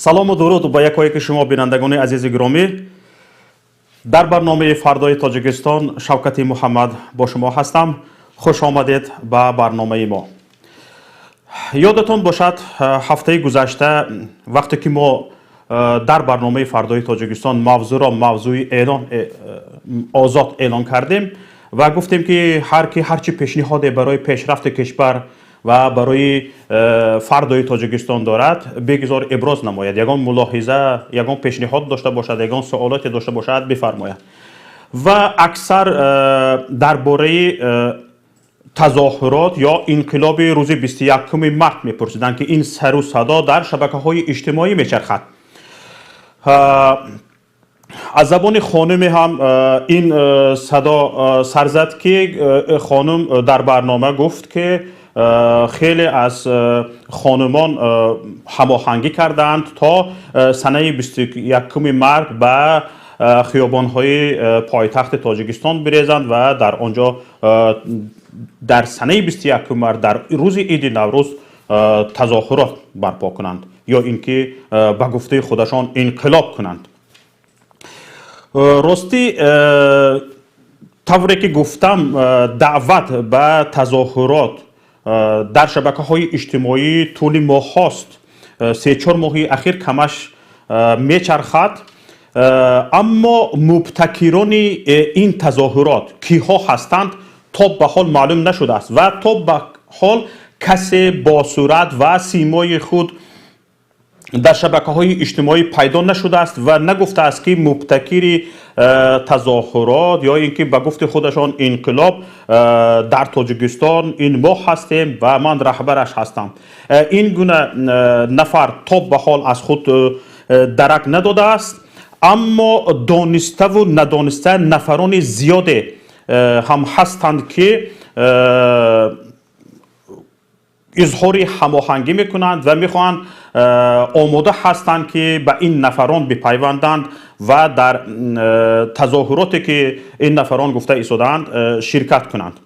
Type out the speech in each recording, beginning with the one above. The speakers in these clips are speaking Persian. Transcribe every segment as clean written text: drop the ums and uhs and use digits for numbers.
салому дуруд ба якое ки шумо бинандагони азизи гиромӣ. дар барномаи фардои тоҷикистон Шавкати Муҳаммад бо шумо ҳастам. хуш омадед ба барномаи мо. ёдатон бошад ҳафтаи гузашта вақте ки мо дар барномаи фардои тоҷикистон мавзӯро мавзӯи озод эълон кардем ва гуфтем ки ҳар ки ҳарчи пешниҳоде барои пешрафти кишвар ва барои фардои тоҷикистон дорад бегузор иброз намояд, ягон мулоҳиза, ягон пешниҳод дошта бошад, ягон суолоте дошта бошад бифармояд. ва аксар дар бораи тазоҳурот ё инқилоби рӯзи 21 март мепурсиданд ки ин сару садо дар шабакаҳои иҷтимоӣ мечархад. аз забони хонуме ҳам ин садо сар зад ки хонум дар барнома гуфт ки хеле аз хонумон ҳамоҳангӣ карданд то санаи 21 март ба хиёбонҳои пойтахти тоҷикистон бирезанд ва дар онҷо дар санаи 21 март дар рӯзи иди наврӯз тазоҳурот барпо кунанд ё ин ки ба гуфтаи худашон инқилоб кунанд. ростӣ тавре ки гуфтам даъват ба тазоҳурот дар шабакаҳои иҷтимоӣ тӯли моҳҳост, 3-4 моҳи ахир камаш мечархад, аммо мубтакирони ин тазоҳурот киҳо ҳастанд то ба ҳол маълум нашудааст ва то ба ҳол касе бо сурат ва симои худ дар шабакаҳои иҷтимоӣ пайдо нашудааст ва нагуфтааст ки мубтакири тазоҳурот ё ин ки ба гуфти худашон инқилоб дар тоҷикистон ин мо ҳастем ва ман раҳбараш ҳастам. ин гуна нафар то ба ҳол аз худ дарак надодааст, аммо дониставу надониста нафарони зиёде ҳам ҳастанд ки изҳори ҳамоҳангӣ мекунанд ва мехоҳанд омода ҳастанд ки ба ин нафарон бипайванданд ва дар тазоҳуроте ки ин нафарон гуфта истодаанд ширкат кунанд.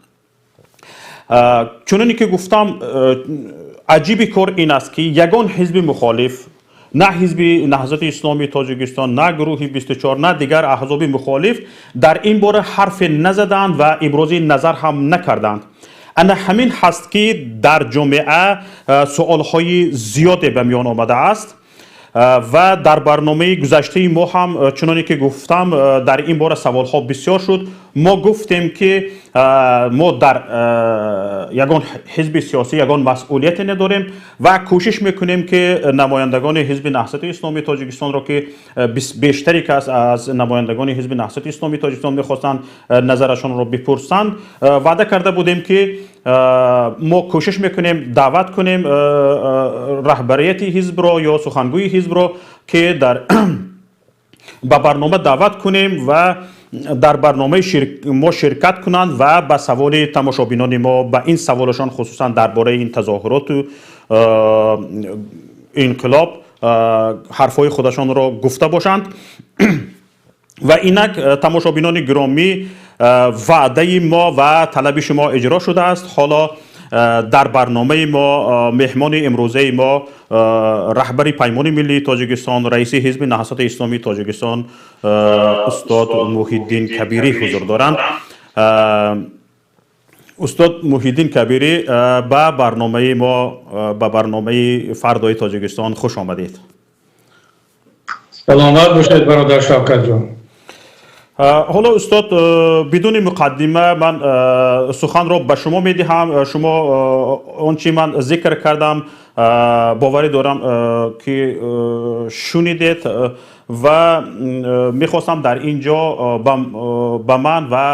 чуноне ки гуфтам, аҷиби кор ин аст ки ягон ҳизби мухолиф, на ҳизби наҳзати исломии тоҷикистон, на гурӯҳи 24, на дигар аҳзоби мухолиф дар ин бора ҳарфе назаданд ва ибрози назар ҳам накарданд. ана ҳамин ҳаст ки дар ҷомеа суолҳои зиёде ба миён омадааст ва дар барномаи гузаштаи мо ҳам чуноне ки гуфтам дар ин бора саволҳо бисёр шуд. мо гуфтем ки мо дар ягон ҳизби сиёсӣ ягон масъулияте надорем ва кӯшиш мекунем ки намояндагони ҳизби наҳзати исломии тоҷикистонро ки бештари кас аз намояндагони ҳизби наҳзати исломии тоҷикистон мехостанд назарашонро бипурсанд, ваъда карда будем ки мо кӯшиш мекунем даъват кунем раҳбарияти ҳизбро ё сухангӯи ҳизбро ки ба барнома даъват кунем ва дар барномаи мо ширкат кунанд ва ба саволи тамошобинони мо ба ин саволашон хусусан дар бораи ин тазоҳуроту инқилоб ҳарфҳои худашонро гуфта бошанд. ва инак тамошобинони гиромӣ, ваъдаи мо ва талаби шумо иҷро шудааст. ҳоло дар барномаи мо меҳмони имрӯзаи мо раҳбари паймони миллии тоҷикистон, раиси ҳизби наҳзати исломии тоҷикистон устод Муҳиддин Кабирӣ ҳузур доранд. устод Муҳиддин Кабирӣ, ба барномаи мо, ба барномаи фардои тоҷикистон хуш омадед. саломат бошед бародар Шавкат ҷон. ҳоло устод, бидуни муқаддима ман суханро ба шумо медиҳам. шумо он чи ман зикр кардам боварӣ дорам ки шунидед ва мехостам дар ин ҷо ба ман ва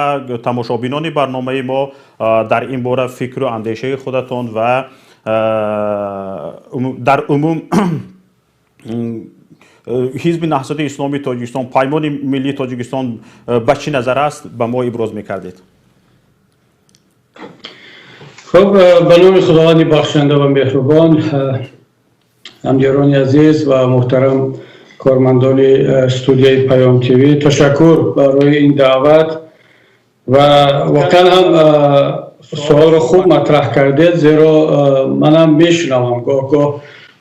тамошобинони барномаи мо дар ин бора фикру андешаи худатон ва дар умум ҳизби наҳзати исломии тоҷикистон, паймони миллии тоҷикистон ба чӣ назар аст, ба мо иброз мекардед? хуб, ба номи худованди бахшанда ва меҳрубон, ҳамдиёрони азиз ва муҳтарам кормандони студияи Паём ТВ, ташаккур барои ин даъват ва воқеан ҳам суолро хуб матраҳ кардед, зеро манам мешунавам гоҳ-гоҳ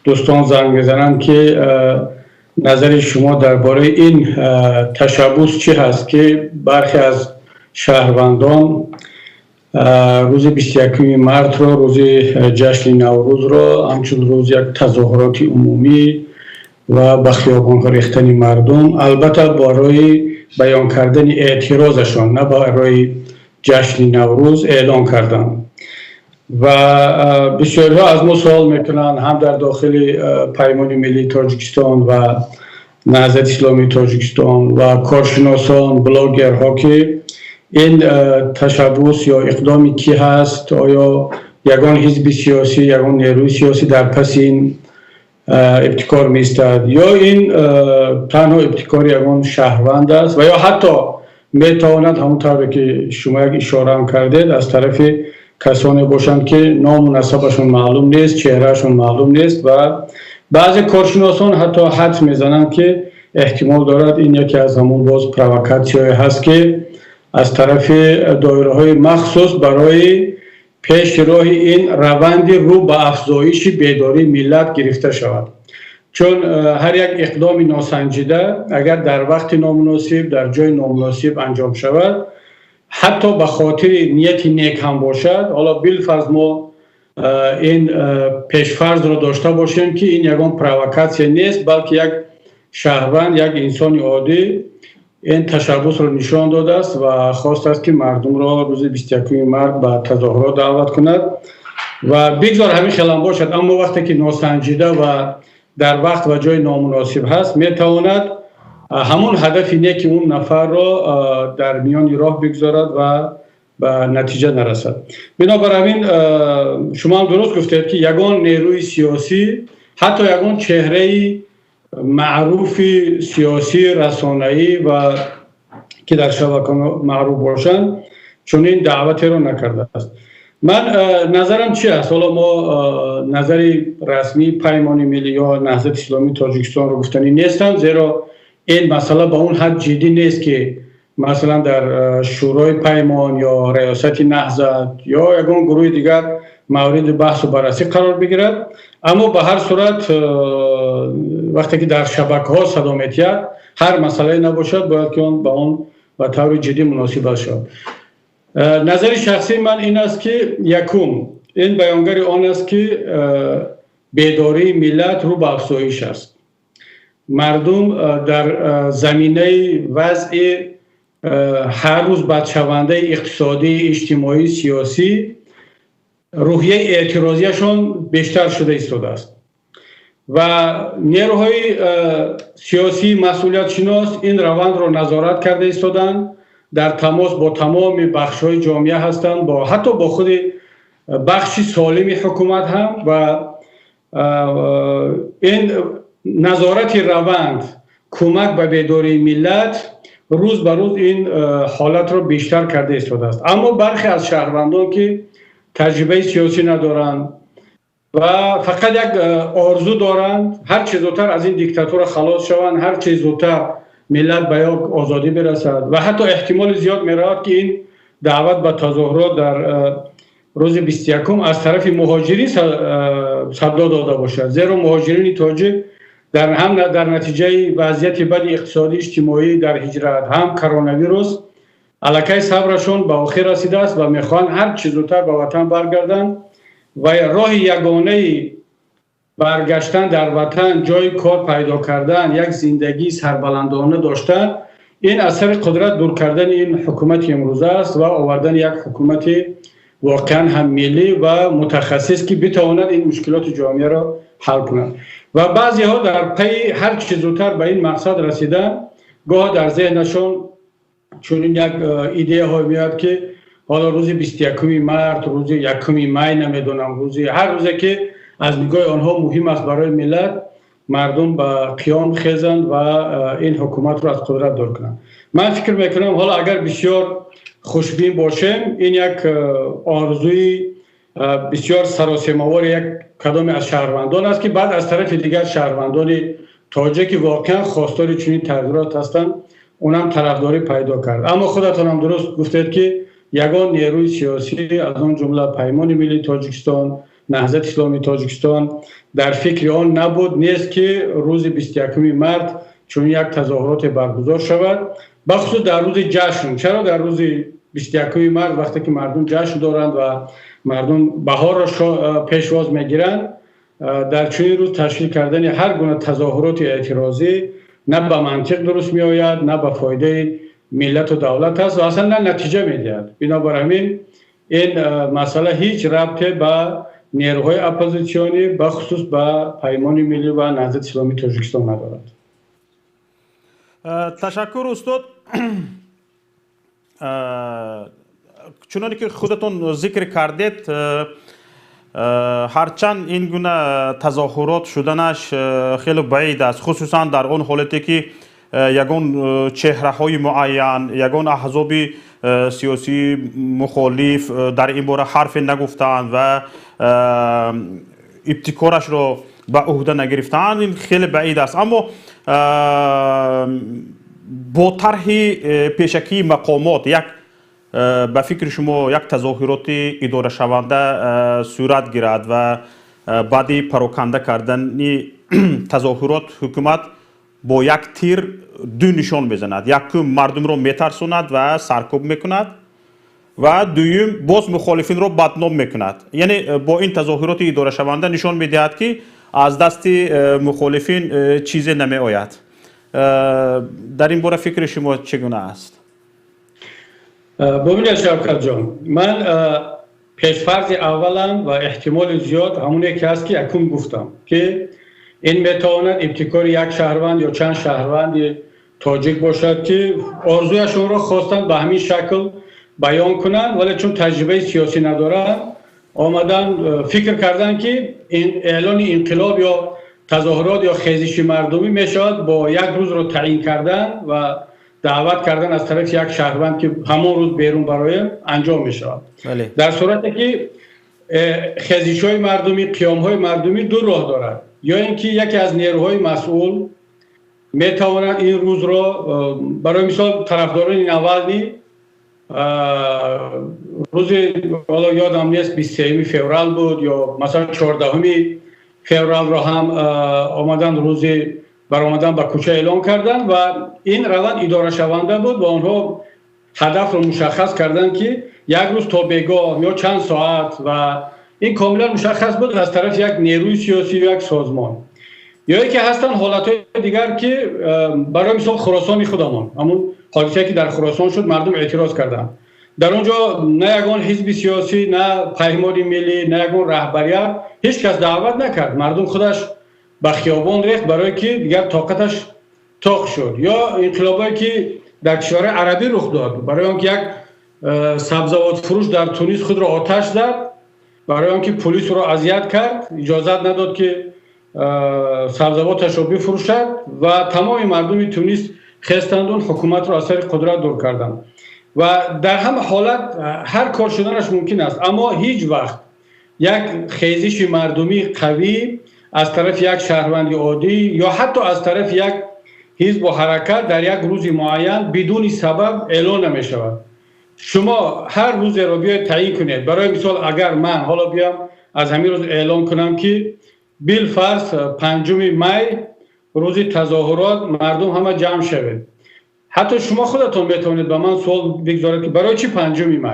дӯстон занг мезананд ки نظر شما درباره این تشبوس چی هست که برخی از شهروندان روز 21 مارس رو، روز جشن نوروز رو همچون روز یک تظاهرات عمومی و به خیابان‌ها ریختن مردم، البته برای بیان کردن اعتراضشان نه برای جشن نوروز اعلان کردن. و بسیارها از ما سوال میکنن هم در داخل پیمان ملی تاجیکستان و نهضت اسلامی تاجیکستان و کارشناسان بلاگرها که این تشبوس یا اقدامی کی هست؟ آیا یگان حزب سیاسی، یگان نیروی سیاسی در پس این ابتکار میستد یا این تنها ابتکار یگان شهروند است و یا حتی میتواند همونطور که شما یک اشاره هم کردید از طرف کسانی باشند که نام و نسبشون معلوم نیست، چهرهشون معلوم نیست و بعضی کارشناسان حتی حدس میزنند که احتمال دارد این یکی از همون باز پرووکاسیون هست که از طرف دایره های مخصوص برای پیش راه این روند رو به افزایش بیداری ملت گرفته شود. چون هر یک اقدام ناسنجیده اگر در وقت نامناسب در جای نامناسب انجام شود، حتی به خاطر نیت نیک هم باشد، حالا بالفرض ما این پیشفرض را داشته باشیم که این یگان پرووکاسیون نیست بلکه یک شهروند، یک انسان عادی این تشبوس را نشان داده است و خواست است که مردم را روز 21 مارس به تظاهرات دعوت کند و بگذار همین خیلی باشد، اما وقتی که ناسنجیده و در وقت و جای نامناسب هست میتواند همون هدف اینه که اون نفر را در میان راه بگذارد و به نتیجه نرسد. بنابراین شما هم درست گفتید که یگان نیروی سیاسی، حتی یگان چهره معروف سیاسی رسانه‌ای و که در شبکه معروف باشند چون این دعوتی رو نکرده است. من نظرم چی است؟ حالا ما نظر رسمی پیمان ملی یا نهضت اسلامی تاجیکستان رو گفتنی نیستم، زیرا این مسئله به اون حد جدی نیست که مثلا در شورای پیمان یا ریاست نهضت یا یگان گروه دیگر مورد بحث و بررسی قرار بگیرد. اما به هر صورت وقتی که در شبکه ها صدا می‌آید هر مسئله نباشد باید که اون به اون به طور جدی مناسب شود. نظر شخصی من این است که یکم این بیانگر آن است که بیداری ملت رو به افزایش است. مردم در زمینه وضع هر روز بدشونده اقتصادی، اجتماعی، سیاسی روحیه اعتراضیشان بیشتر شده ایستاده است و نیروهای سیاسی مسئولیت شناس این روند را نظارت کرده ایستادند، در تماس با تمام بخش‌های جامعه هستند، با حتی با خود بخشی سالم حکومت هم و این نظارت روند کمک به بیداری ملت روز به روز این حالت را بیشتر کرده ایستاده است. اما برخی از شهروندان که تجربه سیاسی ندارند و فقط یک آرزو دارند هر چه زودتر از این دیکتاتور خلاص شوند، هر چه زودتر ملت به یک آزادی برسد و حتی احتمال زیاد می‌رود که این دعوت به تظاهرات در روز 21 از طرف مهاجرین صدا داده باشد، زیرا مهاجرین تاجیک هم در نتیجه وضعیت بد اقتصادی اجتماعی در هجرت هم کرونا ویروس الکی صبرشون به آخر رسیده است و میخوان هر چه زودتر به وطن برگردن و راه یگانه برگشتن در وطن، جای کار پیدا کردن، یک زندگی سربلندانه داشتن، این اثر قدرت دور کردن این حکومت امروزه است و آوردن یک حکومت واقعا هم ملی و متخصص که بتواند این مشکلات جامعه را حل کند. و بعضی ها در پی هر چه زودتر به این مقصد رسیدن، گاه در ذهنشون چون این یک ایده ها میاد که حالا روز 21 مارس، روز 1 می نمیدونم، هر روزی که از نگاه آنها مهم است برای ملت، مردم به قیام خیزند و این حکومت رو از قدرت دور کنند. من فکر میکنم حالا اگر بسیار خوشبین باشیم این یک آرزوی بسیار سراسیمه‌وار یک کدام از شهروندان است که بعد از طرف دیگر شهروندان تاجیک واقعا خواستار چنین تغییرات هستند اونم طرفداری پیدا کرد. اما خودتان هم درست گفتید که یگان نیروی سیاسی از آن جمله پیمان ملی تاجیکستان نهضت اسلامی تاجیکستان در فکر آن نبود نیست که روز 21 مارت چون یک تظاهرات برگزار شود، بخصوص در روز جشن. چرا در روز 21 مارت وقتی که مردم جشن دارند و مردم بهار را پیشواز میگیرند، در چنین روز تشکیل کردن هر گونه تظاهرات اعتراضی نه به منطق درست می آید، نه به فایده ملت و دولت است و اصلا نه نتیجه می دهد. بنابر همین این مسئله هیچ ربطی به نیروهای اپوزیسیونی بخصوص به پیمان ملی و نهضت اسلامی تاجیکستان ندارد. تشکر استاد. چنانکه که خودتون ذکر کردید، هرچند این گونه تظاهرات شدنش خیلی بعید است، خصوصا در اون حالتی که یگان چهره های معین، یگان احزاب سیاسی مخالف در این باره حرف نگفتند و ابتکارش را به عهده نگرفتند، این خیلی بعید است. اما با طرح پیشکی مقامات یک به فکر شما یک تظاهرات اداره شونده صورت گیرد و بعد پراکنده کردن تظاهرات حکومت با یک تیر دو نشان بزند، یک مردم را میترساند و سرکوب میکند و دویم باز مخالفین را بدنام میکند. یعنی با این تظاهرات اداره شونده نشان میدهد که از دست مخالفین چیزی نمی آید. در این باره فکر شما چگونه است؟ ببینید شوکت جان، من پیشفرض اولم و احتمال زیاد همونی که هست که اکنون گفتم که این میتواند ابتکار یک شهروند یا چند شهروند تاجیک باشد که آرزویشون را خواستند به همین شکل بیان کنند، ولی چون تجربه سیاسی ندارند آمدن فکر کردن که این اعلان انقلاب یا تظاهرات یا خیزش مردمی میشود با یک روز رو تعیین کردن و دعوت کردن از طرف یک شهروند که همون روز بیرون برای انجام می شود. در صورتی که خیزش های مردمی، قیام های مردمی دو راه دارد، یا اینکه یکی از نیروهای مسئول می تواند این روز را برای مثال طرفداران نوالنی روز یادم نیست 23 فوریه بود یا مثلا 14 فوریه را هم آمدن روز برآمدن به کوچه اعلام کردن و این روند اداره شونده بود و آنها هدف رو مشخص کردن که یک روز تا بگاه یا چند ساعت و این کاملا مشخص بود از طرف یک نیروی سیاسی و یک سازمان. یا یکی هستن حالتهای دیگر که برای مثال خراسان خودمان، همون حادثه که در خراسان شد مردم اعتراض کردن، در اونجا نه یگان حزب سیاسی، نه پیمان ملی، نه یگان رهبریت هیچ کس دعوت نکرد، مردم خودش به خیابان ریخت برای که دیگر طاقتش طاق شد. یا انقلابی که در کشور عربی رخ داد، برای آنکه یک سبزوات فروش در تونس خود را آتش زد، برای آنکه پلیس را اذیت کرد، اجازه نداد که سبزواتش را بفروشد و تمام مردم تونس خستند اون حکومت را از سر قدرت دور کردند. و در همه حالت هر کار شدنش ممکن است، اما هیچ وقت یک خیزش مردمی قوی از طرف یک شهروند عادی یا حتی از طرف یک حزب و حرکت در یک روز معین بدون سبب اعلان نمی شود. شما هر روز را بیاید تعیین کنید. برای مثال اگر من حالا بیام از همین روز اعلان کنم که بالفرض 5 می روز تظاهرات مردم همه جمع شود، حتی شما خودتون میتونید به من سوال بگذارید که برای چی 5 می؟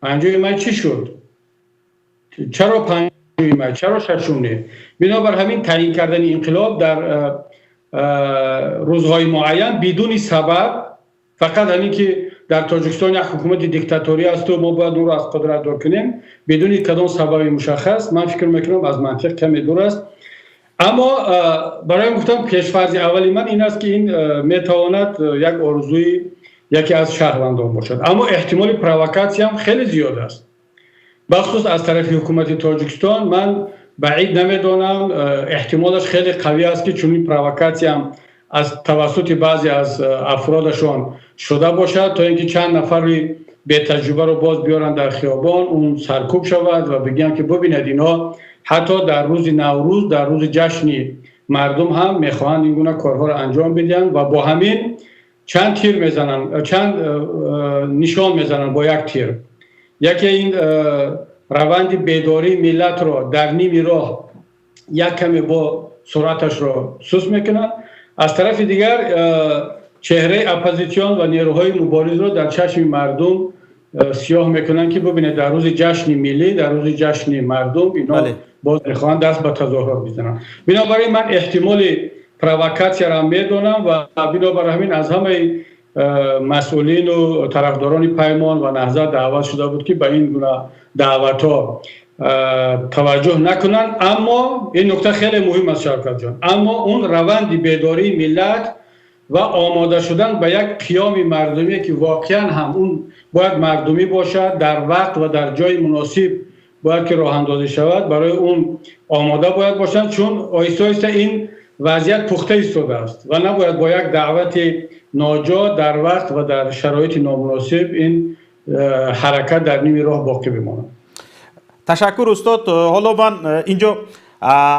5 می چی شد؟ چرا 5 می؟ چرا 6 می؟ بنابر همین تعیین کردن انقلاب در روزهای معین بدون سبب، فقط همین که در تاجیکستان یک حکومت دیکتاتوری است و ما باید اون را از قدرت دور کنیم بدون کدام سبب مشخص، من فکر میکنم از منطق کمی دور است. اما برای گفتم پیشفرض اولی من این است که این میتواند یک آرزوی یکی از شهروندان باشد، اما احتمال پرووکاسی هم خیلی زیاد است، بخصوص از طرف حکومت تاجیکستان. من بعید نمیدانم، احتمالش خیلی قوی است که چنین پرووکاسی هم از توسط بعضی از افرادشان شده باشد تا اینکه چند نفر به تجربه رو باز بیارن در خیابان، اون سرکوب شود و بگن که ببینید اینا حتی در روز نوروز، در روز جشن مردم هم میخواهند این گونه کارها رو انجام بدن و با همین چند تیر میزنن، چند نشان میزنن با یک تیر. یکی این روند بیداری ملت را در نیم راه یک کمی با سرعتش را سست میکنند. از طرف دیگر چهره اپوزیسیون و نیروهای مبارز را در چشم مردم سیاه میکنند که ببینید در روز جشن ملی، در روز جشن مردم اینا باز میخوان دست به تظاهرات بزنند. بنابراین من احتمال پرووکاسیا را میدونم و بنابراین همین از همه مسئولین و طرفداران پیمان و نهضت دعوت شده بود که به این گونه دعوت ها توجه نکنند. اما این نکته خیلی مهم است شوکت جان، اما اون روند بیداری ملت و آماده شدن به یک قیام مردمی که واقعا هم اون باید مردمی باشد، در وقت و در جای مناسب باید که راه اندازی شود، برای اون آماده باید باشند، چون آیسته آیسته این وضعیت پخته ایستاده است و نباید با یک دعوت ناجا در وقت و در شرایط نامناسب این حرکت در نیم راه باقی بماند. تشکر استاد. حالا من اینجا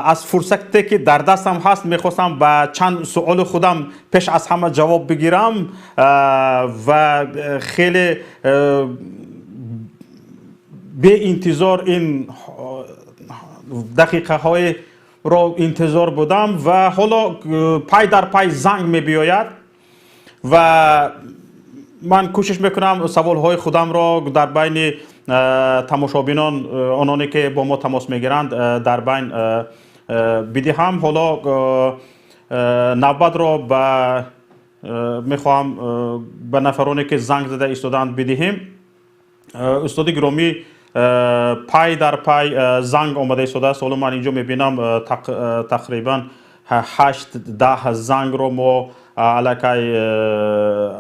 از فرصتی که در دستم هست میخواستم به چند سوال خودم پیش از همه جواب بگیرم و خیلی به انتظار این دقیقه های را انتظار بودم و حالا پای در پای زنگ می بیاید و من کوشش میکنم سوال های خودم را در بین تماشابینان، آنانی که با ما تماس میگیرند، در بین بدهم. حالا نوبت را به میخواهم به نفرانی که زنگ زده ایستادند بدهیم. استاد گرامی، پای در پای زنگ آمده ایستاده است. حالا من اینجا میبینم تقریبا 8-10 زنگ رو ما علاقه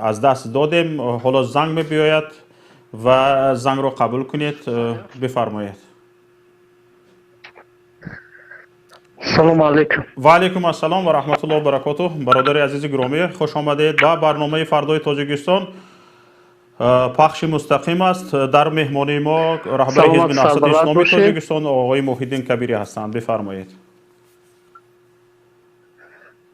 از دست دادیم. حالا زنگ می بیاید و زنگ رو قبول کنید. بفرمایید. سلام علیکم. و علیکم السلام و رحمت الله و برکاته. برادر عزیز گرامی، خوش آمدید به برنامه فردای تاجیکستان. پخش مستقیم است. در مهمانی ما رهبر حزب نهضت اسلامی تاجیکستان آقای محیدین کبیری هستند. بفرمایید.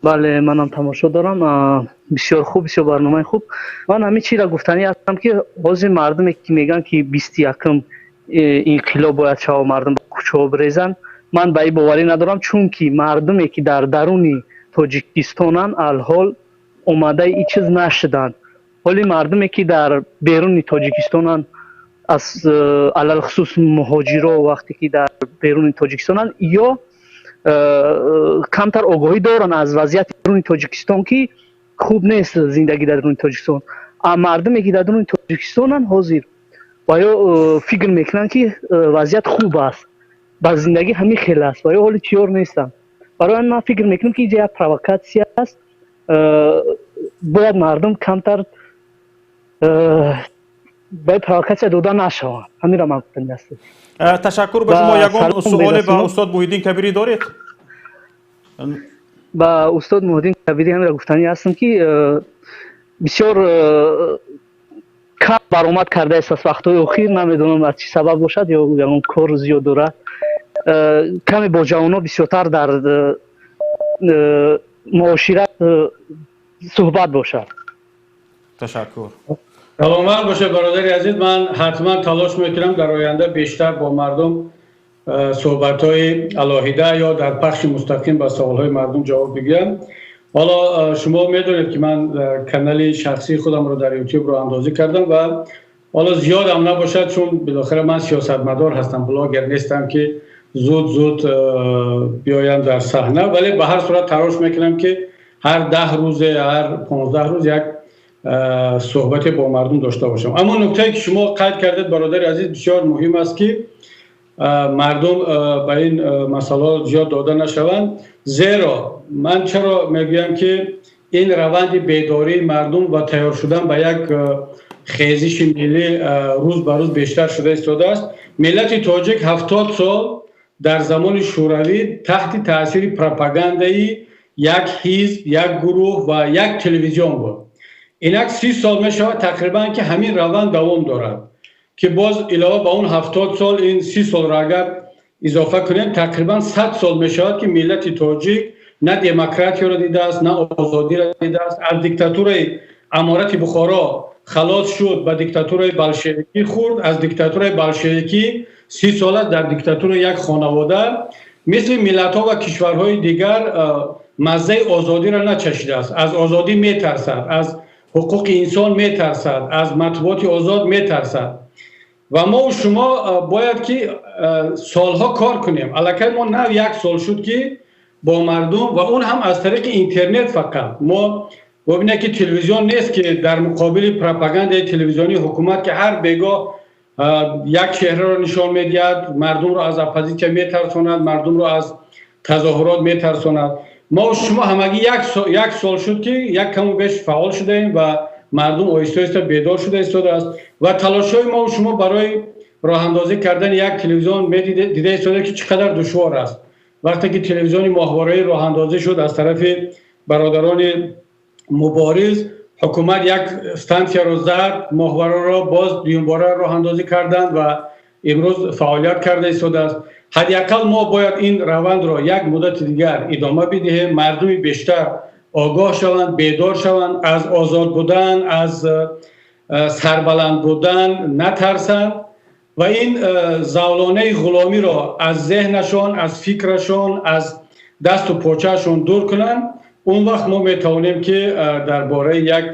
بله، منم تماشا دارم. بسیار خوب، بسیار برنامه خوب. من همین چی را گفتنی هستم که بعضی مردم که میگن که 21م انقلاب باید شود، مردم کوچه ها بریزن، من به این باوری ندارم، چون که مردمی که در درون تاجیکستانن الحال اومده این چیز نشدن. ولی مردمی که در بیرون تاجیکستانن، از علل خصوص مهاجرا وقتی که در بیرون تاجیکستانن یا کمتر آگاهی دارن از وضعیت درون تاجیکستان که خوب نیست زندگی در درون تاجیکستان. مردمی که در درون تاجیکستانن حاضر و یا فکر میکنن که وضعیت خوب است، با زندگی همین خیلی است و یا حالی تیار نیستن. برای من فکر میکنم که اینجا یک پرووکاسیا است. باید مردم کمتر باید پرووکاسیا دادن نشوند. همین را من گفتنی است. تشکر. به شما یگان سوال به استاد محیدین کبیری دارید؟ با استاد محیدین کبیری همین را گفتنی هستم که بسیار کم برآمد کرده است. از وقتهای اخیر نمیدونم از چی سبب باشد یا اون کار زیاد داره، کمی با جوانان بسیارتر در معاشرت صحبت باشد. تشکر. سلامت باشه برادر عزیز. من حتما تلاش میکنم در آینده بیشتر با مردم صحبت‌های علاهیده یا در پخش مستقیم به سوال‌های مردم جواب بگیرم. حالا شما میدونید که من کانال شخصی خودم رو در یوتیوب رو اندازی کردم و حالا زیاد هم نباشد، چون بالاخره من سیاستمدار هستم، بلاگر نیستم که زود بیایم در صحنه، ولی به هر صورت تلاش میکنم که هر 10 روز، هر 15 روز یک صحبت با مردم داشته باشم. اما نکته‌ای که شما قید کردید برادر عزیز بسیار مهم است که مردم به این مسائل زیاد داده نشوند. زیرا من چرا میگویم که این روند بیداری مردم و تیار شدن به یک خیزش ملی روز به روز بیشتر شده ایستاده است. ملت تاجیک 70 سال در زمان شوروی تحت تاثیر پروپاگاندای یک حزب، یک گروه و یک تلویزیون بود. اینک 30 سال می شود تقریبا که همین روند دوام دارد که باز علاوه به اون 70 سال این 30 سال را اگر اضافه کنیم تقریبا 100 سال می شود که ملت تاجیک نه دموکراسی را دیده است، نه آزادی را دیده است. از دیکتاتورای امارت بخارا خلاص شد، به دیکتاتورای بلشویکی خورد، از دیکتاتورای بلشویکی 30 سال است در دیکتاتور یک خانواده مثل ملت ها و کشورهای دیگر مزه آزادی را نچشیده است. از آزادی میترسد، از حقوق انسان میترسد، از مطبوعات آزاد میترسد و ما و شما باید که سالها کار کنیم. الکی ما نه یک سال شد که با مردم و اون هم از طریق اینترنت فقط ما ببینید که تلویزیون نیست که در مقابل پروپاگاندای تلویزیونی حکومت که هر بگاه یک چهره را نشان میدهد، مردم را از اپوزیسیون میترساند، مردم را از تظاهرات میترساند. ما و شما همگی یک سال شد که یک کم و بیش فعال شده ایم و مردم آهسته آهسته بیدار شده است و تلاش‌های ما و شما برای راه اندازی کردن یک تلویزیون دیده ایستاده که چقدر دشوار است. وقتی که تلویزیون ماهواره‌ای راه اندازی شد از طرف برادران مبارز، حکومت یک استانسیا را زد، ماهواره را باز دوباره راه اندازی کردند و امروز فعالیت کرده ایستاده است. حداقل ما باید این روند را یک مدت دیگر ادامه بدهیم، مردم بیشتر آگاه شوند، بیدار شوند، از آزاد بودن، از سربلند بودن نترسند و این زولانه غلامی را از ذهنشان، از فکرشان، از دست و پاچهشان دور کنند. اون وقت ما میتوانیم که درباره یک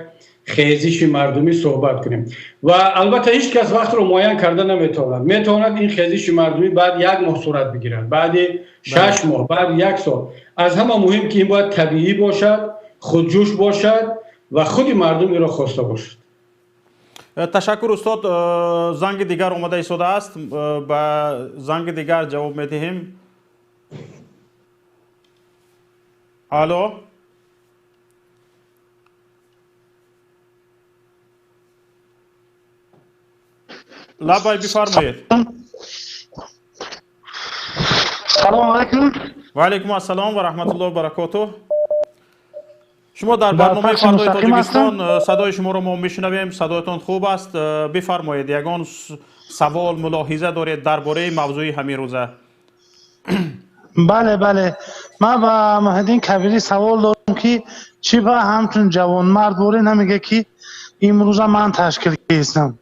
خیزش مردمی صحبت کنیم و البته هیچ کس وقت رو معین کرده میتواند این خیزش مردمی بعد یک ماه صورت بگیرد، بعد 6 ماه، بعد یک سال. از همه مهم که این باید طبیعی باشد، خودجوش باشد و خود مردم این را خواسته باشد. تشکر استاد. زنگ دیگر اومده ایستاده است، با زنگ دیگر جواب میدهیم. الو، لبای بفرمایید. سلام علیکم. و علیکم السلام و رحمت الله و برکاته. شما در برنامه فردای تاجیکستان صدای شما رو ما میشنویم، صدایتان خوب است. بفرمایید، یگان سوال ملاحظه دارید درباره موضوع همین روزه؟ بله من با مهدین کبیری سوال دارم که چی با همچون جوان مرد بوری نمیگه که امروز من تشکیل کردم،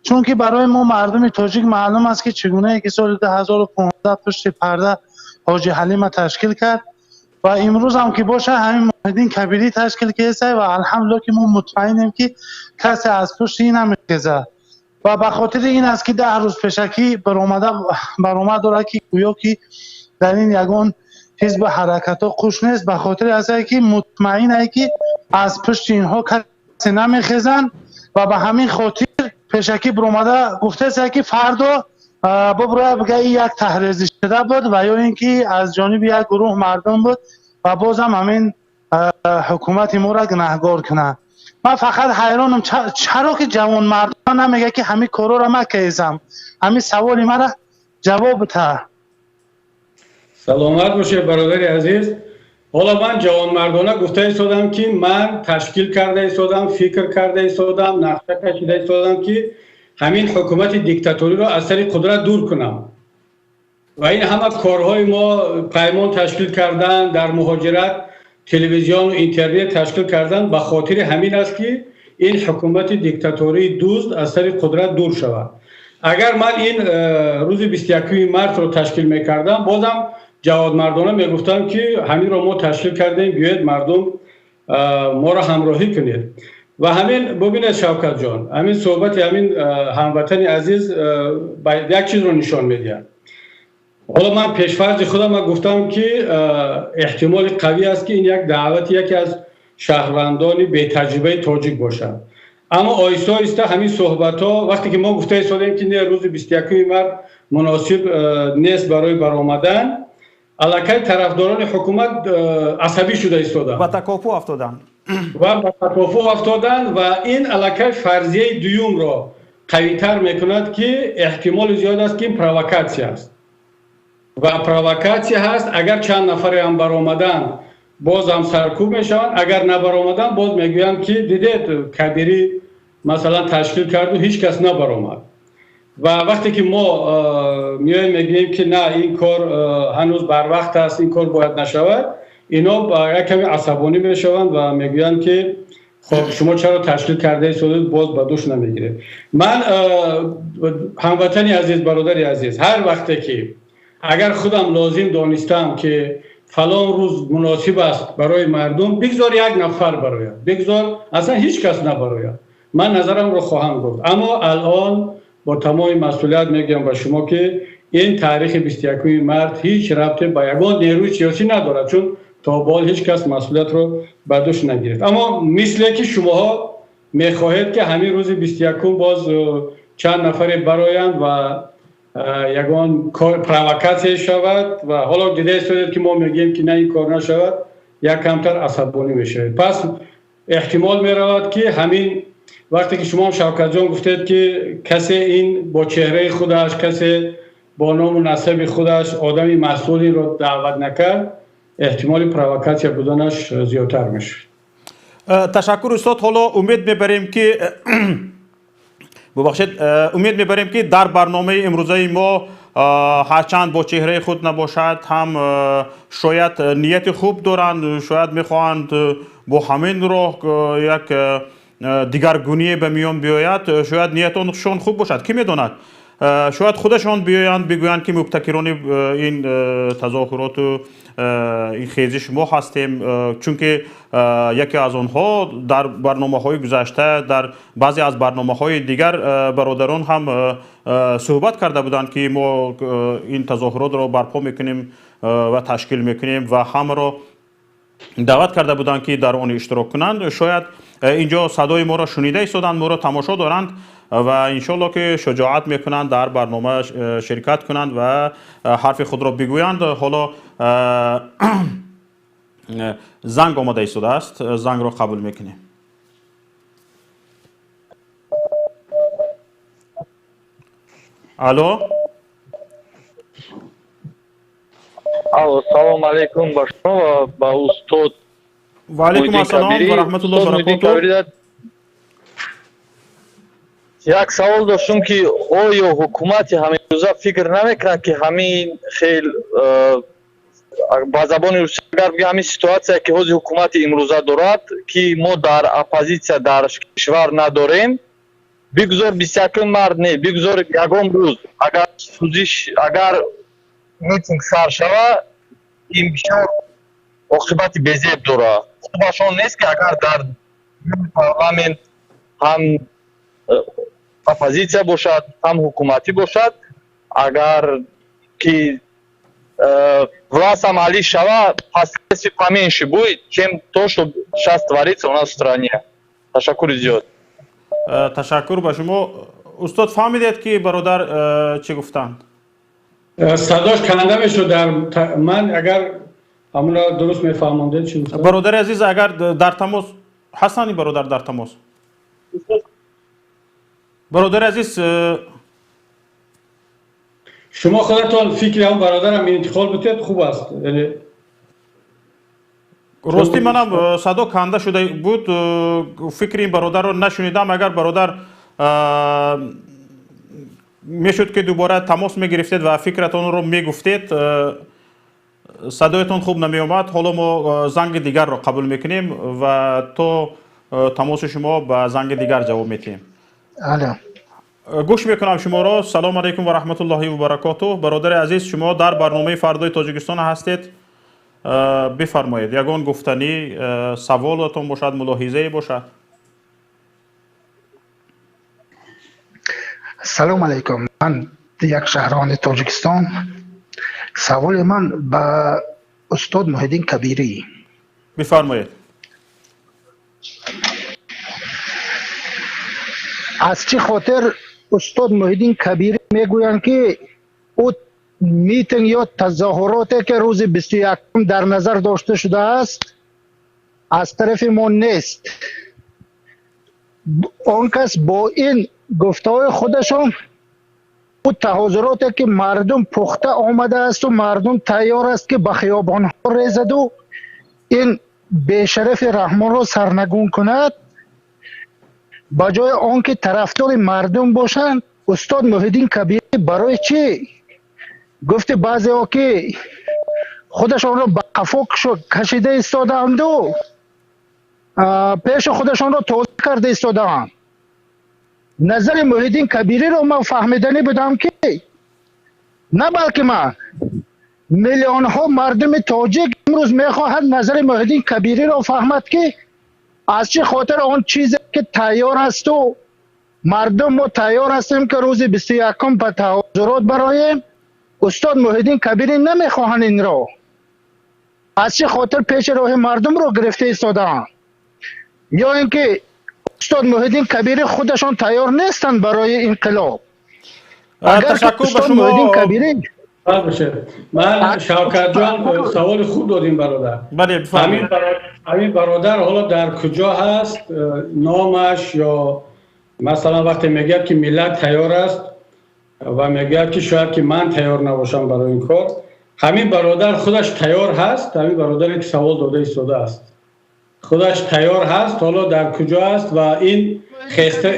چون که برای ما مردم تاجیک معلوم است که چگونه که سال 2015 پشت پرده حاجی حلیم تشکیل کرد و امروز هم که باشه همین مهدین کبیری تشکیل کرده و الحمدلله که ما مطمئنیم که کسی از پشت این نمیخیزه و به خاطر این است که 10 روز پیشکی برآمد داره که گویا که در این یگان حزب حرکت ها خوش نیست، به خاطر از اینکه مطمئنه که از پشت اینها کسی نمیخیزن و به همین خاطر پیشکی برآمده گفته است که فردا ببره بگه یک تحریزی شده بود و یا اینکه از جانب یک گروه مردم بود و بازم همین حکومت ما را گناهکار کنه. من فقط حیرانم چرا که جوان مردان نمیگه که همین کارا را من کردم. همین سوال مرا جواب بده. سلامت باشه برادر عزیز. حالا من جوان مردانه گفته ایستادم که من تشکیل کرده ایستادم، فکر کرده ایستادم، نقشه کشیده ایستادم که همین حکومت دیکتاتوری را از سر قدرت دور کنم و این همه کارهای ما پیمان تشکیل کردن، در مهاجرت تلویزیون و اینترنت تشکیل کردن به خاطر همین است که این حکومت دیکتاتوری دزد از سر قدرت دور شود. اگر من این روز 21 مارس رو تشکیل میکردم بازم جواد مردانه میگفتم که همین رو ما تشکیل کردیم، بیاید مردم ما را همراهی کنید و همین ببینید شوکت جان، همین صحبت همین هموطن عزیز یک چیز رو نشان میده. حالا من پیشفرض خودم گفتم که احتمال قوی است که این یک دعوت یکی از شهروندان بی تجربه تاجیک باشد، اما آیسته آیسته همین صحبت ها وقتی که ما گفته ایستادیم که روز 21 مارس مناسب نیست برای برآمدن، الکی طرفداران حکومت عصبی شده ایستادن و تکاپو افتادن و این الکی فرضیه دوم را قوی‌تر میکند که احتمال زیاد است که این پرووکاسیون است و پرووکاسیون هست. اگر چند نفر هم برآمدن باز هم سرکوب میشوند، اگر نبرآمدن باز میگویند که دیدید کبیری مثلا تشکیل کرد و هیچ کس نبرآمد و وقتی که ما میایم میگیم که نه این کار هنوز بر وقت است، این کار باید نشود، اینا با یک کمی عصبانی میشوند و میگویند که خب شما چرا تشکیل کرده اید باز بدوش نمیگیره. من هموطنی عزیز، برادری عزیز، هر وقتی که اگر خودم لازم دانستم که فلان روز مناسب است برای مردم، بگذار یک نفر براید، بگذار اصلا هیچ کس نبراید، من نظرم رو خواهم گفت. اما الان با تمام مسئولیت میگم به شما که این تاریخ 21 مارس هیچ ربطی به یگان نیروی سیاسی ندارد، چون تا بال هیچ کس مسئولیت رو بر دوش نگرفت. اما مثل که شماها میخواهید که همین روز 21 باز چند نفر برایند و یگان پروکاسیون شود و حالا دیده شده که ما میگیم که نه این کار نشود، یک کمتر عصبانی میشه. پس احتمال میرود که همین وقتی که شما شوکت جان گفتید که کسی این با چهره خودش، کسی با نام و نسب خودش آدمی مسئولی رو دعوت نکرد، احتمال پروکاسیون بودنش زیادتر میشه. تشکر استاد. حالا امید میبریم که ببخشید، امید میبریم که در برنامه امروزه ما هرچند با چهره خود نباشد هم شاید نیت خوب دارند، شاید میخواهند با همین راه یک دیگرگونی به میان بیاید، شاید نیتشان خوب باشد، کی میداند، شاید خودشان بیایند بگویند که مبتکران این تظاهرات و این خیزش ما هستیم، چون که یکی از آنها در برنامه‌های گذشته در بعضی از برنامه‌های دیگر برادران هم صحبت کرده بودند که ما این تظاهرات را برپا میکنیم و تشکیل میکنیم و همه را دعوت کرده بودند که در آن اشتراک کنند. شاید اینجا صدای ما را شنیده ایستادند، ما را تماشا دارند و انشالله که شجاعت میکنند در برنامه شرکت کنند و حرف خود را بگویند. حالا زنگ آماده ایستاده است، زنگ را قبول میکنیم. الو. سلام علیکم با شما و با استاد. و علیکم السلام و رحمت الله و برکاته. یک سوال داشتم که آیا حکومت همین روزا فکر نمیکنه که همین خیلی با زبان روسی اگر بگم همین سیتواسیه که حوض حکومت امروزه دارد که ما در اپوزیسیا در کشور نداریم، بگذار 21 مارس نه، بگذار یکم روز اگر سوزش اگر میتینگ سر شود این بسیار عاقبت بزرگ داره. خوبشان نیست که اگر در پارلمانت هم اپوزیسیا باشد هم حکومتی باشد، اگر که власть عملی شود последствия поменьше будет, чем то, что сейчас творится у нас в стране. تشکر زیاد. تشکر به شما. استاد فهمیدید که برادر چی گفتند؟ صداش کننده میشد. من اگر همون درست میفهموندید چی گفتند؟ برادر عزیز اگر در تماس هستند، برادر در تماس. برادر عزیز شما خودتون فکر هم برادرم انتخاب بتید خوب است. راستی منم صدا کنده شده بود، فکر این برادر رو نشنیدم. اگر برادر میشد که دوباره تماس میگرفتید و فکرتون رو میگفتید، صدایتون خوب نمی اومد. حالا ما زنگ دیگر رو قبول میکنیم و تو تماس شما به زنگ دیگر جواب میدیم. گوش میکنم شما را. سلام علیکم و رحمت الله و برکاته. برادر عزیز، شما در برنامه فردای تاجیکستان هستید. بفرمایید، یگان گفتنی سوالتون باشد، ملاحظه باشد. سلام علیکم. من یک شهران تاجیکستان. سوال من به استاد محیدین کبیری. بفرمایید. از چه خاطر استاد محیدین کبیری میگویند که او میتینگ یا تظاهراتی که روز 21 در نظر داشته شده است از طرف ما نیست؟ آن کس با این گفته‌های خودشان او تظاهراتی که مردم پخته آمده است و مردم تیار است که به خیابان‌ها ریزد و این بی‌شرف رحمان را سرنگون کند، با جای آنکه طرفدار مردم باشند، استاد محیدین کبیری برای چی گفته بعضی ها که خودشان را به قفا کشیده ایستادند و پیش خودشان رو توضیح کرده ایستادند. نظر محیدین کبیری رو من فهمیدنی بودم که نه بلکه من میلیون ها مردم تاجیک امروز میخواهد نظر محیدین کبیری رو فهمد که از چه خاطر آن چیزی که تیار است و مردم ما تیار هستیم که روز 21 به تظاهرات برایم. استاد محیدین کبیری نمیخواهند این رو، از چه خاطر پیش راه مردم رو گرفته ایستادند، یا اینکه استاد محیدین کبیری خودشان تیار نیستند برای انقلاب. تشکر به استاد شما. محیدین کبیری باشه. من شوکت جان سوال خوب دادیم برادر. بله بفرمایید. همین برادر حالا در کجا هست، نامش، یا مثلا وقتی میگه که ملت تیار است و میگه که شاید که من تیار نباشم برای این کار، همین برادر خودش تیار هست؟ همین برادری که سوال داده ایستاده است خودش تیار هست؟ حالا در کجا است و این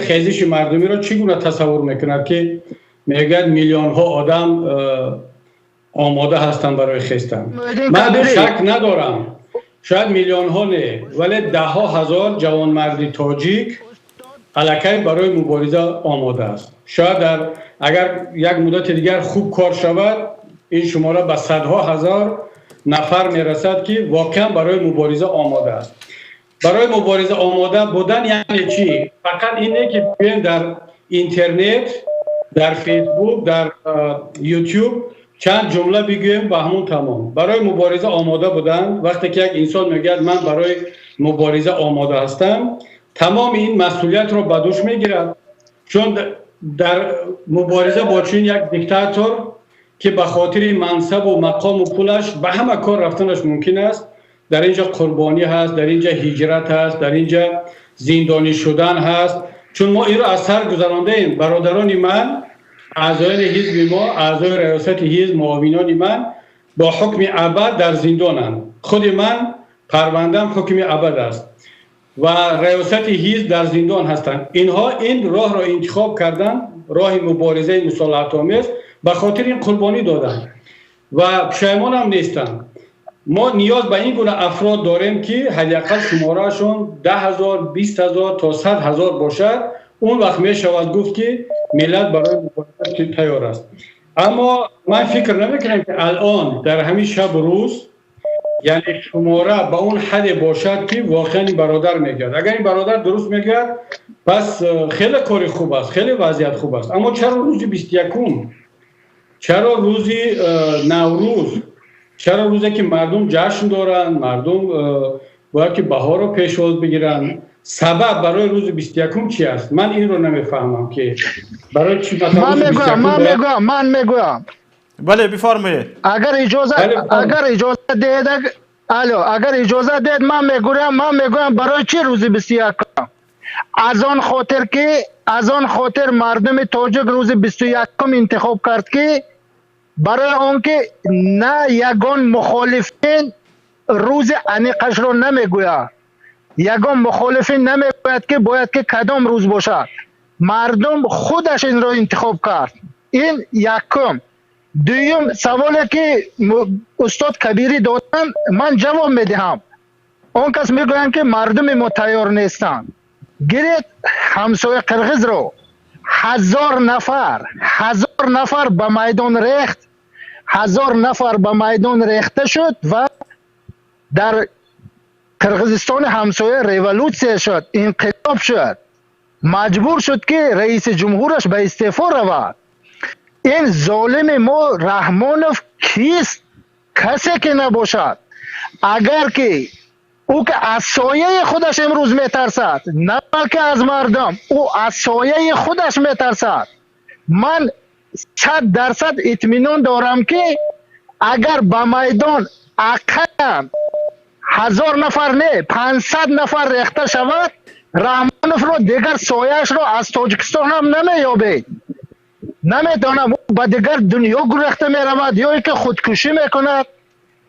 خیزش مردمی رو چگونه تصور میکند که میگه میلیون ها آدم آماده هستند برای خیستن؟ من شک ندارم شاید میلیون ها نه، ولی ده ها هزار جوانمردی تاجیک الکی برای مبارزه آماده است. شاید اگر یک مدت دیگر خوب کار شود این شماره به صدها هزار نفر میرسد که واقعا برای مبارزه آماده است. برای مبارزه آماده بودن یعنی چی؟ فقط اینه که بیایم در اینترنت، در فیسبوک، در یوتیوب چند جمله بگویم و همون تمام. برای مبارزه آماده بودن وقتی که یک انسان میگه من برای مبارزه آماده هستم، تمام این مسئولیت رو به دوش میگیرد، چون در مبارزه با چین یک دیکتاتور که به خاطر منصب و مقام و پولش به همه کار رفتنش ممکن است، در اینجا قربانی هست، در اینجا هجرت هست، در اینجا زندانی شدن هست. چون ما این رو از سر گذرانده ایم. برادران من، اعضای حزب ما، اعضای ریاست حزب، معاونان من با حکم ابد در زندانند. خود من پروندم حکم ابد است و ریاست حزب در زندان هستند. اینها این راه را انتخاب کردن، راه مبارزه مصالحت آمیز، به خاطر این قربانی دادن و پشیمان هم نیستن. ما نیاز به این گونه افراد داریم که حداقل شمارهشون 10,000 20,000 تا 100,000 باشد. اون وقت می شود گفت که ملت برای مبارزه تیار است. اما من فکر نمیکنم که الان در همین شب و روز یعنی شماره به اون حد باشد که واقعا این برادر میگه. اگر این برادر درست میگه پس خیلی کاری خوب است، خیلی وضعیت خوب است. اما چرا روز 21م؟ چرا روز نوروز؟ چرا روزی که مردم جشن دارن، مردم باید که بهار رو پیشواز بگیرن؟ سبب برای روز 21م چی است؟ من این رو نمیفهمم که برای چی من میگویم بله بفرمایید. اگر اجازه دید من میگویم برای چی روز 21م؟ از آن خاطر مردم تاجیک روز 21م انتخاب کرد که برای آنکه نه یگان مخالفین روز انیقش رو نمیگوید، یگان مخالفین نمیگوید که باید که کدام روز باشد. مردم خودش این رو انتخاب کرد. این یکم. دویم سوالی که استاد کبیری دادن من جواب میدهم. اون کس میگوین که مردم ما تیار نیستن. گرید همسایه قرغیز رو 1000 نفر به میدان ریخت، 1000 نفر به میدان ریخته شد و در قرغیزستان همسایه ریولوسیون شد، انقلاب شد، مجبور شد که رئیس جمهورش به استعفا رود. این ظالم ما رحمانوف کیست؟ کسی که نباشد. اگر که او که از سایه خودش امروز میترسد، نه که از مردم، او از سایه خودش میترسد. من 100% اطمینان دارم که اگر به میدان اقلا 1000 نفر نه 500 نفر ریخته شود، رحمانوف رو دیگر سایهش رو از تاجیکستان هم نمیابید. نمیدانم او به دیگر دنیا گریخته میرود یا که خودکشی میکند.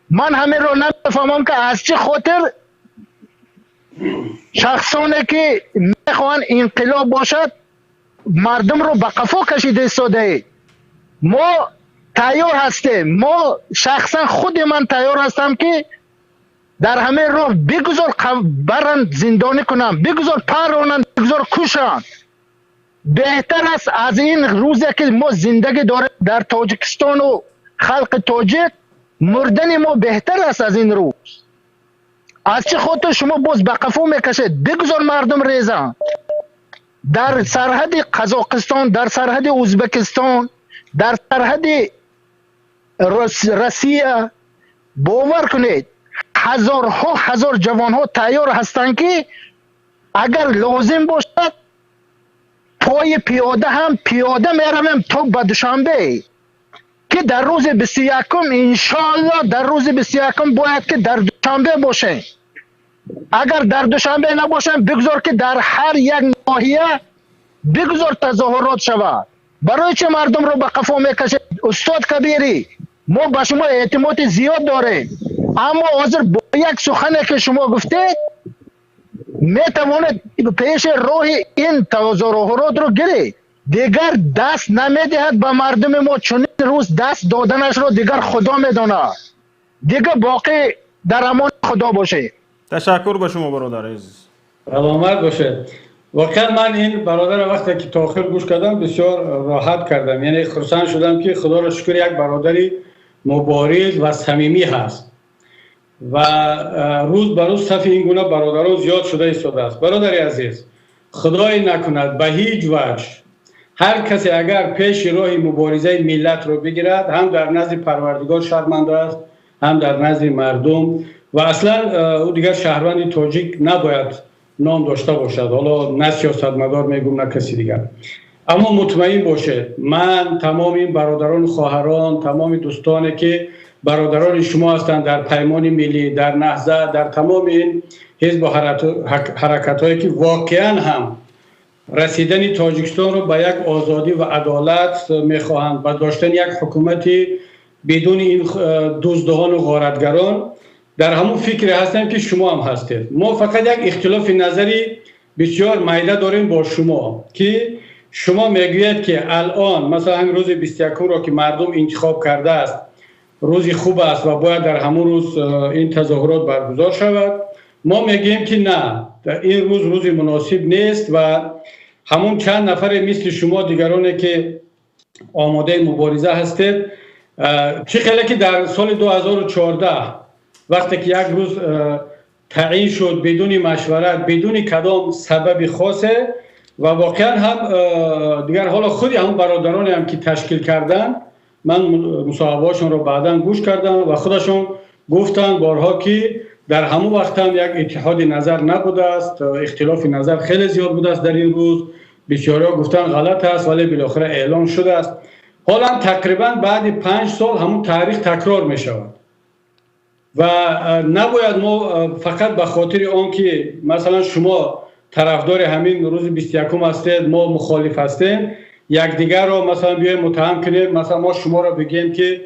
من همین رو نمیفهمم که از چه خاطر شخصانی که میخوان انقلاب باشد مردم رو به قفا کشیده ایستاده. ما تیار هستیم، ما شخصا خود من تیار هستم که در همه راه بگذار برن زندانی کنن، بگذار پرانن، بگذار کشن. بهتر است از این روزی که ما زندگی داریم در تاجیکستان و خلق تاجیک، مردن ما بهتر است از این روز. از چه خاطر شما باز به قفا میکشید؟ بگذار مردم ریزن. در سرحد قزاقستان، در سرحد ازبکستان، در سرحد روسیه باور کنید هزارها هزار جوانها تیار هستند که اگر لازم باشد پای پیاده هم پیاده میرویم تا به دوشنبه، که در روز 21 انشاءالله در روز 21 باید که در دوشنبه باشه. اگر در دوشنبه نباشن بگذار که در هر یک ناحیه بگذار تظاهرات شود. برای چه مردم رو به قفا میکشید؟ استاد کبیری، ما به شما اعتماد زیاد داریم، اما حاضر با یک سخنی که شما گفتید میتواند پیش راه این تظاهرات رو گیری. دیگر دست نمیدهد به مردم ما، چون روز دست دادنش رو دیگر خدا میداند. دیگر باقی در امان خدا باشه. تشکر به شما برادر عزیز. سلامت باشه. واقعا من این برادر وقتی که تا آخر گوش کردم بسیار راحت کردم، یعنی خرسند شدم که خدا را شکر یک برادری مبارز و صمیمی هست و روز به روز صف این گونه برادران زیاد شده ایستاده است. برادر عزیز، خدای نکند به هیچ وجه هر کسی اگر پیش راه مبارزه ملت رو بگیرد، هم در نزد پروردگار شرمنده است، هم در نزد مردم، و اصلا او دیگر شهروند تاجیک نباید نام داشته باشد، حالا نه سیاستمدار میگم نه کسی دیگر. اما مطمئن باشه من تمام این برادران خواهران، تمام دوستانی که برادران شما هستند در پیمان ملی، در نهضت، در تمام این حزب و حرکت هایی که واقعا هم رسیدن تاجیکستان رو به یک آزادی و عدالت میخواهند و داشتن یک حکومتی بدون این دزدان و غارتگران، در همون فکر هستیم که شما هم هستید. ما فقط یک اختلاف نظری بسیار میده داریم با شما که شما میگوید که الان مثلا همین روز 21 را که مردم انتخاب کرده است روزی خوب است و باید در همون روز این تظاهرات برگزار شود. ما میگیم که نه، این روز روزی مناسب نیست و همون چند نفر مثل شما دیگرانی که آماده مبارزه هستید، چه خیلی که در سال 2014 وقتی که یک روز تعیین شد بدون مشورت، بدون کدام سبب خاصه، و واقعا هم دیگر حالا خودی هم برادرانی هم که تشکیل کردن، من مصاحبه‌هاشون رو بعداً گوش کردم و خودشون گفتن بارها که در همون وقت هم یک اتحاد نظر نبوده است، اختلاف نظر خیلی زیاد بوده است در این روز، بسیارها گفتن غلط است ولی بالاخره اعلام شده است. حالا تقریبا بعد 5 سال همون تاریخ تکرار می شود و نباید ما فقط به خاطر آن که مثلا شما طرفدار همین روز 21 هستید ما مخالف هستیم یکدیگر رو مثلا بیایم متهم کنیم، مثلا ما شما رو بگیم که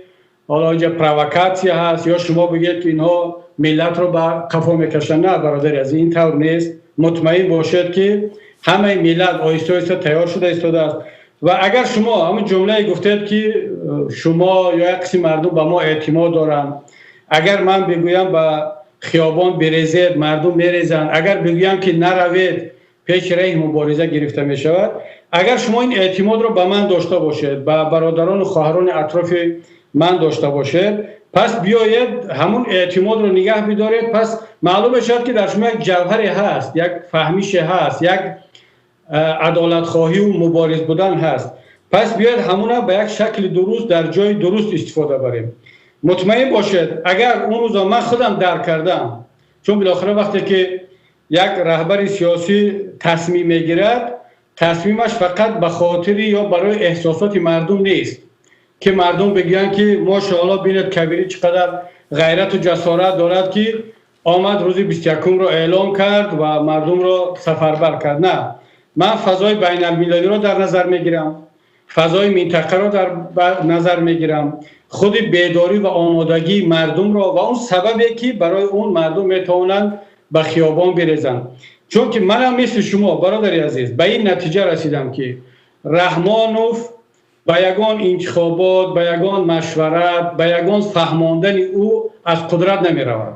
حالا اینجا پرووکاسیون هست یا شما بگید که اینها ملت رو به قفا میکشن. نه برادر، از این طور نیست. مطمئن باشید که همه ملت آهسته آهسته تیار شده ایستاده است و اگر شما همون جمله گفتید که شما یا یک قسم مردم به ما اعتماد دارن، اگر من بگویم به خیابان بریزید مردم میریزن، اگر بگویم که نروید پیش راه مبارزه گرفته می شود، اگر شما این اعتماد رو به من داشته باشید، به برادران و خواهران اطراف من داشته باشید، پس بیایید همون اعتماد رو نگه بدارید. پس معلوم شد که در شما یک جوهری هست، یک فهمیش هست، یک عدالت خواهی و مبارز بودن هست. پس بیاید همون به یک شکل درست در جای درست استفاده بریم. مطمئن باشید اگر اون روزا من خودم درک کردم، چون بالاخره وقتی که یک رهبر سیاسی تصمیم میگیرد، تصمیمش فقط به خاطر یا برای احساسات مردم نیست که مردم بگن که ماشاءالله ببینید کبیری چقدر غیرت و جسارت دارد که آمد روز 21 رو اعلام کرد و مردم رو سفربر کرد. نه، من فضای بین المللی رو در نظر میگیرم، فضای منطقه رو در نظر میگیرم، خود بیداری و آمادگی مردم رو و اون سببی که برای اون مردم میتونن به خیابان بریزن. چون که منم مثل شما برادر عزیز به این نتیجه رسیدم که رحمانوف به یگان انتخابات، به یگان مشورت، به یگان فهماندن او از قدرت نمی رود.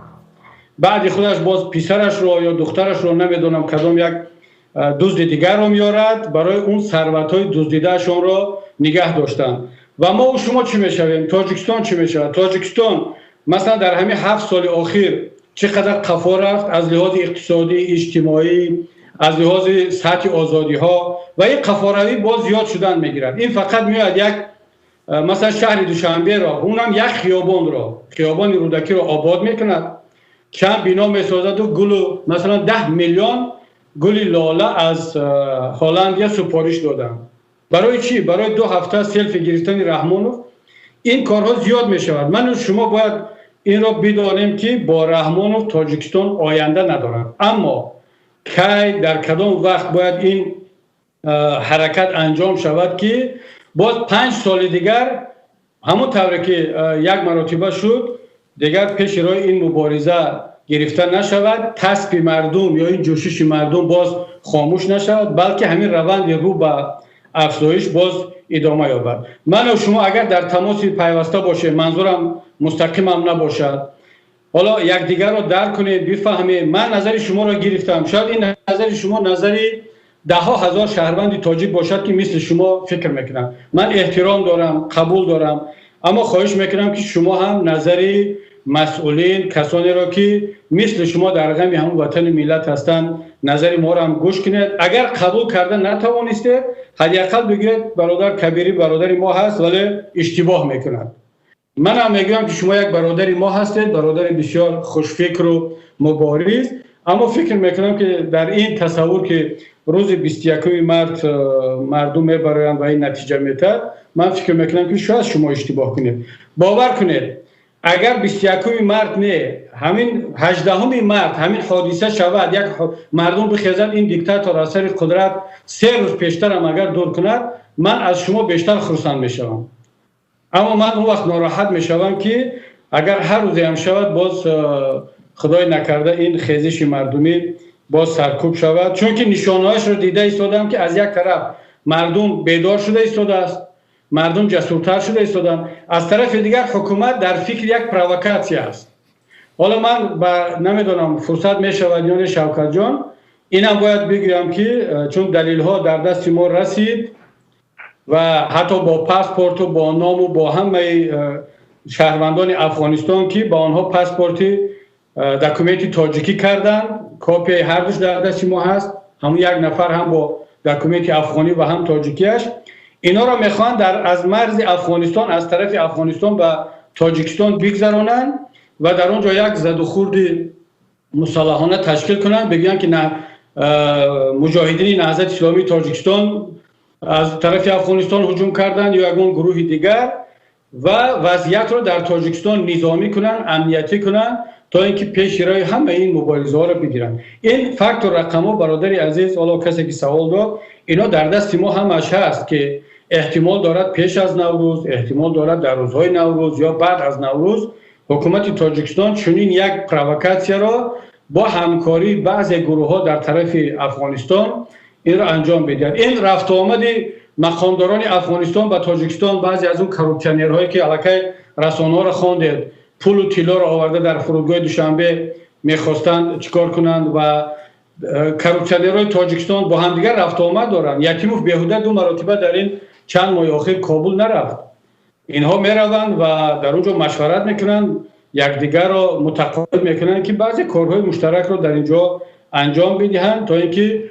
بعد خودش باز پسرش رو یا دخترش رو نمیدونم کدام یک دزد دیگر رو میارد برای اون ثروت های دزدیدهشون رو نگه داشتن. و ما و شما چی میشویم؟ تاجیکستان چی میشود؟ تاجیکستان مثلا در همین 7 سال اخیر چقدر قفا رفت از لحاظ اقتصادی، اجتماعی، از لحاظ سطح آزادی ها، و این قفاروی باز زیاد شدن میگیرد. این فقط میاد یک مثلا شهر دوشنبه را، اونم یک خیابان رودکی را آباد میکند، چند بنا میسازد و گل مثلا 10 میلیون گل لاله از هلند سفارش دادن. برای چی؟ برای 2 هفته سلفی گرفتن رحمانوف. این کارها زیاد می شود. من و شما باید این را بدانیم که با رحمانوف تاجیکستان آینده ندارد. اما کی در کدام وقت باید این حرکت انجام شود که باز 5 سال دیگر همون طوری که یک مرتبه شد دیگر پیش روی این مبارزه گرفته نشود، تسبی مردم یا این جوشش مردم باز خاموش نشود، بلکه همین روند رو به افزایش باز ادامه یابد. من و شما اگر در تماس پیوسته باشه، منظورم مستقیم هم نباشد، حالا یکدیگر رو درک کنید، بفهمید. من نظر شما رو گرفتم، شاید این نظر شما نظری 10,000 شهروند تاجیک باشد که مثل شما فکر میکنن. من احترام دارم، قبول دارم، اما خواهش میکنم که شما هم نظری مسئولین، کسانی را که مثل شما در غم همون وطن ملت هستند، نظر ما را هم گوش کنید. اگر قبول کردن نتوانستید، حداقل بگید برادر کبیری برادر ما هست ولی اشتباه میکند. من هم میگم که شما یک برادر ما هستید، برادر بسیار خوشفکر و مبارز، اما فکر میکنم که در این تصور که روز 21 مارس مردم میبرند و این نتیجه میتد، من فکر میکنم که شاید شما اشتباه کنید. باور کنید اگر 21 مارس نه، همین 18 مارس همین حادثه شود، یک مردم بخیزد این دیکتاتور از سر قدرت 3 روز پیشتر هم اگر دور کند، من از شما بیشتر خرسند میشوم. اما من اون وقت ناراحت میشوم که اگر هر روزی هم شود باز خدای نکرده این خیزش مردمی باز سرکوب شود، چون که نشانهایش رو دیده ایستادم که از یک طرف مردم بیدار شده ایستاده است، مردم جسورتر شده ایستادن، از طرف دیگر حکومت در فکر یک پرووکاسیون است. حالا من نمیدونم فرصت میشود یا نه شوکت جان، اینم باید بگویم که چون دلیل ها در دست ما رسید و حتی با پاسپورت و با نام و با همه شهروندان افغانستان که با آنها پاسپورت دکومنتی تاجیکی کردن، کاپی هر دوش در دست ما هست، همون یک نفر هم با دکومنت افغانی و هم تاجیکیش، اینا را میخوان در از مرز افغانستان، از طرف افغانستان به تاجیکستان بگذرانند و در اونجا یک زد و خورد مسلحانه تشکیل کنند، بگویند که نه مجاهدین نهضت اسلامی تاجیکستان از طرف افغانستان هجوم کردند یا یگان گروه دیگر، و وضعیت را در تاجیکستان نظامی کنند، امنیتی کنند تا اینکه پیش روی همه این مبارزه ها را بگیرند. این فکت و رقم ها برادر عزیز، حالا کسی که سوال داد، اینا در دست ما همش هست که احتمال دارد پیش از نوروز، احتمال دارد در روزهای نوروز یا بعد از نوروز حکومت تاجیکستان چنین یک پرووکاسیون را با همکاری بعضی گروه ها در طرف افغانستان این را انجام بدهد. این رفت آمد مقامداران افغانستان با تاجیکستان، بعضی از اون کاروپسیونرهایی که الکی رسانه‌ها را خواندید، پول و طلا را آورده در فرودگاه دوشنبه میخواستند چیکار کنند، و کاروپسیونرهای تاجیکستان با هم دیگر رفت آمد دارند. یکیموف بیهوده 2 مرتبه در این چند ماه اخیر کابل نرفت. اینها میروند و در اونجا مشورت میکنند، یکدیگر را متقاعد میکنند که بعضی کارهای مشترک را در اینجا انجام بدهند تا اینکه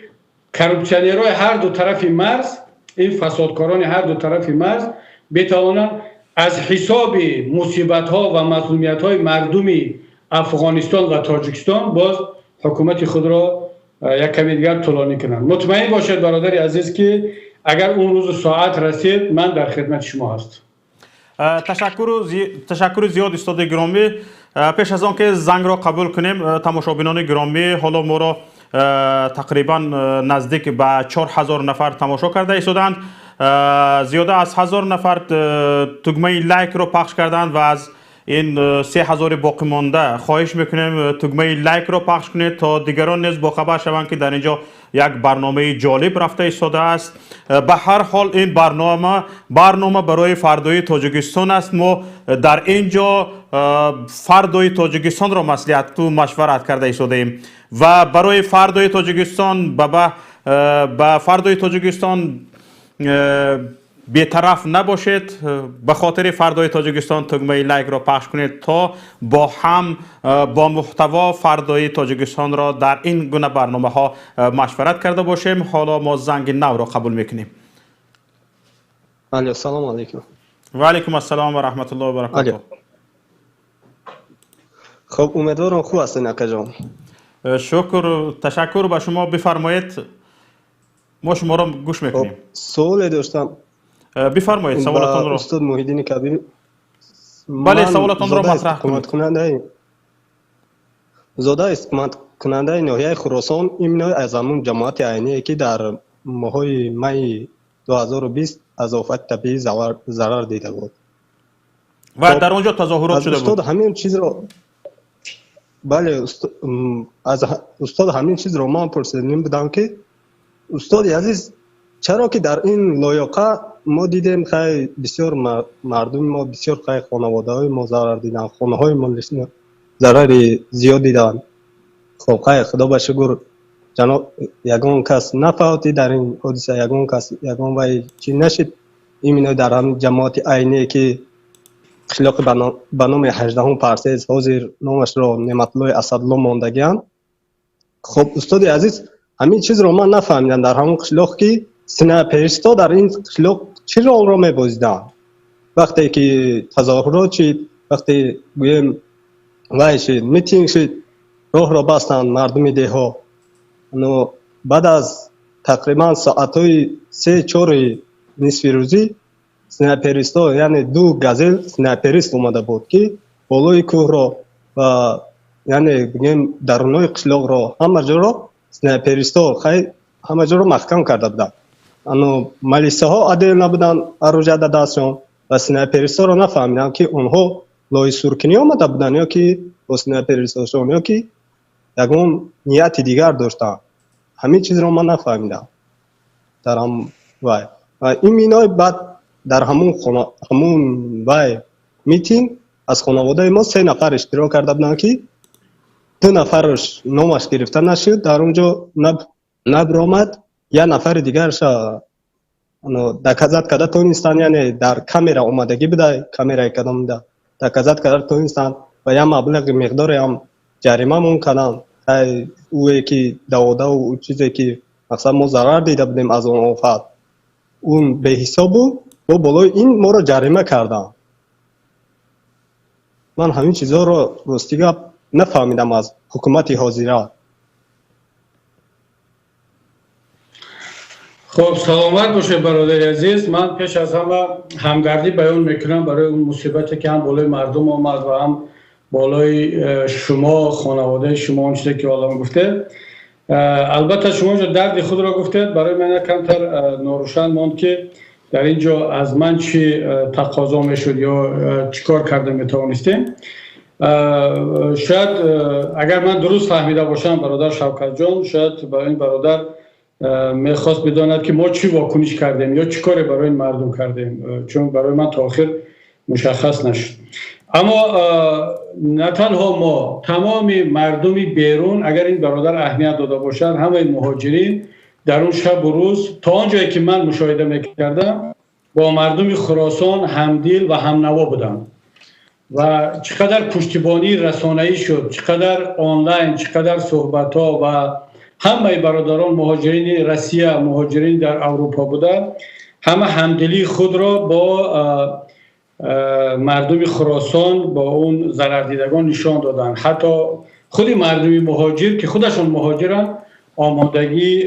کاروپسیونرهای هر دو طرف مرز، این فسادکاران هر دو طرف مرز بتوانند از حساب مصیبت ها و مظلومیت های مردم افغانستان و تاجیکستان باز حکومت خود را یک کمی دیگر طولانی کنند. مطمئن باشید برادر عزیز که اگر اون روز و ساعت رسید، من در خدمت شما هست. تشکر زیاد استاد گرامی. پیش از آن که زنگ را قبول کنیم، تماشابینان گرامی، حالا ما را تقریبا نزدیک به 4000 نفر تماشا کرده ایستادند. زیاده از 1000 نفر تگمه لایک رو پخش کردند و از این 3000 باقی مانده خواهش میکنیم تگمه لایک رو پخش کنید تا دیگران نیز با خبر شوند که در اینجا یک برنامه جالب رفته ایستاده است. به هر حال این برنامه برای فردای تاجیکستان است. ما در اینجا فردای تاجیکستان را مصلحت تو مشورت کرده شدیم و برای فردای تاجیکستان به فردای تاجیکستان بی‌طرف نباشید. به خاطر فردای تاجیکستان تگمه لایک را پخش کنید تا با هم با محتوا فردای تاجیکستان را در این گونه برنامه ها مشورت کرده باشیم. حالا ما زنگ نو را قبول میکنیم. الو، سلام علیکم. و علیکم السلام و رحمت الله و برکاته. خب امیدوارم خوب هستین اکا جان. تشکر به شما. بفرمایید، ما شما را گوش میکنیم. سوال داشتم. بفرمایید سوالتون را. استاد محیدین کبیر. بله، سوالتون را مطرح کنید. زاده استقامت کننده ناحیه خراسان این از همون جماعت عینی که در ماه می 2020 از آفت طبیعی ضرر دیده بود و در اونجا تظاهرات شده بود. استاد همین چیز رو بله از استاد همین چیز رو من پرسیدم بودم که استاد عزیز چرا که در این لایقه ما دیدیم خیلی بسیار مردم ما بسیار خیلی خانواده های ما ضرر دیدن، خانه های ما ضرر زیاد دیدن. خب خیلی خدا به شکر جناب یگان کس نفوتی در این حادثه، یگان کس یگان وای چی نشد. این در هم جماعت عینی که خلاق به نام 18 پرسیز حاضر نامش را نعمتالله اسدالله ماندگیان. خب استاد عزیز همین چیز رو من نفهمیدم در همون خلاق که سنایپریستا در این خلاق چه رول را می‌بازیدن. وقتی که تظاهرات شد، وقتی گویم وای شد میتینگ شد، راه را بستند مردم دیها. بعد از تقریبا ساعت‌های 3-4 نصف روزی سنایپریستا یعنی 2 گازل سنایپریست اومده بود که بالای کوه را و یعنی بگیم درونای قشلاق را همه جا را سنایپریستا خیلی همه جا را محکم کرده بودند. ملیسه ها عدل نبودن اروجه دستشان و سنایپریستا را نفهمیدن که اونها لای سورکنی آمده بودن یا که با سنایپریستاشون یا که یکون نیت دیگر داشتن. همین چیز را من نفهمیدم در هم وای و این مینای بعد در همون وای میتین از خانواده ما 3 نفر اشتراک کرده بودن که 2 نفرش نامش گرفته نشد، در اونجا نبرآمد. 1 نفر دیگرش دکازت کرده تونستن، یعنی در کامera آمادگی بوده، کامera کدام ده دکازت کرده تونستن و یا مبلغ مقداری هم جریمه مون کردن. اوی که دواده و چیزی که مثلا ما ضرر دیده بودیم از اون آفت اون به حساب بود و بالای این ما رو جریمه کردن. من همین چیزها رو راستی نفهمیدم از حکومت حاضره. خب سلامت باشه برادر عزیز. من پیش از همه همدردی بیان میکنم برای اون مصیبتی که هم بالای مردم آمد و هم بالای شما خانواده شما اون چیزی که والا گفته. البته شما جو درد خود را گفتید، برای من کمتر ناروشن ماند که در اینجا از من چی تقاضا میشد یا چیکار کرده میتوانستیم. شاید اگر من درست فهمیده باشم برادر شوکت جان، شاید برای این برادر میخواست بداند که ما چی واکنش کردیم یا چی کاری برای این مردم کردیم، چون برای من تا آخر مشخص نشد. اما نه تنها ما، تمام مردمی بیرون اگر این برادر اهمیت داده باشند، همه مهاجرین در اون شب و روز تا آنجایی که من مشاهده میکردم با مردم خراسان همدل و همنوا بودند و چقدر پشتیبانی رسانه‌ای شد، چقدر آنلاین، چقدر صحبت ها و همه برادران مهاجرین روسیه، مهاجرین در اروپا بوده، همه همدلی خود را با مردم خراسان با اون ضرر دیدگان نشان دادن. حتی خود مردم مهاجر که خودشون مهاجرن آمادگی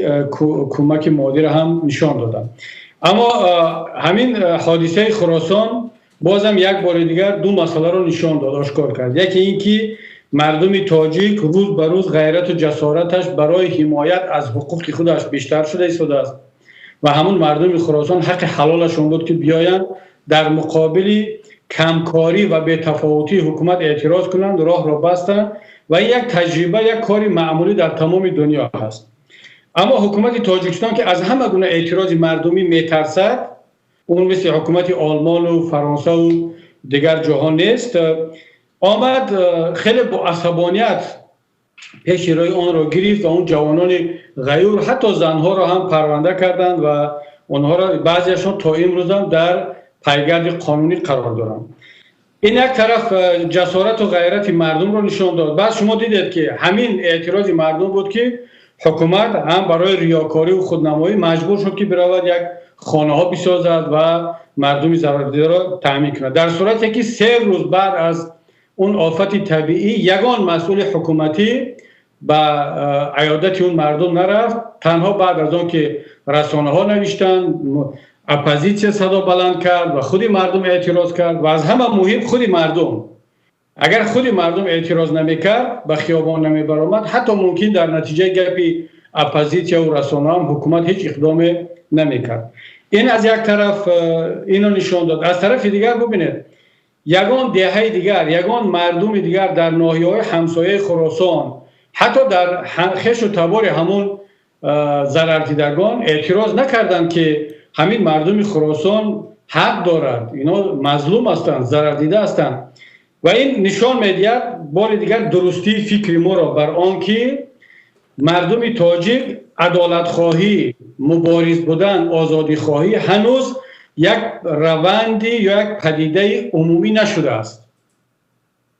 کمک مادی هم نشان دادن. اما همین حادثه خراسان بازم یک بار دیگر 2 مسئله را نشان داد، آشکار کرد. یکی این که مردم تاجیک روز به روز غیرت و جسارتش برای حمایت از حقوق خودش بیشتر شده است و همون مردم خراسان حق حلالشون بود که بیاین در مقابل کمکاری و بی‌تفاوتی حکومت اعتراض کنند، راه را بستند و یک تجربه، یک کاری معمولی در تمام دنیا هست. اما حکومت تاجیکستان که از همه گونه اعتراض مردمی میترسد، اون مثل حکومت آلمان و فرانسه و دیگر جهان نیست، آمد خیلی با عصبانیت پیش روی آن را گرفت و اون جوانان غیور حتی زنها را هم پرونده کردند و اونها را بعضیشان تا امروز هم در پیگرد قانونی قرار دارند. این یک طرف جسارت و غیرت مردم رو نشان داد. بعد شما دیدید که همین اعتراض مردم بود که حکومت هم برای ریاکاری و خودنمایی مجبور شد که برود یک خانه ها بسازد و مردم ضرردیده را تامین کند. در صورتی که 3 روز بعد از اون آفت طبیعی یگان مسئول حکومتی به عیادت اون مردم نرفت، تنها بعد از اون که رسانه ها نوشتن، اپوزیسیون صدا بلند کرد و خود مردم اعتراض کرد و از همه مهم خود مردم. اگر خود مردم اعتراض نمیکرد به خیابان نمی برآمد، حتی ممکن در نتیجه گپی اپوزیسیون و رسانه هم حکومت هیچ اقدام نمیکرد. این از یک طرف اینو نشان داد. از طرف دیگر ببینید یگان دهه دیگر، یگان مردم دیگر در ناحیه‌های همسایه خراسان، حتی در خش و تبار همون ضرردیدگان اعتراض نکردند که همین مردم خراسان حق دارد، اینا مظلوم هستند، ضرردیده هستند. و این نشان می‌دهد بار دیگر درستی فکر ما را بر آنکه مردم تاجیک عدالت خواهی، مبارز بودن، آزادی خواهی هنوز یک روندی یا یک پدیده عمومی نشده است.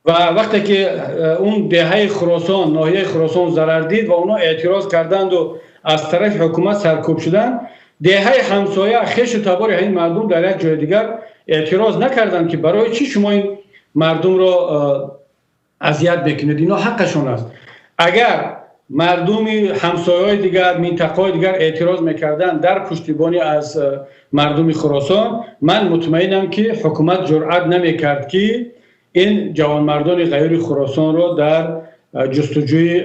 و وقتی که اون دهه خراسان، ناحیه خراسان ضرر دید و اونا اعتراض کردند و از طرف حکومت سرکوب شدند، دهه همسایه خش و تبار این مردم در یک جای دیگر اعتراض نکردند که برای چی شما این مردم را اذیت بکنید، اینا حقشون است. اگر مردم همسایه‌های دیگر، منطقه‌های دیگر اعتراض میکردن در پشتیبانی از مردم خراسان، من مطمئنم که حکومت جرأت نمیکرد که این جوانمردان غیر خراسان را در جستجوی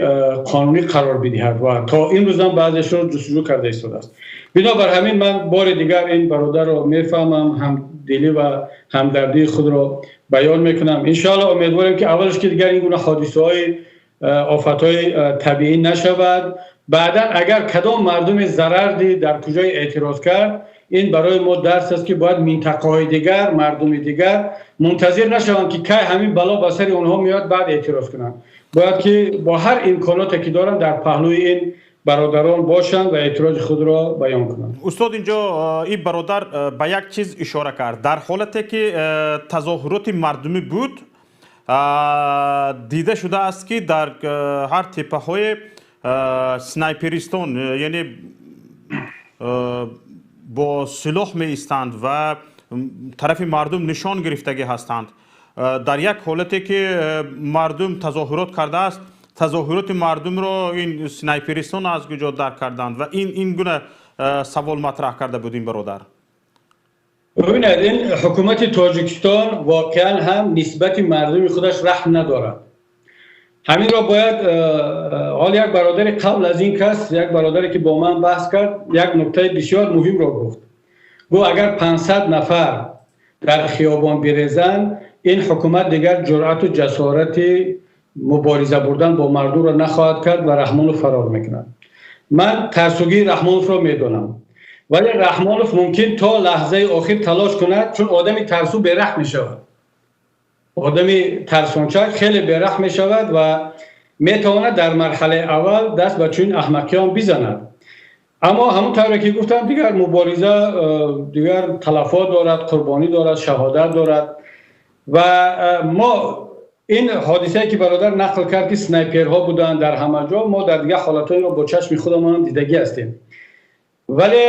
قانونی قرار بدهد و تا این روز هم بعضیش را جستجو کرده ایستاده است. بنابر همین من بار دیگر این برادر را میفهمم، هم دلی و همدردی خود را بیان میکنم. انشاءالله امیدوارم که اولش که دیگر این گونه حادثه‌های آفت‌های طبیعی نشود. بعدا اگر کدام مردم ضرر دید در کجای اعتراض کرد، این برای ما درس است که باید منطقه‌های دیگر، مردم دیگر منتظر نشوند که همین بلا به سر اونها میاد بعد اعتراض کنند. باید که با هر امکاناتی که دارن در پهلوی این برادران باشند و اعتراض خود را بیان کنند. استاد اینجا این برادر به یک چیز اشاره کرد. در حالتی که تظاهرات مردمی بود، دیده شده است که در هر تپه های سنایپریستان، یعنی با سلاح می ایستند و طرف مردم نشان گرفتگی هستند. در یک حالتی که مردم تظاهرات کرده است، تظاهرات مردم را این سنایپریستان از کجا در کردند و این گونه سوال مطرح کرده بود این برادر. ببینید این حکومت تاجیکستان واقعا هم نسبت مردم خودش رحم ندارد. همین را باید حال یک برادر قبل از این کس، یک برادری که با من بحث کرد، یک نکته بسیار مهم را گفت. اگر 500 نفر در خیابان بریزند، این حکومت دیگر جرأت و جسارت مبارزه بردن با مردم را نخواهد کرد و رحمانوف فرار میکند. من ترسوگی رحمانوف را میدونم، ولی رحمانوف ممکن تا لحظه آخر تلاش کند، چون آدمی ترسو بی‌رحم میشود. آدمی ترسانچک خیلی بی‌رحم میشود و میتواند در مرحله اول دست به چون احمقیان بزند. اما همون طوری که گفتم دیگر مبارزه دیگر تلفات دارد، قربانی دارد، شهادت دارد و ما این حادثه که برادر نقل کرد که سنایپرها بودن در همه جا، ما در دیگه حالتایی را با چشم خودمان هم دیدگی هستیم. ولی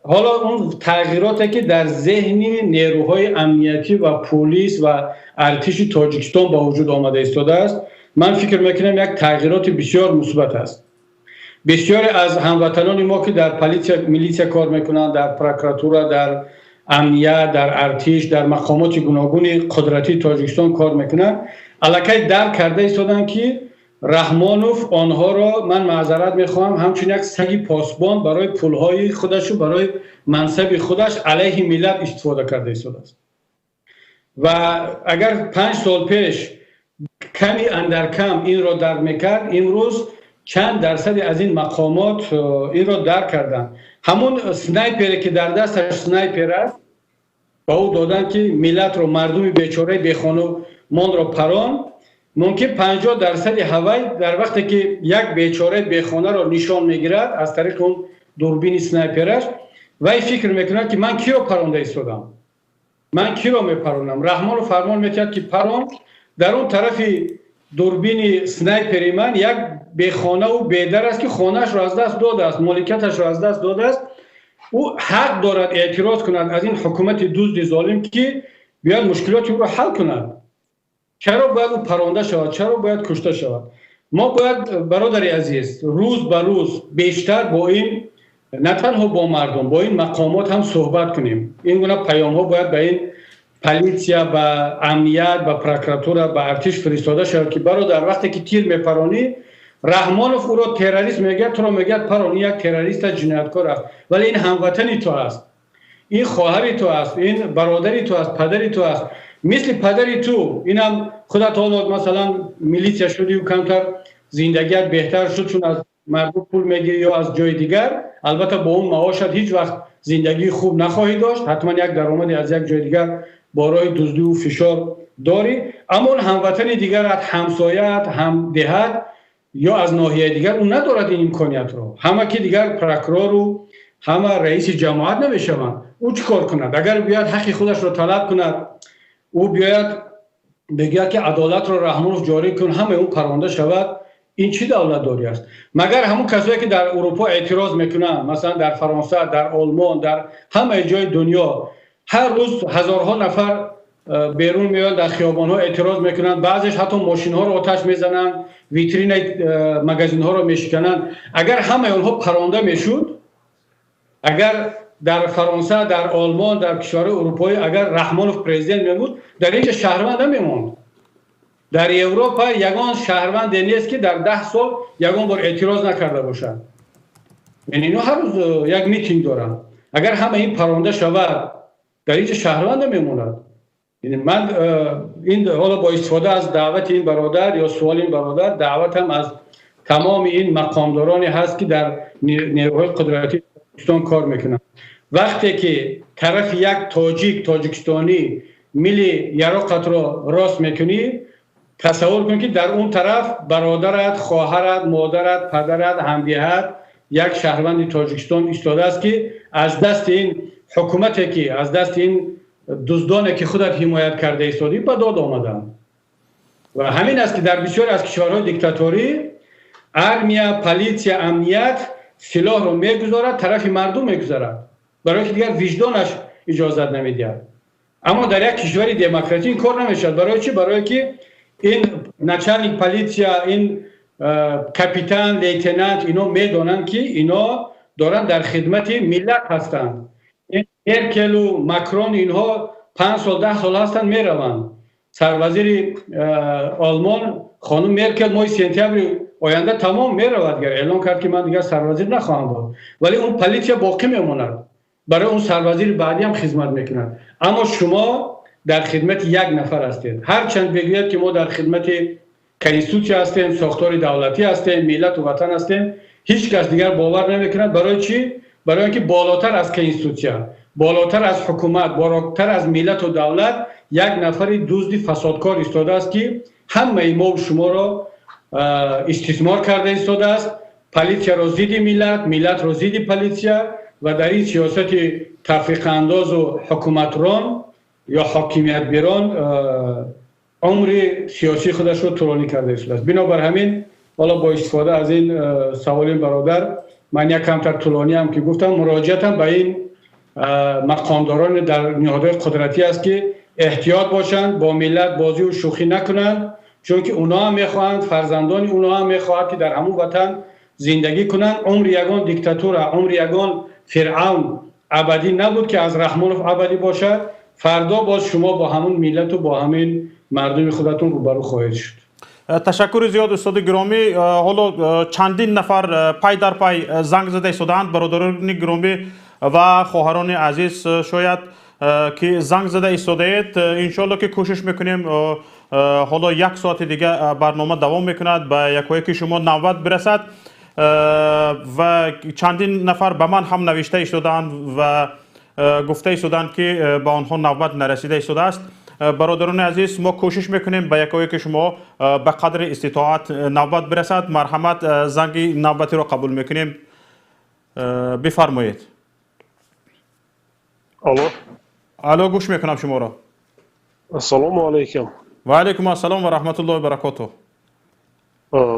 حالا اون تغییراتی که در ذهن نیروهای امنیتی و پلیس و ارتش تاجیکستان با وجود آمده ایستاده است، من فکر میکنم یک تغییرات بسیار مثبت است. بسیاری از هموطنان ما که در میلیشیا کار میکنند، در پروکراتورا، در امنیت، در ارتش، در مقامات گوناگون قدرتی تاجیکستان کار میکنند، الکی درک کرده ایستادن که رحمانوف آنها را، من معذرت میخواهم، همچون یک سگ پاسبان برای پولهای خودش و برای منصب خودش علیه ملت استفاده کرده ایستاده است. و اگر 5 سال پیش کمی اندر کم این را درک میکرد، امروز چند درصد از این مقامات این را درک کردن. همون سنایپری که در دستش سنایپر است با او دادن که ملت رو، مردم بیچاره بیخانه монро парон мумкин 50% ҳавай дар вақте ки як бечораи бехонаро нишон мегирад аз тариқи он дурбини снайпераш вай фикр мекунад ки ман киро паронда истодам, ман киро мепаронам. раҳмонов фармон мекард ки парон дар он тарафи дурбини снайпери ман як бехонаву бедар аст ки хонаашро аз даст додааст, моликияташро аз даст додааст. ӯ ҳақ дорад эътироз кунад аз ин ҳукумати дузди золим ки биёяд мушкилоти ӯро ҳал кунад. чаро бояд ӯ паронда шавад, чаро бояд кушта шавад? мо бояд бародари азиз рӯз ба рӯз бештар бо ин на танҳо бо мардум бо ин мақомот ҳам суҳбат кунем. ин гуна паёмҳо бояд ба ин полиция, ба амният, ба прокуратура, ба артиш фиристода шавад ки бародар вақте ки тир мепаронӣ раҳмонов ӯро террорист мегӯяд, туро мегӯяд парони як террорист аст, ҷинояткор аст, вале ин ҳамватани ту аст, ин хоҳари ту аст, ин бародари ту аст, падари ту аст. мисли падари ту инам худат ҳоло масалан милитсия шудию камтар зиндагият беҳтар шуд чун аз мардум пул мегирӣ ё аз ҷои дигар, албатта бо он маошат ҳеҷ вақт зиндагии хуб нахоҳӣ дошт, ҳатман як даромаде аз як ҷои дигар бо роҳи дуздиву фишор дорӣ. аммо он ҳамватани дигарат, ҳамсояат, ҳамдеҳат ё аз ноҳияи дигар ӯ надорад ин имкониятро. ҳама ки дигар прокурору ҳама раиси ҷамоат намешаванд. ӯ чӣ кор кунад? агар биёяд ҳаққи худашро талаб кунад, ӯ биёяд бигӯяд ки адолатро раҳмонов ҷорӣ кун, ҳамаи ӯ парвонда шавад, ин чӣ давлатдорӣ аст? магар ҳамон касое ки дар урупо эътироз мекунанд, масалан дар фаронса, дар олмон, дар ҳамаи ҷои дунё ҳар рӯз ҳазорҳо нафар берун меоянд, дар хиёбонҳо эътироз мекунанд, баъзеш ҳатто мошинҳоро оташ мезананд, витринаи магазинҳоро мешикананд. агар ҳамаи онҳо парвонда мешуд, агар дар фаронса, дар олмон, дар кишварҳои урупоӣ агар раҳмонов президент мемуд, дар инҷа шаҳрванд намемонд. дар Европа ягон шаҳрванде нест ки дар 10 сол ягон бор эътироз накарда бошад. яъне инҳо ҳар рӯз як митинг доранд. агар ҳама ин парвонда шавад, дар инҷа шаҳрванд намемонад. ман ин ҳоло бо истифода аз даъвати ин бародар ё суоли ин бародар, даъватам аз тамоми ин мақомдороне ҳаст ки дар нерӯҳои қудратии тоҷикистон кор мекунанд. вақте ки тарафи як тоҷикистонӣ мили яроқатро рост мекунӣ, тасаввур кун ки дар он тараф бародарат, хоҳарат, модарат, падарат, ҳамдиҳат як шаҳрванди тоҷикистон истодааст ки аз дасти ин ҳукумате ки аз дасти ин дуздоне ки худат ҳимоят карда истодӣ ба дод омаданд. ва ҳамин аст ки дар бисёре аз кишварҳои диктаторӣ армия, политсия, амният силоҳро мегузорад, тарафи мардум мегузарад, барое ки дигар виҷдонаш иҷозат намедиҳад. аммо дар як кишвари демократӣ ин кор намешавад. барои чӣ? барое ки ин начальник политсия, ин капитан, лейтенант ино медонанд ки ино доранд дар хидмати миллат ҳастанд. меркелу макрон инҳо 5 сол 10 сол ҳастанд мераванд. сарвазири олмон хонум меркел моҳи сентябри оянда тамом меравад, гар эълон кард ки ман дигар сарвазир нахоҳам буд, вале он политсия боқӣ мемонад, барои он сарвазири баъдӣ ҳам хизмат мекунад. аммо шумо дар хидмати як нафар ҳастед. ҳарчанд бигӯяд ки мо дар хидмати конститутсия ҳастем, сохтори давлатӣ ҳастем, миллату ватан ҳастем, ҳеҷ кас дигар бовар намекунад. барои чӣ? барои ки болотар аз конститутсия, болотар аз ҳукумат, болотар аз миллату давлат як нафари дузди фасодкор истодааст ки ҳамаи мо шуморо истисмор карда истодааст. политсияро зидди миллат, миллатро зидди политсия, ва дар ин сиёсати тафриқаандозу ҳукуматрон ё ҳокимиятберон умри сиёсии худашро тӯлонӣ карда истодааст. бинобар ҳамин ҳоло бо истифода аз ин саволи бародар ман як камтар тӯлониам ки гуфтам, муроҷиатам ба ин мақомдорони дар ниҳодҳои қудратӣ аст ки эҳтиёт бошанд, бо миллат бозию шӯхӣ накунанд, чунки онҳо ҳам мехоҳанд, фарзандони онҳо ҳам мехоҳад ки дар ҳамон ватан зиндагӣ кунанд. умри ягон диктатура, умри ягон фиръавн абадӣ набуд ки аз раҳмонов абадӣ бошад. фардо боз шумо бо ҳамон миллату бо ҳамин мардуми худатон рӯбарӯ хоҳед шуд. ташаккури зиёд устоди гиромӣ. ҳоло чандин нафар пай дар пай занг зада истодаанд, бародарони гиромӣ ва хоҳарони азиз, шояд ки занг зада истодаед. иншоалло ки кӯшиш мекунем ҳоло як соати дига барнома давом мекунад, ба якояки шумо навбат бирасад. ва чандин нафар ба ман ҳам навишта истодаанд ва гуфта истодаанд ки ба онҳо навбат нарасида истодааст. برادران عزیز ما کوشش میکنیم به یکایی که شما به قدر استطاعت نوبت برسد. مرحمت زنگ نوبتی را قبول میکنیم. بفرمایید. الو گوش میکنم شما را. السلام علیکم. و علیکم السلام و رحمت الله و برکاته.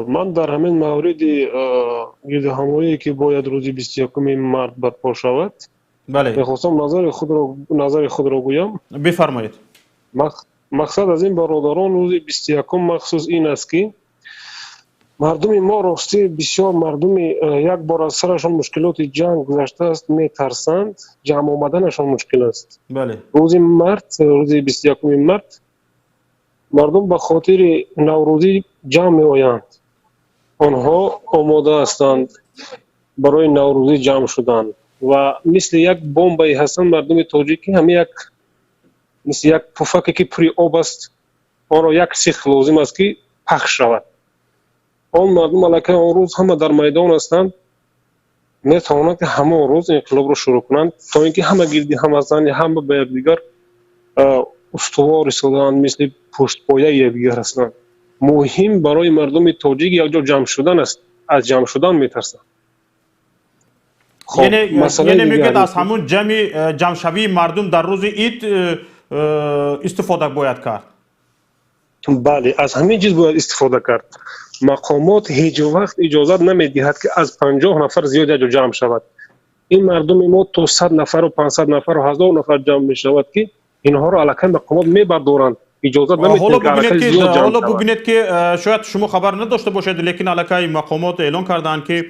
من در همین مورد گردهمایی که باید روز 21 مارس برپا شود بله میخواستم نظر خود را گویم. بفرمایید. مقصد از این برادران روز 21 مخصوص این است که مردم ما راستی بسیار مردم یک بار از سرشان مشکلات جنگ گذشته است میترسند، جمع آمدنشان مشکل است. بله روز 21 مارس مردم به خاطر نوروزی جمع می آیند. آنها آماده هستند برای نوروزی جمع شدن و مثل یک بمبی هستند. مردم تاجیکی هم مثل یک پفکی که پری آب است، آن را یک سیخ لازم است که پخش شود. آن مردم علاقه آن روز همه در میدان هستند، می توانند که همه روز انقلاب را شروع کنند تا اینکه همه گردی هم هستند، همه به یکدیگر استوار ایستاده‌اند، مثل پشتپایه یکدیگر هستند. مهم برای مردم تاجیک یک جا جمع شدن است، از جمع شدن میترسند. یعنی میگید از همون جمع شوی مردم در روز عید استفاده باید کرد. بله، از همین چیز باید استفاده کرد. مقامات هیچ وقت اجازه نمیدهد که از 50 نفر زیاد یک جا جمع شود. این مردم ما تو 100 نفر و 500 نفر و 1000 نفر جمع می شود که اینها را علاقه مقامات میبردارند. اجازه نمیدهند که علاقه زیاد جمع حالا ببینید که شاید شما خبر نداشته باشید، لیکن علاقه مقامات اعلان کردند که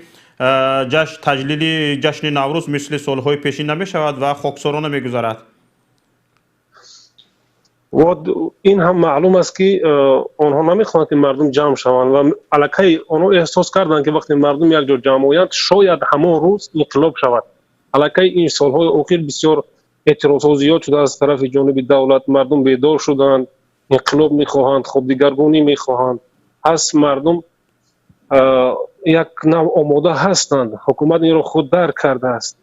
تجلیل جشن نوروز مثل سالهای پیشین نمی شود و خاکسارانه میگذرد. و این هم معلوم است که آنها نمیخواهند که مردم جمع شوند و علاقه آنها احساس کردند که وقتی مردم یک جا جمع آیند شاید همان روز انقلاب شود. علاقه این سالهای اخیر بسیار اعتراضات زیاد شده از طرف جانب دولت. مردم بیدار شدند، انقلاب میخواهند، خود دیگرگونی میخواهند. پس مردم یک نوع آماده هستند، حکومت این را خود درک کرده است.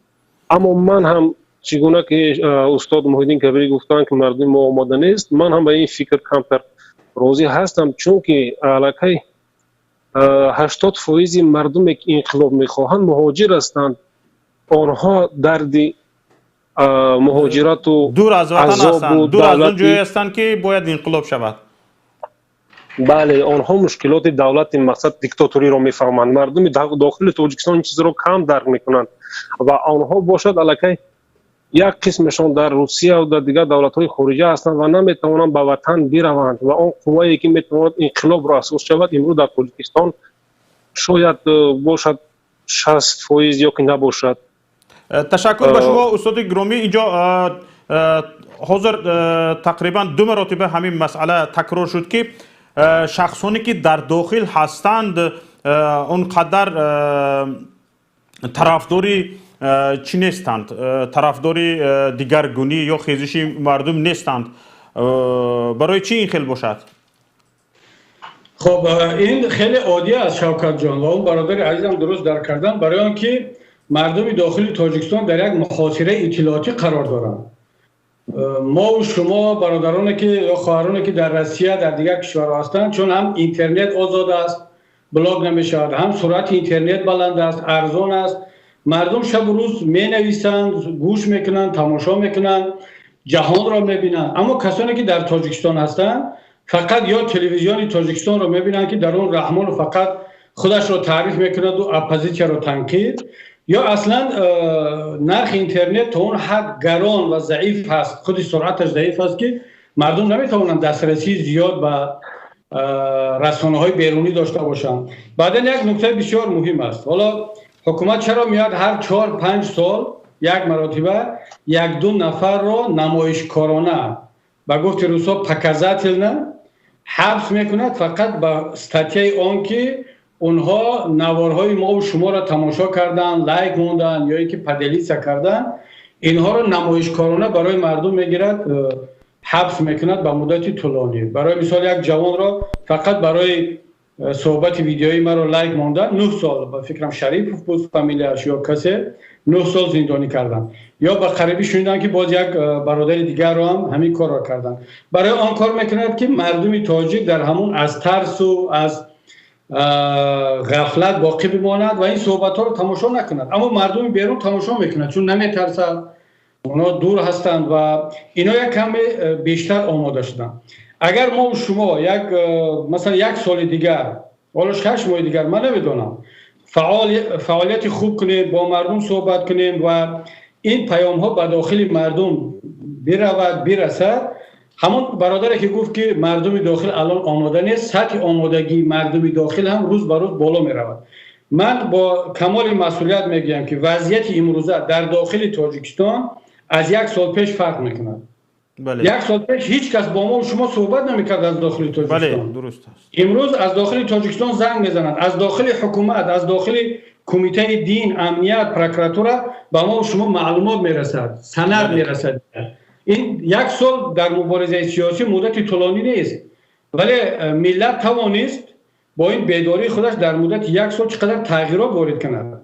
اما من هم چگونه که استاد محیدین کبیری گفتند که مردم ما آماده نیست، من هم به این فکر کمتر راضی هستم، چون که علاقه 80% مردم که انقلاب میخواهند مهاجر هستند. آنها درد مهاجرت و دور از وطن هستند، دور از اون جایی هستند که باید انقلاب شود. بله، آنها مشکلات دولت مقصد دیکتاتوری را میفهمند. مردم داخل تاجیکستان این چیز را کم درک میکنند و آنها باشد علاقه یک قسمشان در روسیه و در دیگر دولت‌های خارجی هستند و نمیتوانند به وطن بروند و آن قوایی که میتواند انقلاب را اساس شود امروز در تاجیکستان شاید باشد 60% یا که نباشد. تشکر به شما استاد گرامی. اینجا حاضر تقریبا 2 مرتبه همین مسئله تکرار شد که شخصانی که در داخل هستند اونقدر طرفداری چی نیستند، طرفداری دیگرگونی یا خیزش مردم نیستند. برای چی این خیلی باشد؟ خب این خیلی عادی است شوکت جان و اون برادر عزیزم درست درک کردن. برای آنکه مردم داخل تاجیکستان در یک مخاطره اطلاعاتی قرار دارند. ما و شما برادرانی که یا خواهرانی که در روسیه در دیگر کشورها هستند، چون هم اینترنت آزاد است، بلاگ نمیشود، هم سرعت اینترنت بلند است، ارزان است، مردم شب و روز می نویسند، گوش میکنند، تماشا میکنند، جهان را میبینند. اما کسانی که در تاجیکستان هستند فقط یا تلویزیون تاجیکستان را میبینند که در اون رحمان فقط خودش را تعریف میکند و اپوزیسیون را تنقید، یا اصلا نرخ اینترنت تا اون حد گران و ضعیف هست، خود سرعتش ضعیف است که مردم نمیتوانند دسترسی زیاد به رسانه‌های بیرونی داشته باشند. بعداً یک نکته بسیار مهم است. حالا حکومت چرا میاد هر 4-5 سال یک مرتبه 1-2 نفر را نمایشکارانه به گفت روسا پکازاتلنه حبس میکند فقط با استاتیای آن که اونها نوارهای ما و شما را تماشا کردن، لایک موندن یا اینکه پدلیسا کردن، اینها را نمایشکارانه برای مردم میگیرد، حبس میکند به مدت طولانی. برای مثال یک جوان را فقط برای صحبت ویدیویی مرا لایک ماندن 9 سال با فکرم شریف بود فامیلیش یا کسی 9 سال زندانی کردن یا با قریبی شنیدن که باز یک برادر دیگر رو هم همین کار را کردن برای آن کار میکند که مردم تاجیک در همون از ترس و از غفلت باقی بماند و این صحبت ها رو تماشا نکند اما مردم بیرون تماشا میکنند چون نمیترسند اونا دور هستند و اینا یک کمی بیشتر آماده شدن اگر ما و شما مثلا یک سال دیگر ولی 6 ماه دیگر من نمیدونم فعالیت خوب کنیم با مردم صحبت کنیم و این پیام ها به داخل مردم برسد همون برادری که گفت که مردم داخل الان آماده نیست سطح آمادگی مردم داخل هم روز به روز بالا می رود من با کمال مسئولیت میگم که وضعیت امروزه در داخل تاجیکستان از یک سال پیش فرق میکند بله. یک سال پیش هیچ کس با ما و شما صحبت نمیکرد از داخل تاجیکستان بله درست است امروز از داخل تاجیکستان زنگ میزنند از داخل حکومت از داخل کمیته دین امنیت پروکراتوره با ما و شما معلومات میرسد سند میرسد این یک سال در مبارزه سیاسی مدت طولانی نیست ولی ملت توانست با این بیداری خودش در مدت یک سال چقدر تغییرات وارد کند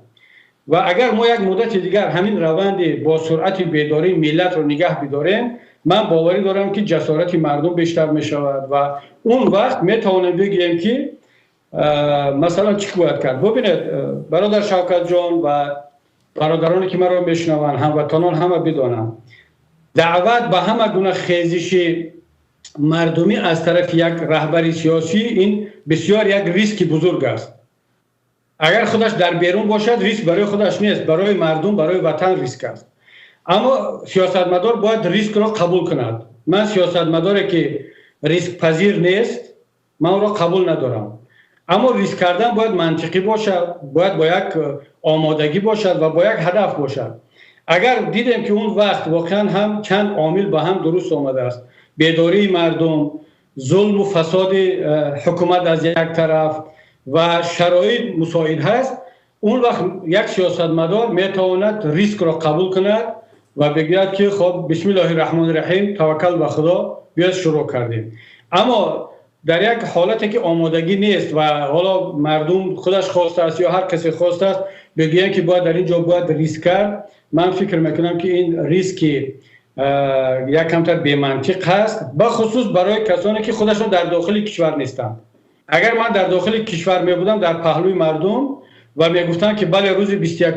و اگر ما یک مدت دیگر همین روند با سرعت بیداری ملت رو نگه بداریم من باوری دارم که جسارت مردم بیشتر می شود و اون وقت می توانیم بگیم که مثلا چی باید کرد ببینید برادر شوکت جان و برادرانی که مرا میشنوند هموطنان همه بدانند دعوت به همه گونه خیزش مردمی از طرف یک رهبر سیاسی این بسیار یک ریسک بزرگ است اگر خودش در بیرون باشد ریسک برای خودش نیست برای مردم برای وطن ریسک است اما سیاستمدار باید ریسک را قبول کند من سیاستمداری که ریسک پذیر نیست من او را قبول ندارم اما ریسک کردن باید منطقی باشد باید با یک آمادگی باشد و با یک هدف باشد اگر دیدیم که اون وقت واقعا هم چند عامل با هم درست آمده است بیداری مردم ظلم و فساد حکومت از یک طرف و شرایط مساعد هست اون وقت یک سیاستمدار میتواند ریسک را قبول کند و بگوید که خب بسم الله الرحمن الرحیم توکل به خدا بیاد شروع کردیم اما در یک حالتی که آمادگی نیست و حالا مردم خودش خواسته است یا هر کسی خواسته است بگوید که باید در اینجا باید ریسک کرد من فکر میکنم که این ریسک یک کمتر بی منطق هست بخصوص برای کسانی که خودشون در داخل کشور نیستند اگر من در داخل کشور می بودم در پهلوی مردم و می گفتن که بله روز 21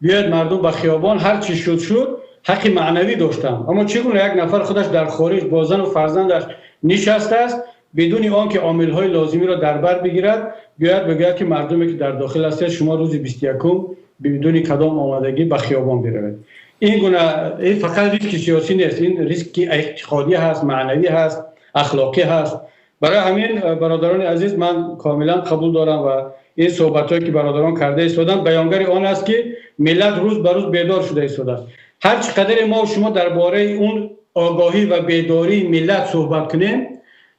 بیاید مردم به خیابان هر چی شد حق معنوی داشتم اما چگونه یک نفر خودش در خارج با زن و فرزندش نشسته است بدون آنکه عامل‌های لازمی را در بر بگیرد بیاید بگوید که مردمی که در داخل هستند شما روز 21 بدون کدام آمادگی به خیابان بروید این گونه این فقط ریسک سیاسی نیست این ریسک اعتقادی هست معنوی هست اخلاقی هست برای همین برادران عزیز من کاملا قبول دارم و این صحبت‌هایی که برادران کرده ایستادن بیانگر آن است که ملت روز به روز بیدار شده ایستاده است هر چقدر ما و شما درباره اون آگاهی و بیداری ملت صحبت کنیم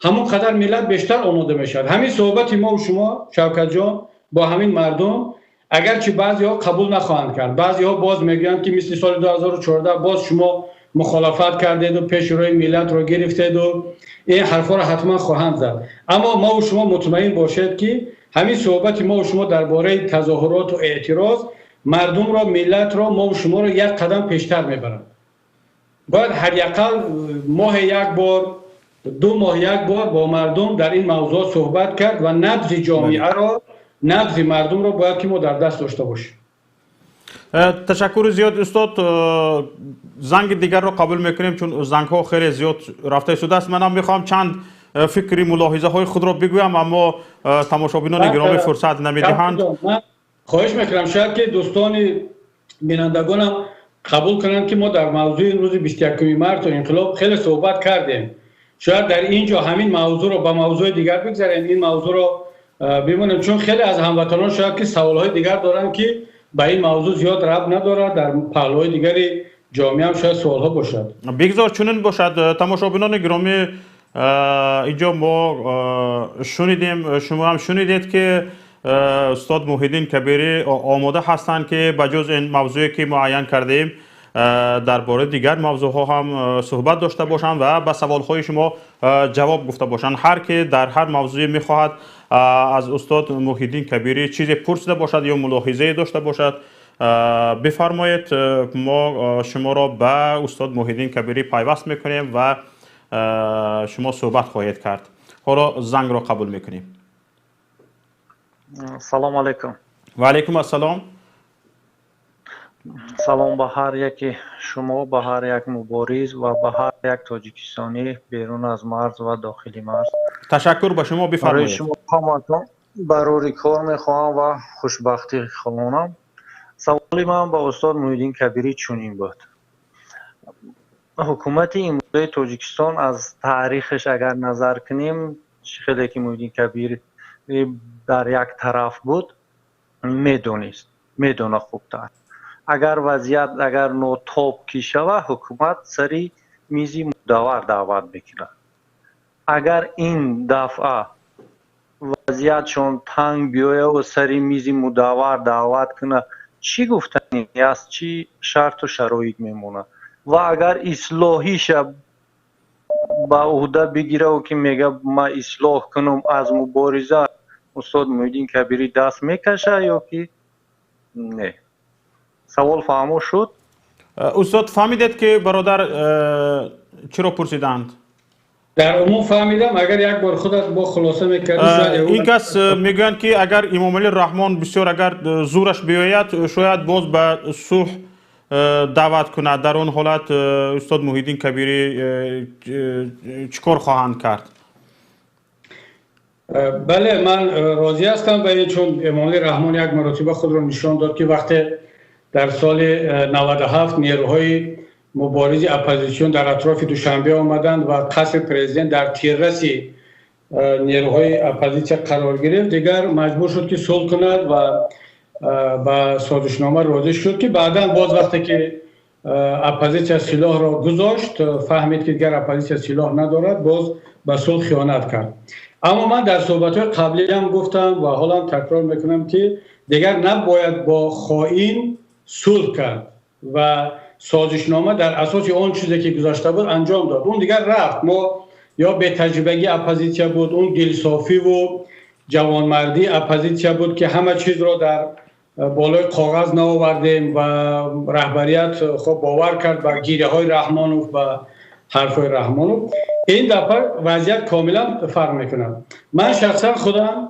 همون قدر ملت بیشتر آماده میشد همین صحبت ما و شما شوکت جان با همین مردم اگرچه بعضی‌ها قبول نخواهند کرد بعضی‌ها باز میگن که مثل سال 2014 باز شما مخالفت کردید و پیش روی ملت رو گرفتید و این حرفا رو حتما خواهند زد اما ما و شما مطمئن باشید که همین صحبت ما و شما درباره تظاهرات و اعتراض مردم را ملت را ما و شما را یک قدم پیشتر میبرند باید هر یقل ماه یک بار 2 ماه یک بار با مردم در این موضوع صحبت کرد و نبض جامعه را نبض مردم را باید که ما در دست داشته باشیم تشکر زیاد استاد زنگ دیگر رو قبول میکنیم چون زنگ ها خیلی زیاد رفته شده است من هم میخوام چند فکری ملاحظه های خود را بگویم اما تماشابینان گرامی فرصت نمیدهند من خواهش میکنم شاید که دوستان بینندگانم قبول کنند که ما در موضوع این روز 21 مارس و انقلاب خیلی صحبت کردیم شاید در اینجا همین موضوع رو با موضوع دیگر بگذاریم این موضوع رو ببینیم چون خیلی از هموطنان شاید که سوالهای دیگر دارن که با این موضوع زیاد ربط نداره در پهلوهای دیگری جامعه هم شاید سوالها باشد بگذار چنین باشد تماشابینان گرامی اینجا ما شنیدیم شما هم شنیدید که استاد محیدین کبیری آماده هستند که بجز این موضوعی که معین کردیم درباره دیگر موضوع ها هم صحبت داشته باشند و به سوال های شما جواب گفته باشند. هر که در هر موضوعی میخواهد از استاد محی الدین کبیری چیزی پرسیده باشد یا ملاحظه داشته باشد بفرمایید. ما شما را به استاد محی الدین کبیری پیوست میکنیم و شما صحبت خواهید کرد. حالا زنگ را قبول میکنیم. سلام علیکم. و علیکم السلام. سلام به هر یک شما، به هر یک مبارز و به هر یک تاجیکستانی بیرون از مرز و داخلی مرز. تشکر به شما. بفرمایید. شما همتون برای کار میخواهم و خوشبختی خواهانم. سوالی من با استاد محی الدین کبیری چنین بود: حکومت امروزه تاجیکستان از تاریخش اگر نظر کنیم، خیلی که محی الدین کبیری در یک طرف بود میدونه خوبتر. اگر وضعیت اگر نوتاب کی شود، حکومت سری میزی مداور دعوت بکنه. اگر این دفعه وضعیتشون تنگ بیایه و سری میزی مداور دعوت کنه، چی گفتنی است؟ چی شرط و شرایط میمونه؟ و اگر اصلاحیش با عهده بگیره و که میگه ما اصلاح کنم از مبارزه، استاد محی الدین کبیری دست میکشه یا که نه؟ سوال فهمو شد؟ استاد فهمیدید که برادر چرا پرسیدند؟ در عموم فهمیدم. اگر یک بار خودت با خلاصه میکردی. این کس میگن که اگر امام علی رحمان بسیار اگر زورش بیاید شاید باز به صلح دعوت کنه. در اون حالت استاد محی الدین کبیری چیکار خواهند کرد؟ بله، من راضی هستم به این، چون امام علی رحمان یک مرتبه خود را نشان داد که وقتی در سال 97 نیروهای مبارز اپوزیسیون در اطراف دوشنبه آمدند و قصر پرزیدنت در تیررس نیروهای اپوزیسیون قرار گرفت، دیگر مجبور شد که صلح کند و با سازشنامه راضی شد که بعدا باز وقتی که اپوزیسیون سلاح را گذاشت، فهمید که دیگر اپوزیسیون سلاح ندارد، باز به صلح خیانت کرد. اما من در صحبت‌های قبلی هم گفتم و حالا هم تکرار میکنم که دیگر نباید با خائن صلح کرد و سازشنامه در اساس اون چیزی که گذاشته بود انجام داد. اون دیگر رفت. ما یا به تجربگی اپوزیسیون بود، اون دلصافی و جوانمردی اپوزیسیون بود که همه چیز را در بالای کاغذ نآوردیم و رهبریت خب باور کرد بر گیره های رحمانوف و حرف های رحمانوف. این دفعه وضعیت کاملا فرق میکنه. من شخصا خودم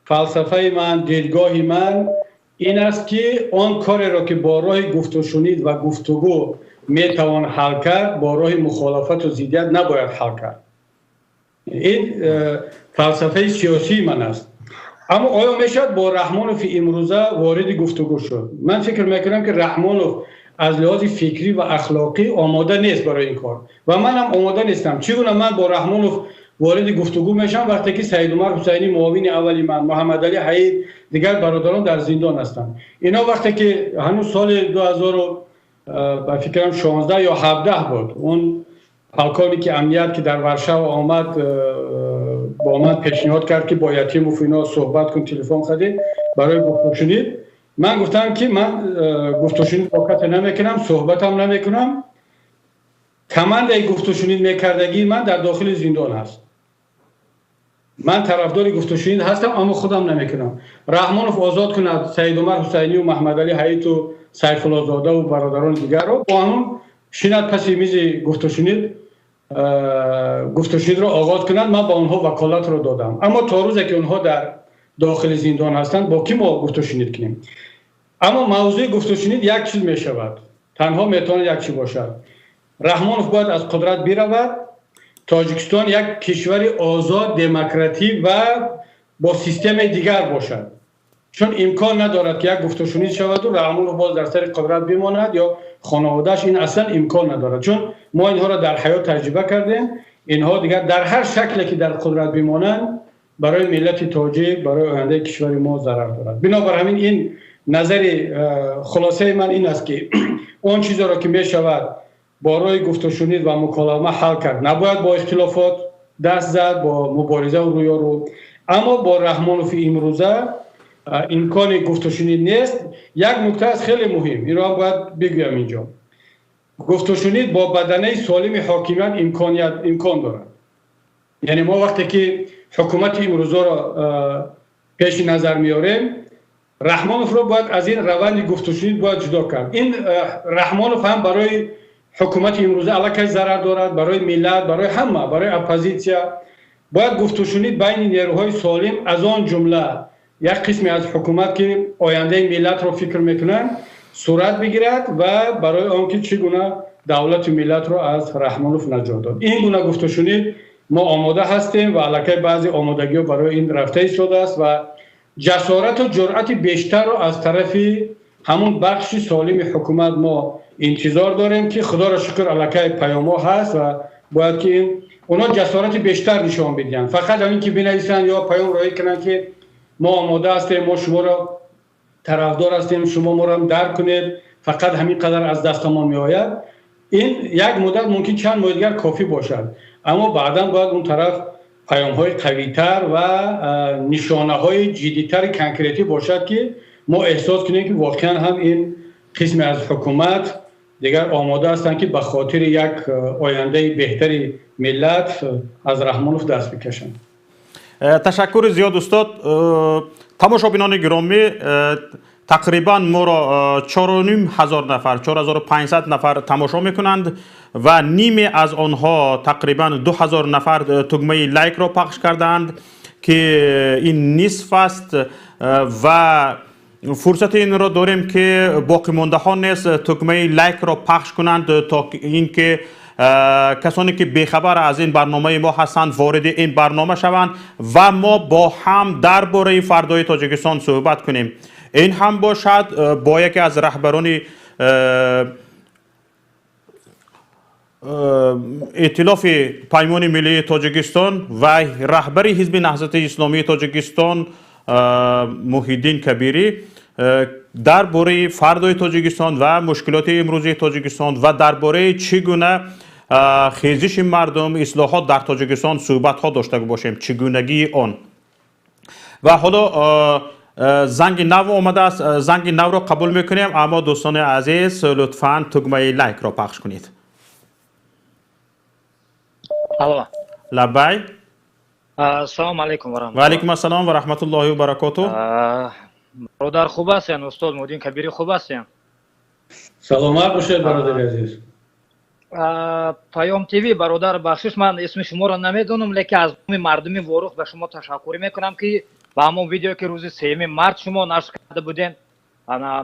فلسفه من، دیدگاه من این است که آن کاری را که با راه گفت و شنید و گفتگو میتوان حل کرد، با راه مخالفت و ضدیت نباید حل کرد. این فلسفه سیاسی من است. اما آیا میشد با رحمانوف امروزه وارد گفتگو شد؟ من فکر میکنم که رحمانوف از لحاظ فکری و اخلاقی آماده نیست برای این کار و من هم آماده نیستم. چگونه من با رحمانوف وارد گفتگو میشم وقتی که سید عمر حسینی معاون اولی من، محمد علی حید، دیگر برادران در زندان هستند. اینا وقتی که هنوز سال 2000 به فکرم 16 یا 17 بود، اون پلکانی که امنیت که در ورشو آمد با من پیشنهاد کرد که با یتیم و فینا صحبت کن، تلفن خدی برای گفتگو شنید. من گفتم که من گفتگو شنید واقعا نمیکنم، صحبتم نمیکنم. کمند گفتگو شنید میکردگی من در داخل زندان هست. من طرفدار گفتگو شنید هستم اما خودم نمیکنم. رحمانوف آزاد کند سید عمر حسینی و محمد علی حیات و سیف الله زاده و برادران دیگر رو با همون شیند پس میز گفتگو شنید رو آغاز کنند. من با اونها وکالت رو دادم، اما تا روزی که اونها در داخل زندان هستند با کی ما گفتگو شنید کنیم؟ اما موضوع گفتگو شنید یک چیز می شود، تنها میتونه یک چیز باشد. رحمانوف باید از قدرت برود، تاجیکستان یک کشور آزاد دموکراتیک و با سیستم دیگر باشد، چون امکان ندارد که یک گفتگو شنید شود و رحمانوف باز در سر قدرت بماند یا خانواده‌اش. این اصلا امکان ندارد، چون ما اینها را در حیات تجربه کردیم. اینها دیگر در هر شکلی که در قدرت بمانند برای ملت تاجیک، برای آینده کشور ما ضرر دارد. بنابر همین این نظر خلاصه من این است که اون چیزا را که می شود با راه گفت و شنید و مکالمه حل کرد، نباید با اختلافات دست زد، با مبارزه و رویارو. اما با رحمانوف امروزه امکان گفت و شنید نیست. یک نکته است خیلی مهم، این را باید بگویم اینجا. گفتشونید با بدنه سالم حاکمیت امکان دارد. یعنی ما وقتی که حکومت امروز را پیش نظر میاریم، رحمانوف رو باید از این روند گفتشونید باید جدا کرد. این رحمانوف هم برای حکومت امروز علاقه ضرر دارد، برای ملت، برای همه، برای اپوزیسیا باید گفتشونید بین نیروهای سالم از آن جمله یک قسمی از حکومت که آینده ملت رو فکر میکنن صورت بگیرد و برای آنکه چگونه دولت ملت رو از رحمانوف نجات داد. این گونه گفتشونید ما آماده هستیم و علاقه بعضی آمادگی برای این رفته ایستاده است و جسارت و جرأت بیشتر رو از طرف همون بخش سالم حکومت ما انتظار داریم که خدا را شکر علاقه پیام‌ها هست و باید که اونا جسارت بیشتر نشان بدن. فقط همین که بنویسن یا پیام رایی کنن که ما آماده هستیم، ما شما را طرفدار هستیم، شما ما را درک کنید، فقط همین قدر از دست ما می آید. این یک مدت ممکن چند ماه دیگر کافی باشد، اما بعدا باید اون طرف پیام های قوی تر و نشانه های جدی تر کنکریتی باشد که ما احساس کنیم که واقعا هم این قسم از حکومت دیگر آماده هستند که به خاطر یک آینده بهتری ملت از رحمانوف دست بکشند. تشکر زیاد استاد. تماشابینان گرامی، تقریبا ما را 4,500 نفر 4,500 نفر تماشا میکنند و نیمه از آنها تقریبا 2,000 نفر تگمه لایک را پخش کردند که این نصف است و فرصت این را داریم که باقی مانده ها نیز تگمه لایک را پخش کنند تا اینکه کسانی که بیخبر از این برنامه ما هستند وارد این برنامه شوند و ما با هم درباره فردای تاجیکستان صحبت کنیم. این هم باشد با یکی از رهبران ائتلاف پیمان ملی تاجیکستان و رهبر حزب نهضت اسلامی تاجیکستان محیدین کبیری درباره فردای تاجیکستان و مشکلات امروزی تاجیکستان و درباره چگونه خیزش مردم، اصلاحات در تاجیکستان صحبت ها داشته باشیم، چگونگی آن. و حالا زنگ نو آمده است، زنگ نو را قبول میکنیم، اما دوستان عزیز لطفاً تگمه لایک را پخش کنید. الو. لبای. السلام علیکم و رحمت الله. و علیکم السلام و رحمت الله و برکاته. برادر خوب هستین؟ استاد محیدین کبیری خوب هستین؟ سلامت باشید برادر عزیز. پیام تیوی برادر بخشش، من اسم شما را نمیدونم، لیکن از مردمی وروخ به شما تشکر میکنم که با همون ویدیو که روز 3 مارس شما نشر کرده بودین،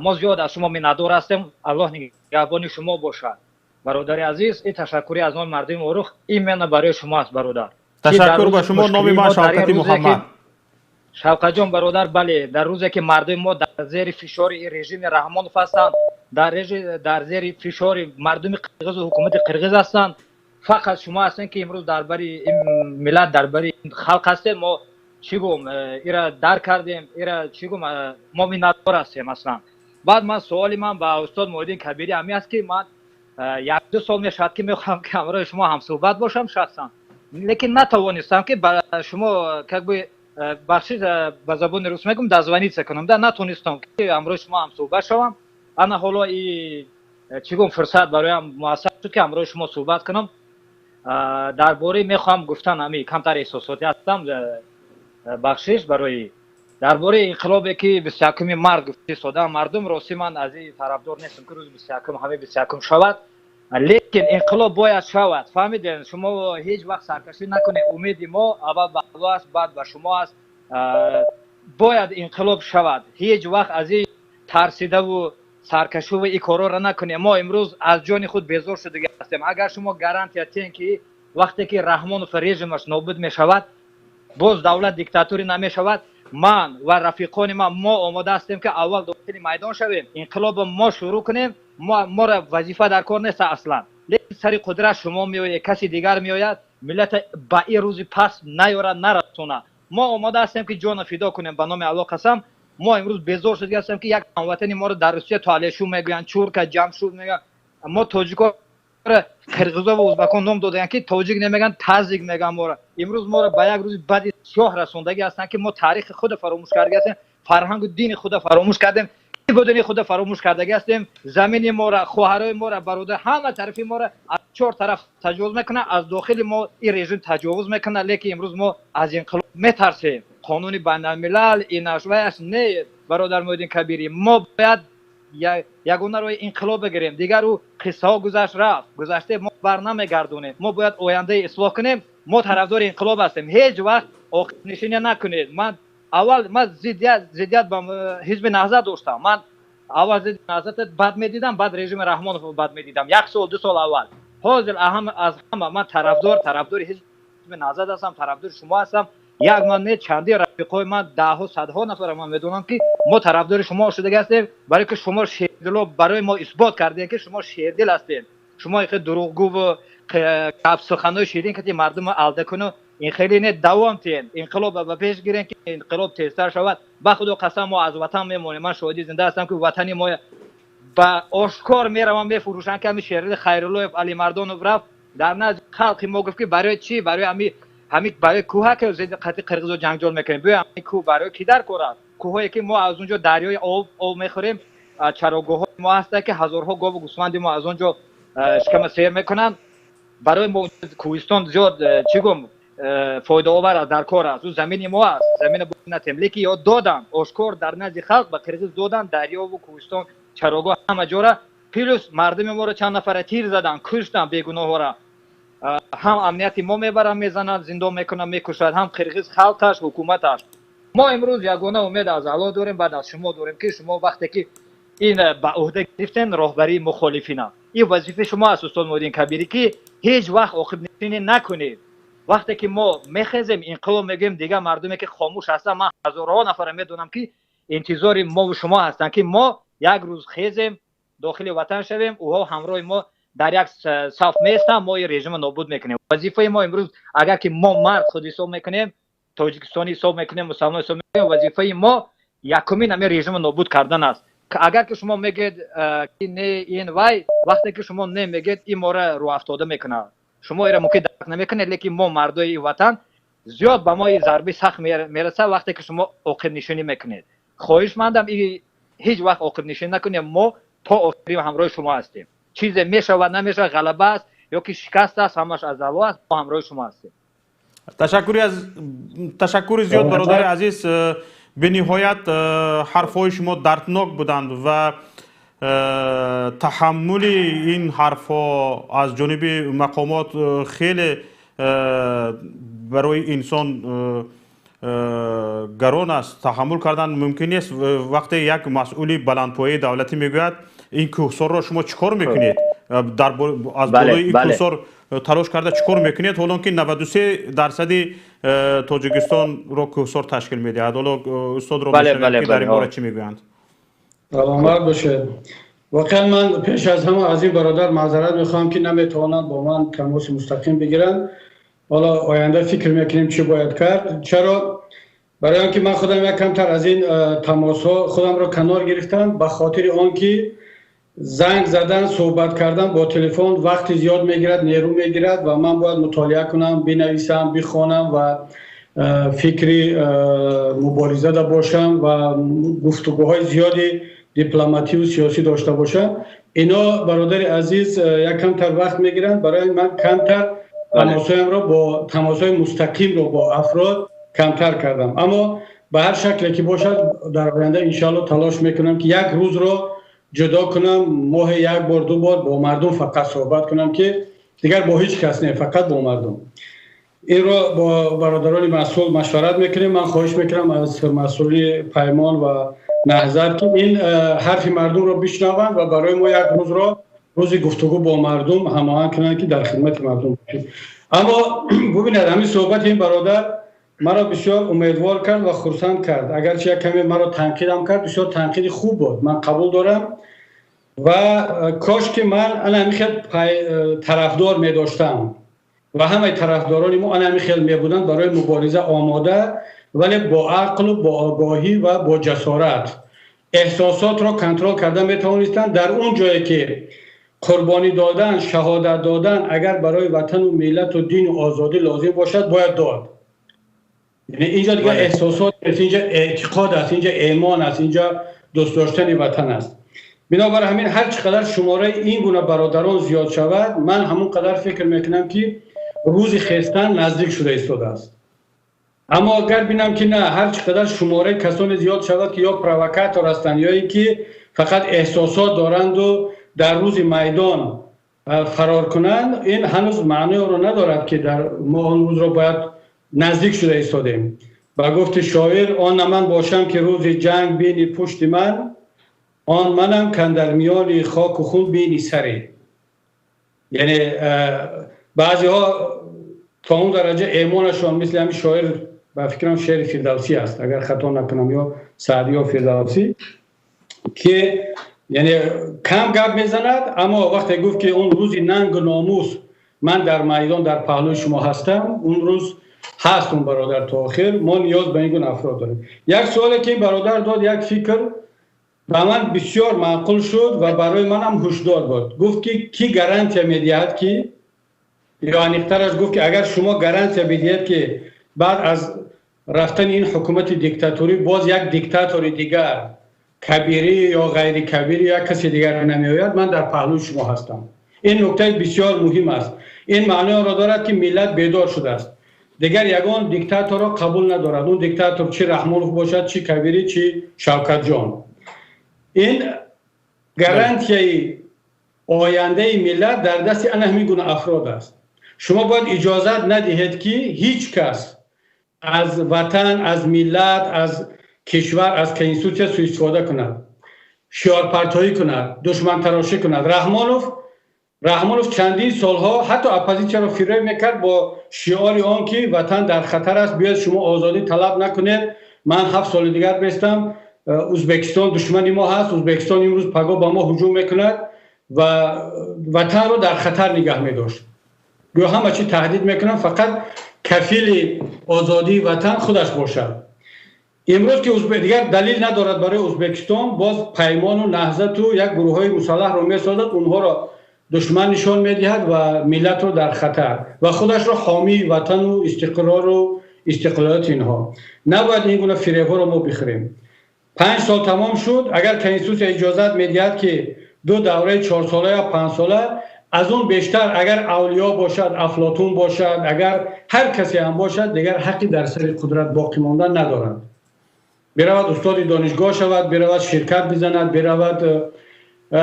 ما زیاد از شما منادور هستیم. الله نگهبان شما باشد برادر عزیز. این تشکری از نام مردم وروخ این برای شما است برادر. تشکر به شما. نام من شوکتی محمد. شوکت جان برادر، بله، در روزی که مردم ما در زیر فشار رژیم رحمانوف هستند، در زیر فشار مردم قرغیز و حکومت قرغیز هستند، فقط شما هستین که امروز درباره این ملت، درباره این خلق هستین. ما چیگم ایرا درک کردیم، ایرا چیگم ما منادور هستیم اصلا. بعد من سوالی من با استاد محیدین کبیری همی است که من 1-2 سال میشد که میخوام که همراه شما هم صحبت باشم شخصا، لیکن نتوانستم که با شما که بخشید به زبان روس میگم دزوانیت کنم، در نتونستم که همراه شما هم صحبت شوم. انا حالا این چیگم فرصت برایم موثر شد که همراه شما صحبت کنم. درباره میخوام گفتن همی کمتر احساساتی هستم. بخشش برای درباره انقلابی که 21 مارس گفته صدا مردم راستی من از این طرفدار نیستم که روز 21 همه 21 شود، لیکن انقلاب باید شود. فهمیدین؟ شما هیچ وقت سرکشی نکنید. امید ما اول به الله است، بعد به شما است. باید انقلاب شود. هیچ وقت از این ترسیده و سرکشی و این کارا را نکنید. ما امروز از جان خود بیزار شده هستیم. اگر شما گارانتی هستین که وقتی که رحمانوف رژیمش نابود می شود، باز دولت دیکتاتوری نمی شود، من و رفیقان ما آماده هستیم که اول داخل میدان شویم، انقلاب ما شروع کنیم. ما را وظیفه در کار نیست اصلا، لیکن سری قدرت شما میآید، کسی دیگر میآید، ملت با این روز پس نیاره نرسونه. ما آماده هستیم که جان فدا کنیم به نام الله قسم. ما امروز بیزار شده هستیم که یک هموطن ما رو در روسیه تالیشو میگن، چورک جمشید میگن، ما تاجیکا قرغیزا و ازبکان نام دادن که تاجیک نمیگن، تازیک میگن. ما را امروز ما را به یک روز بعد سیاه رسوندگی هستن که ما تاریخ خود فراموش کرده هستیم، فرهنگ و دین خود فراموش کردیم. بدون خود فراموش کردگی هستیم. زمین ما را، خواهرای ما را، برادر همه طرفی ما را از چهار طرف تجاوز میکنه. از داخل ما این رژیم تجاوز میکنه. لیکن امروز ما از انقلاب میترسیم. قانون بین الملل این اشوایش نه برادر مودین کبیری. ما باید یگانه روی انقلاب بگیریم. دیگر او قصه ها گذشته ما برنمیگردونیم. ما باید آینده اصلاح کنیم. ما طرفدار انقلاب هستیم. هیچ وقت عقب نشینی نکنید. من ضدیت با حزب نهضت داشتم. من اول ضد نهضت بد میدیدم، بعد رژیم رحمانوف بد میدیدم. 1 سال 2 سال اول. حاضر از همه من طرفدار حزب نهضت هستم، طرفدار شما هستم. یک من نه چندی رفیقای من ده صدها نفر من میدونم که ما طرفدار شما شده هستیم، برای که شما شیردل برای ما اثبات کردید که شما شیردل هستید. شما خیلی دروغگو و کپ سخنای شیرین که مردم الده کنه این خیلی نه دوام تین انقلاب به پیش گیرین که انقلاب تیزتر شود. به خدا قسم ما از وطن میمونیم. من شاهدی زنده هستم که وطنی ما با آشکار میروم میفروشن که همین شیرین خیرالله علی مردانوف رفت در نزد خلق ما گفت که برای چی؟ برای همین برای کوه که زید قطعی قرقیز و جنگجول میکنیم. بیا همین کوه برای کی در کاره؟ کوهایی که ما از اونجا دریای آب میخوریم، چراگاه ما هسته که هزارها گاو و گوسفند ما از اونجا شکم سیر میکنن. برای ما کوهستان زیاد چی گم فایده آور است، در کار است. اون زمین ما است، زمین بودنتیم. لیکن یاد دادن آشکار در نزد خلق به قرقیز دادن دریا و کوهستان چراگاه همه جا. پلوس مردم ما رو چند نفر تیر زدن، کشتن بیگناه را. هم امنیت ما میبرن میزنن، زندان میکنن، میکشن. هم قرقیز خلقش، حکومتش. ما امروز یگانه امید از الله داریم، بعد از شما داریم که شما وقتی که این به عهده گرفتن راهبری مخالفین، این وظیفه شما است استاد مودین کبیری که هیچ وقت عقب نشینی نکنید. وقتی که ما میخزیم انقلاب میگیم دیگه مردمی که خاموش هستن، من هزارها نفر میدونم که انتظار ما و شما هستن که ما یک روز خزیم داخل وطن شویم، اوها همراه ما در یک صف میستن، ما این رژیم نابود میکنیم. وظیفه ما امروز اگر که ما مرد خود حساب میکنیم، تاجیکستانی حساب میکنیم، مسلمان حساب میکنیم، وظیفه ما یکمین همین رژیم نابود کردن است. اگر که شما میگید که نه این وای، وقتی که شما نمیگید این ما را رو افتاده میکنه، شما این را ممکن درک نمیکنید. لیکن ما مردای وطن زیاد به ما این ضربه سخت میرسه وقتی که شما عقب نشینی میکنید. خواهش مندم هیچ وقت عقب نشینی نکنید. ما تا آخری همراه شما هستیم. چیز میشه و نمیشه، غلبه است یا که شکست است، همش از الله است. ما همراه شما هستیم. تشکر زیاد برادر عزیز. به نهایت حرفهای شما دردناک بودند و تحمل این حرفها از جانب مقامات خیلی برای انسان گران است. تحمل کردن ممکن است. وقتی یک مسئولی بلندپایه دولتی میگوید این کوهسار را شما چیکار میکنید؟ از بالای این کوهسار تلاش کرده چیکار میکنید؟ حالا که 93% تاجیکستان را کوهسار تشکیل میده. حالا استاد را میشنویم که در این باره چی میگویند؟ سلامت باشه. واقعا من پیش از همه از این برادر معذرت میخوام که نمیتوانند با من تماس مستقیم بگیرن. حالا آینده فکر میکنیم چی باید کرد. چرا؟ برای آنکه من خودم یک کمتر از این تماس ها خودم را کنار گرفتم، به خاطر آنکه زنگ زدن، صحبت کردن با تلفن وقت زیاد میگیرد، نیرو میگیرد و من باید مطالعه کنم، بنویسم، بخوانم و فکری مبارزه دا باشم و گفتگوهای زیادی دیپلماتی و سیاسی داشته باشم. اینا برادر عزیز یک کمتر وقت میگیرند. برای من کمتر تماسایم را با تماسای مستقیم رو با افراد کمتر کردم. اما به هر شکلی که باشد در آینده انشالله تلاش میکنم که یک روز رو جدا کنم، ماه یک بار 2 بار با مردم فقط صحبت کنم که دیگر با هیچ کس نه، فقط با مردم. این را با برادران مسئول مشورت میکنیم. من خواهش میکنم از مسئولی پیمان و نهضت که این حرف مردم را بشنوند و برای ما یک روز را روزی گفتگو با مردم هماهنگ کنند که در خدمت مردم باشیم. اما ببینید همین صحبت این برادر مرا بسیار امیدوار کرد و خرسند کرد. اگرچه یک کمی مرا تنقیدم کرد، بسیار تنقید خوب بود، من قبول دارم و کاش که من انمیخیل طرفدار می داشتم و همه طرفداران ما انمیخیل می بودن برای مبارزه آماده، ولی با عقل و با آگاهی و با جسارت احساسات را کنترل کرده می توانستند. در اون جایی که قربانی دادن، شهادت دادن اگر برای وطن و ملت و دین و آزادی لازم باشد باید داد. یعنی اینجا دیگه احساسات است، اینجا اعتقاد است، اینجا ایمان است، اینجا دوست داشتن وطن است. بنابر همین هر چقدر شماره این گونه برادران زیاد شود، من همون قدر فکر میکنم که روز خیستن نزدیک شده ایستاده است. اما اگر بینم که نه، هر چقدر شماره کسان زیاد شود که یا پروکاتور هستند یا اینکه فقط احساسات دارند و در روز میدان فرار کنند، این هنوز معنی رو ندارد که در ما اون روز رو باید نزدیک شده ایستادیم. و گفت شاعر آن نه من باشم که روز جنگ بینی پشت من، آن منم که در میان خاک و خون بینی سری. یعنی بعضی ها تا اون درجه ایمانشان مثل همین شاعر، به فکرم شعر فردوسی است اگر خطا نکنم، یا سعدی یا فردوسی، که یعنی کم گپ میزند، اما وقتی گفت که اون روز ننگ و ناموس من در میدان در پهلوی شما هستم، اون روز هست اون برادر تا آخر. ما نیاز به این گونه افراد داریم. یک سوالی که این برادر داد، یک فکر به من بسیار معقول شد و برای من هم هشدار بود. گفت که کی گارانتی میدهد که، یا انیقترش گفت که اگر شما گارانتی بدهید که بعد از رفتن این حکومت دیکتاتوری باز یک دیکتاتور دیگر کبیری یا غیر کبیری یا کسی دیگر نمیآید، من در پهلوی شما هستم. این نکته بسیار مهم است. این معنی را دارد که ملت بیدار شده است. دیگر یگان دیکتاتور را قبول ندارد. اون دیکتاتور چی رحمانوف باشد، چی کبیری، چی شوکت جان. این گارانتی آینده ملت در دست همین گونه افراد است. شما باید اجازت ندهید که هیچ کس از وطن، از ملت، از کشور، از کنستیتوسیون سوء استفاده کند، شعار پرتایی کند، دشمن تراشی کند. رحمانوف چندین سالها حتی اپوزیسیون را فریب میکرد با شعار آن که وطن در خطر است، بیاید شما آزادی طلب نکنید، من 7 سال دیگر بیستم، ازبکستان دشمن ما هست، ازبکستان امروز پگاه با ما هجوم میکند و وطن رو در خطر نگه میداشت. گویا همه چی تهدید میکنن، فقط کفیل آزادی وطن خودش باشد. امروز که دیگر دلیل ندارد برای ازبکستان باز پیمان و نهضت و یک گروه های مسلح رو میسازد، اونها را دشمن نشان میدهد و ملت رو در خطر و خودش را حامی وطن و استقرار و استقلالیت اینها. نباید این گونه فریب‌ها رو ما بخوریم. 5 سال تمام شد، اگر کنستیتوسیون اجازت میدهد که 2 دوره 4 ساله یا 5 ساله، از اون بیشتر اگر اولیا باشد، افلاطون باشد، اگر هر کسی هم باشد، دیگر حقی در سر قدرت باقی ماندن ندارد. برود استاد دانشگاه شود، برود شرکت بزند، برود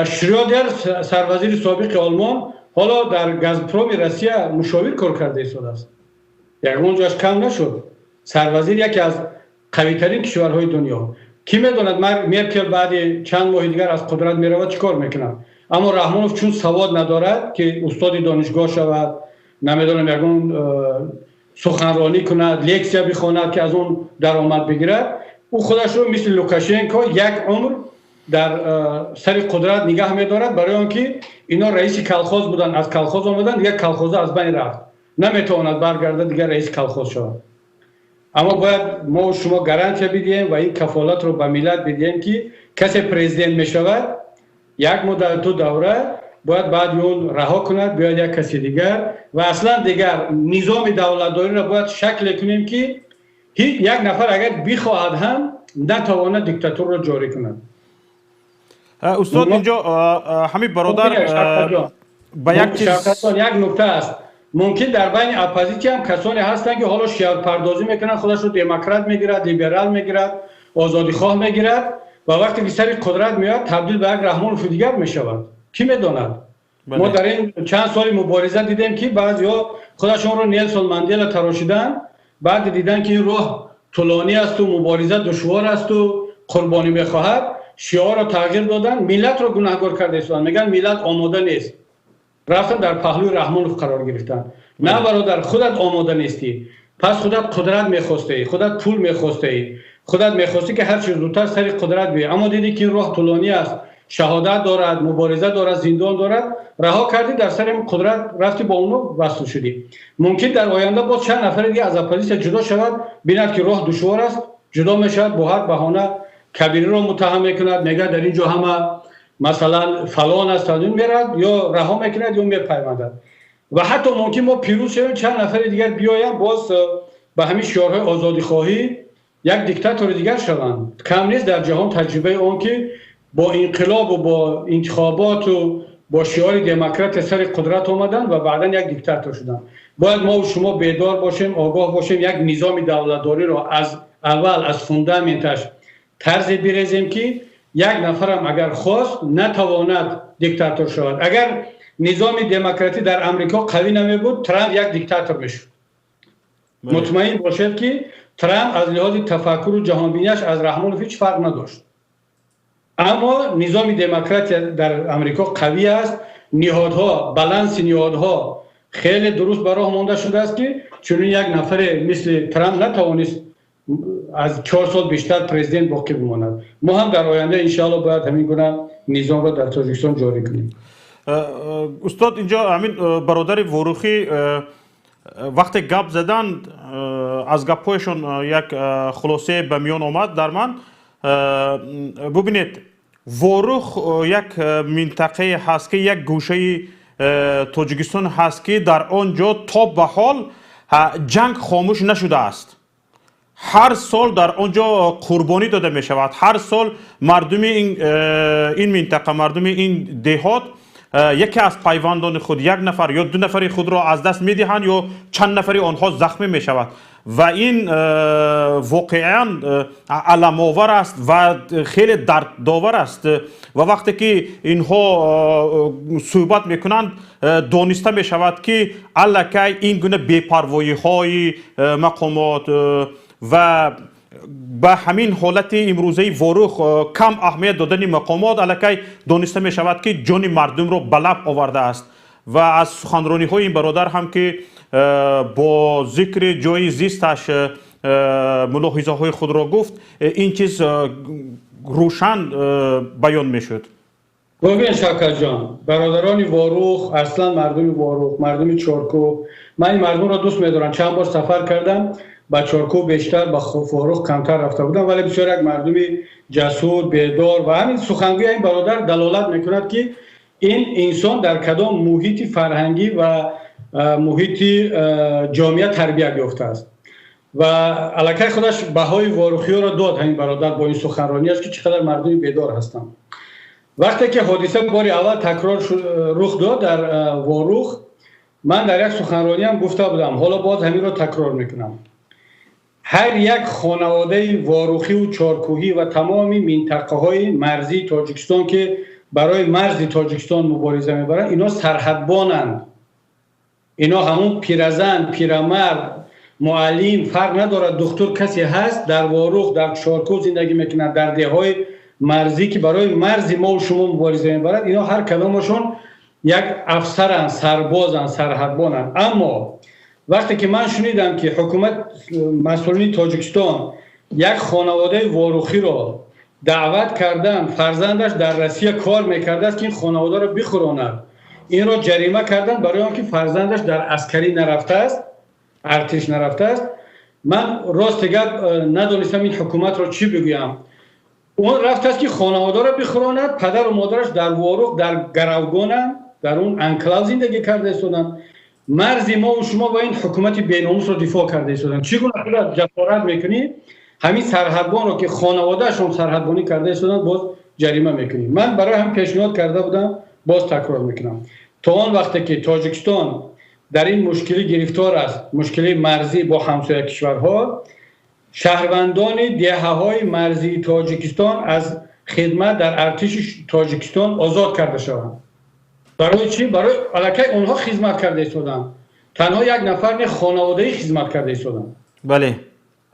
شریادر سروزیر سابق آلمان حالا در گازپروم روسیه مشاور کار کرده ایستاده است. یک اونجاش کم نشد. سروزیر یکی از قوی ترین کشورهای دنیا. کی میداند مرکل بعد چند ماه دیگر از قدرت میرود چیکار میکنه؟ اما رحمانوف چون سواد ندارد که استاد دانشگاه شود، نمیدونم یگون سخنرانی کند، لکسیا بخواند که از اون درآمد بگیرد، او خودش رو مثل لوکاشنکو یک عمر در سر قدرت نگه می‌دارد، برای آنکه اینا رئیس کلخوز بودن، از کلخوز آمدن، یک کلخوز از بین رفت، نمیتواند برگردد دیگر رئیس کلخوز شود. اما باید ما و شما گارانتی بدیم و این کفالت رو به ملت بدیم که کسی پرزیدنت میشود، یک مدت 2 دوره باید بعد اون رها کند، بیاید یک کسی دیگر و اصلا دیگر نظام دولتداری را باید شکل کنیم که یک نفر اگر بخواهد هم نتواند دیکتاتور را جاری کند. استاد اینجا همین برادر با یک چیز یک نکته است. ممکن در بین اپوزیسیون هم کسانی هستند که حالا شعار پردازی میکنن، خودش رو دموکرات میگیرد، لیبرال میگیرد، آزادی خواه میگیرد و وقتی که سر قدرت میاد تبدیل به یک رحمانوف دیگر میشود. کی میداند؟ ما در این چند سال مبارزه دیدیم که بعضیا خودشون رو نیلسون ماندلا تراشیدن، بعد دیدن که این راه طولانی است و مبارزه دشوار است و قربانی میخواهد، شعار رو تغییر دادن، ملت رو گناهکار کرده ایستادن، میگن ملت آماده نیست، رفتن در پهلوی رحمانوف قرار گرفتن. نه برادر، خودت آماده نیستی، پس خودت قدرت میخواستی، خودت پول میخواستی، خودت میخواستی که هر چیز زودتر سر قدرت بیای، اما دیدی که راه طولانی است، شهادت دارد، مبارزه دارد، زندان دارد، رها کردی، در سر قدرت رفتی، با اونو وصل شدی. ممکن در آینده باز چند نفر دیگه از اپوزیسیون جدا شود، بیند که راه دشوار است، جدا میشود، با هر بهانه کبیری رو متهم میکند، میگه در اینجا همه مثلا فلان است، از این میرد یا رها میکند یا میپیوندد و حتی ممکن ما پیروز شویم، چند نفر دیگر بیایم باز به همین شعارهای آزادی خواهی یک دیکتاتور دیگر شوند. کم نیست در جهان تجربه اون که با انقلاب و با انتخابات و با شعار دموکرات سر قدرت آمدن و بعدا یک دیکتاتور شدن. باید ما و شما بیدار باشیم، آگاه باشیم، یک نظام دولتداری را از اول از فوندامنتش طرز بریزیم که یک نفرم اگر خواست نتواند دیکتاتور شود. اگر نظام دموکراتی در امریکا قوی نمی بود، ترامپ یک دیکتاتور میشد. مطمئن باشید که ترامپ از لحاظ تفکر و جهانبینیش از رحمانوف هیچ فرق نداشت. اما نظام دموکراتی در امریکا قوی است، نهادها، بالانس نهادها خیلی درست به راه مانده شده است که چون یک نفر مثل ترامپ نتوانست از 4 سال بیشتر پرزیدنت باقی بماند. ما هم در آینده انشاءالله باید همین گونه نظام را در تاجیکستان جاری کنیم. استاد اینجا همین برادر وروخی وقتی گپ زدند از گپ‌هایشون یک خلاصه به میان آمد در من. ببینید وروخ یک منطقه هست که یک گوشه تاجیکستان هست که در آنجا تا به حال جنگ خاموش نشده است. هر سال در آنجا قربانی داده می شود. هر سال مردم این منطقه، مردم این دهات یکی از پیوندان خود، یک نفر یا 2 نفر خود را از دست می دهند یا چند نفری آنها زخمی می شود و این واقعا علم آور است و خیلی دردآور است و وقتی که اینها صحبت میکنند دانسته می شود که الکی این گونه بی‌پروایی های مقامات و به همین حالت امروزه وروخ کم اهمیت دادن مقامات الکی دانسته می شود که جان مردم رو به لب آورده است و از سخنرانی های این برادر هم که با ذکر جای زیستش ملاحظه های خود را گفت این چیز روشن بیان می شد. ببین شوکت جان، برادران وروخ، اصلا مردم وروخ، مردم چارکو، من این مردم را دوست می‌دارم. چند بار سفر کردم، با چارکو بیشتر، با وروخ کمتر رفته بودم، ولی بسیار یک مردم جسور، بیدار و همین سخنگوی این برادر دلالت میکند که این انسان در کدام محیط فرهنگی و محیط جامعه تربیت یافته است و الکی خودش بهای وروخی را داد همین برادر با این سخنرانیش که چقدر مردم بیدار هستند. وقتی که حادثه بار اول تکرار رخ داد در وروخ، من در یک سخنرانی هم گفته بودم، حالا باز همین را تکرار میکنم. هر یک خانواده وروخی و چارکوهی و تمام منطقه های مرزی تاجیکستان که برای مرز تاجیکستان مبارزه میبرند، اینا سرحدبانند. اینا همون پیرزن، پیرمرد، معلم فرق ندارد، دکتر کسی هست در وروخ، در چارکو زندگی میکنند، در دههای مرزی که برای مرز ما و شما مبارزه میبرند، اینا هر کدامشون یک افسرن، سربازن، سرحدبانن. اما وقتی که من شنیدم که حکومت مسئولین تاجیکستان یک خانواده وروخی را دعوت کردن، فرزندش در روسیه کار میکرده است که این خانواده را بخوراند، این را جریمه کردن برای آنکه فرزندش در عسکری نرفته است، ارتش نرفته است، من راست گپ ندانستم این حکومت را چی بگویم. اون رفته است که خانواده را بخوراند، پدر و مادرش در وروخ در گروگانن، در اون انکلاو زندگی کرده استودن. مرز ما و شما با این حکومت بی‌ناموس را دفاع کرده استودن. چگونه خودت جسارت میکنی همین سرحدبان رو که خانواده‌شون سرحدبانی کرده استودن باز جریمه میکنی؟ من برای هم پیشنهاد کرده بودم، باز تکرار میکنم، تا آن وقتی که تاجیکستان در این مشکلی گرفتار است، مشکلی مرزی با همسایه کشورها، شهروندان دهه‌های مرزی تاجیکستان از خدمت در ارتش تاجیکستان آزاد کرده شوند. برای چی؟ برای الکی اونها خدمت کرده ایستادن. تنها یک نفر نه، خانواده‌ای خدمت کرده ایستادن. بله.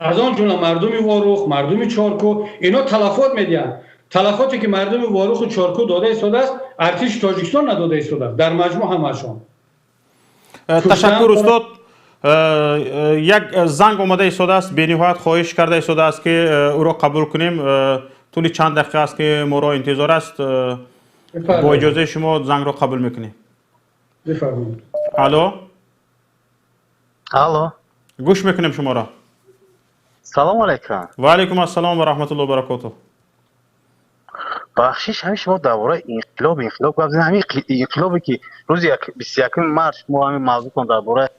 از آن جمله مردم وروخ، مردم چارکو، اینا تلفات میدن. تلفاتی که مردم وروخ و چارکو داده ایستاده است، ارتش تاجیکستان نداده ایستاده است. در مجموع همشون. تشکر استاد. یک زنگ آمده ایستاده است، به نهایت خواهش کرده ایستاده است که او را قبول کنیم. طول چند دقیقه است که ما را انتظار است. با اجازه شما زنگ را قبول میکنیم. بفرمایید. الو. الو. گوش میکنیم شما را. سلام علیکم. و علیکم السلام و رحمت الله و برکاته. بخشش همین شما درباره انقلاب گفت، همین انقلابی که روز 21 مارس ما همین موضوع کن درباره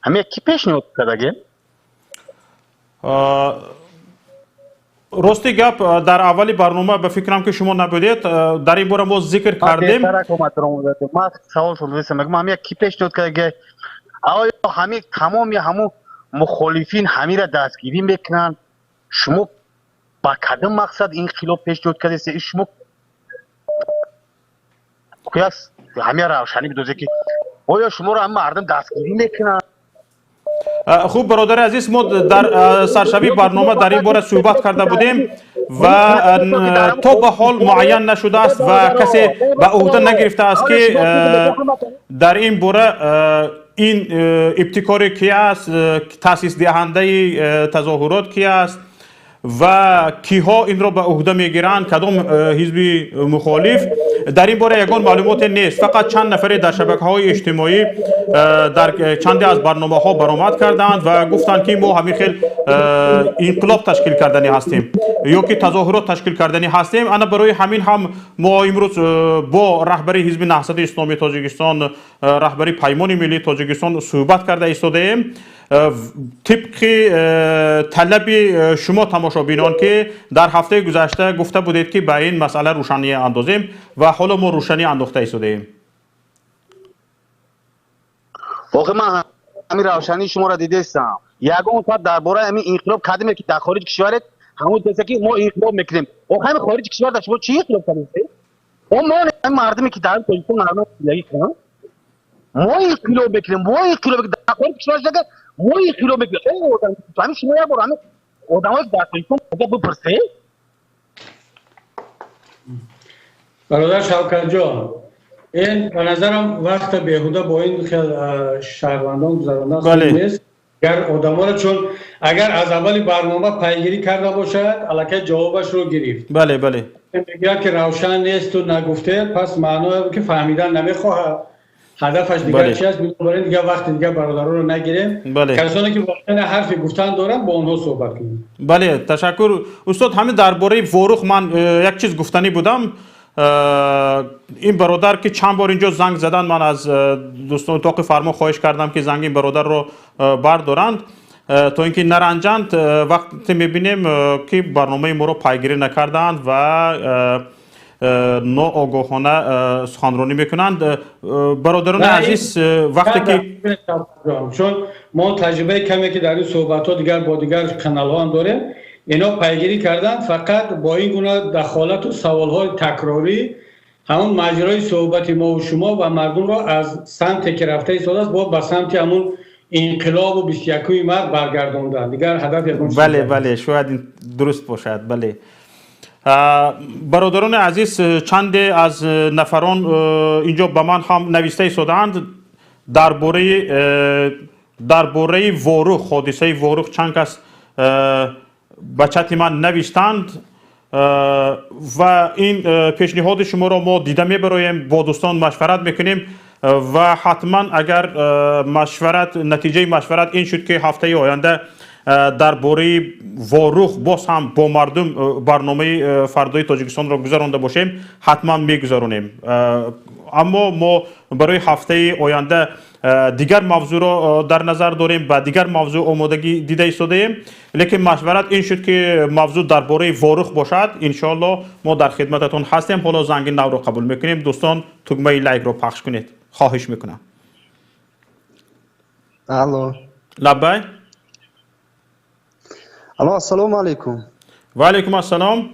همین کی پیشنهاد کرده؟ راستی گپ در اولی برنامه به فکرم که شما نبودید در این باره ما ذکر کردیم. ما سوال شد من یک کی پیشنهاد کرد آیا همه تمام همو مخالفین همه را دستگیری میکنن شما با کدام مقصد این خلاف پیشنهاد کردید شما کیاس همه را روشنی بدوزه که آیا شما را هم مردم دستگیری میکنن؟ خوب برادر عزیز ما در سرشبی برنامه در این باره صحبت کرده بودیم و تا به حال معین نشده است و کسی به عهده نگرفته است که در این باره این ابتکار کی است، تاسیس دهنده تظاهرات کی است و کیها این را به عهده میگیرند، کدام حزب مخالف، در این باره یگان معلومات نیست. فقط چند نفری در شبکه‌های اجتماعی در چندی از برنامه‌ها برآمد کردند و گفتند که ما همین خیل انقلاب تشکیل کردنی هستیم یا که تظاهرات تشکیل کردنی هستیم. انا برای همین هم ما امروز با رهبری حزب نهضت اسلامی تاجیکستان، رهبری پیمان ملی تاجیکستان صحبت کرده ایستادیم طبق طلب شما تماشابینان که در هفته گذشته گفته بودید که به این مسئله روشنی اندازیم و حالا ما روشنی انداخته ایستادیم. واقعا من همین روشنی شما را دیده استم یگان فقط درباره همین انقلاب کردیم که در خارج کشور همون کسی که ما انقلاب میکنیم او همین خارج کشور در شما چی انقلاب کردیم اون ما مردمی که در تاجیکستان مردم زندگی کنن ما انقلاب میکنیم ما انقلاب در خارج کشور دیگه ما انقلاب میکنیم او همین شما یا برای آدمای در تاجیکستان بپرسه. برادر شوکت جان این به نظرم وقت بیهوده با این شهروندان گذرانده نیست. اگر آدم را چون اگر از اولی برنامه پیگیری کرده باشد الکی جوابش رو گرفت. بله بله میگه که روشن نیست و نگفته پس معنی که فهمیدن نمیخواه هدفش دیگر چی است. برای دیگه وقت دیگه برادران رو نگیریم. کسانی که واقعا حرفی گفتن دارن با اونها صحبت کنیم. بله تشکر استاد. همین درباره وروخ من یک چیز گفتنی بودم. این برادر که چند بار اینجا زنگ زدن من از دوستان اتاق فرما خواهش کردم که زنگ این برادر رو بردارند تا اینکه نرنجند. وقتی میبینیم که برنامه ما رو پیگیری نکردند و ناآگاهانه سخنرانی میکنند. برادران عزیز وقتی که چون ما تجربه کمی که در این صحبت ها دیگر با دیگر کانال ها هم داریم اینا پیگیری کردن فقط با این گونه دخالت و سوال های تکراری همون مجرای صحبت ما و شما و مردم را از سمت که رفته ایستاده است با به سمت همون انقلاب و 21 مارس برگرداندن. دیگر هدف یکون بله بله شاید درست باشد. بله برادران عزیز چند از نفران اینجا به من هم نوشته ایستادند درباره وروخ، حادثه وروخ چند کس به چت من نوشتند و این پیشنهاد شما را ما دیده میبریم با دوستان مشورت میکنیم و حتما اگر نتیجه مشورت این شد که هفته آینده درباره وروخ باز هم با مردم برنامه فردای تاجیکستان را گذرانده باشیم حتما میگذرانیم. اما ما برای هفته آینده دیگر موضوع را در نظر داریم و دیگر موضوع آمادگی دیده ایستادیم، لیکن مشورت این شد که موضوع درباره وروخ باشد. انشاءالله ما در خدمتتون هستیم. حالا زنگ نو را قبول میکنیم. دوستان تکمه لایک را پخش کنید خواهش میکنم. الو لبای الو السلام علیکم. و علیکم السلام.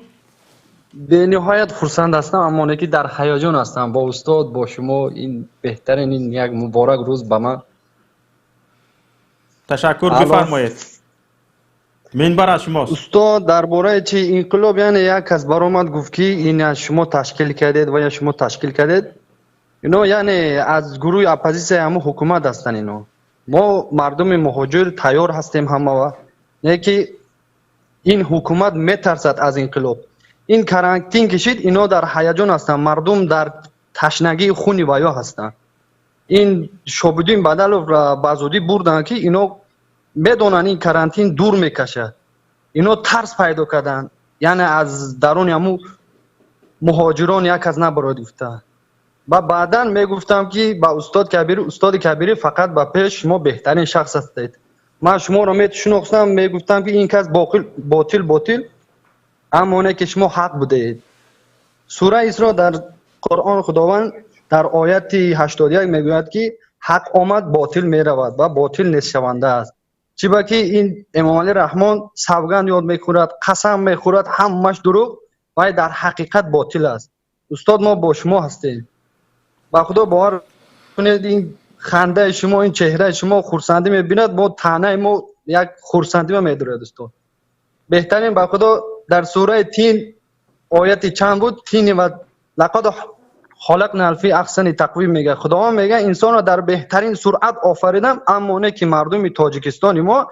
به نهایت خرسند هستم اما که در هیجان هستم با استاد با شما. این بهترین این یک مبارک روز به من. تشکر بفرمایید. منبر از شماست. استاد درباره چی انقلاب یعنی یک کس برآمد گفت که این شما تشکیل کردید و یا شما تشکیل کردید اینا یعنی از گروه اپوزیسیون همه حکومت هستن. اینا ما مردم مهاجر تیار هستیم همه و یعنی که این حکومت میترسد از انقلاب. این کرانتین کشید اینا در هیجان هستن. مردم در تشنگی خونی ویا هستن. این شوبدین بدل و بازودی بردن که اینا بدونن این کرانتین دور میکشه. اینا ترس پیدا کردن یعنی از درون همو مهاجران یک از نبراد افته. و بعدا میگفتم که با استاد کبیری فقط با پیش شما بهترین شخص هستید. من شما را میشناختم میگفتم که این کس باطل همونه که شما حق بودید. سوره اسراء در قرآن خداوند در آیت 81 میگوید که حق آمد باطل میرود و باطل نیست شونده است. چی با که این امام علی رحمان سوگند یاد میخورد، قسم میخورد، همش دروغ و در حقیقت باطل است. استاد ما با شما هستیم. با خدا باور کنید این خنده شما، این چهره شما خرسندی میبیند، ما تنه ما یک خرسندی ما میدارد استاد. بهترین با خدا در سوره تین آیت چند بود؟ تین و لقد خلقنا فی احسن تقویم میگه. خداوند میگه انسان را در بهترین سرعت آفریدم، اما نه که مردم تاجیکستانی ما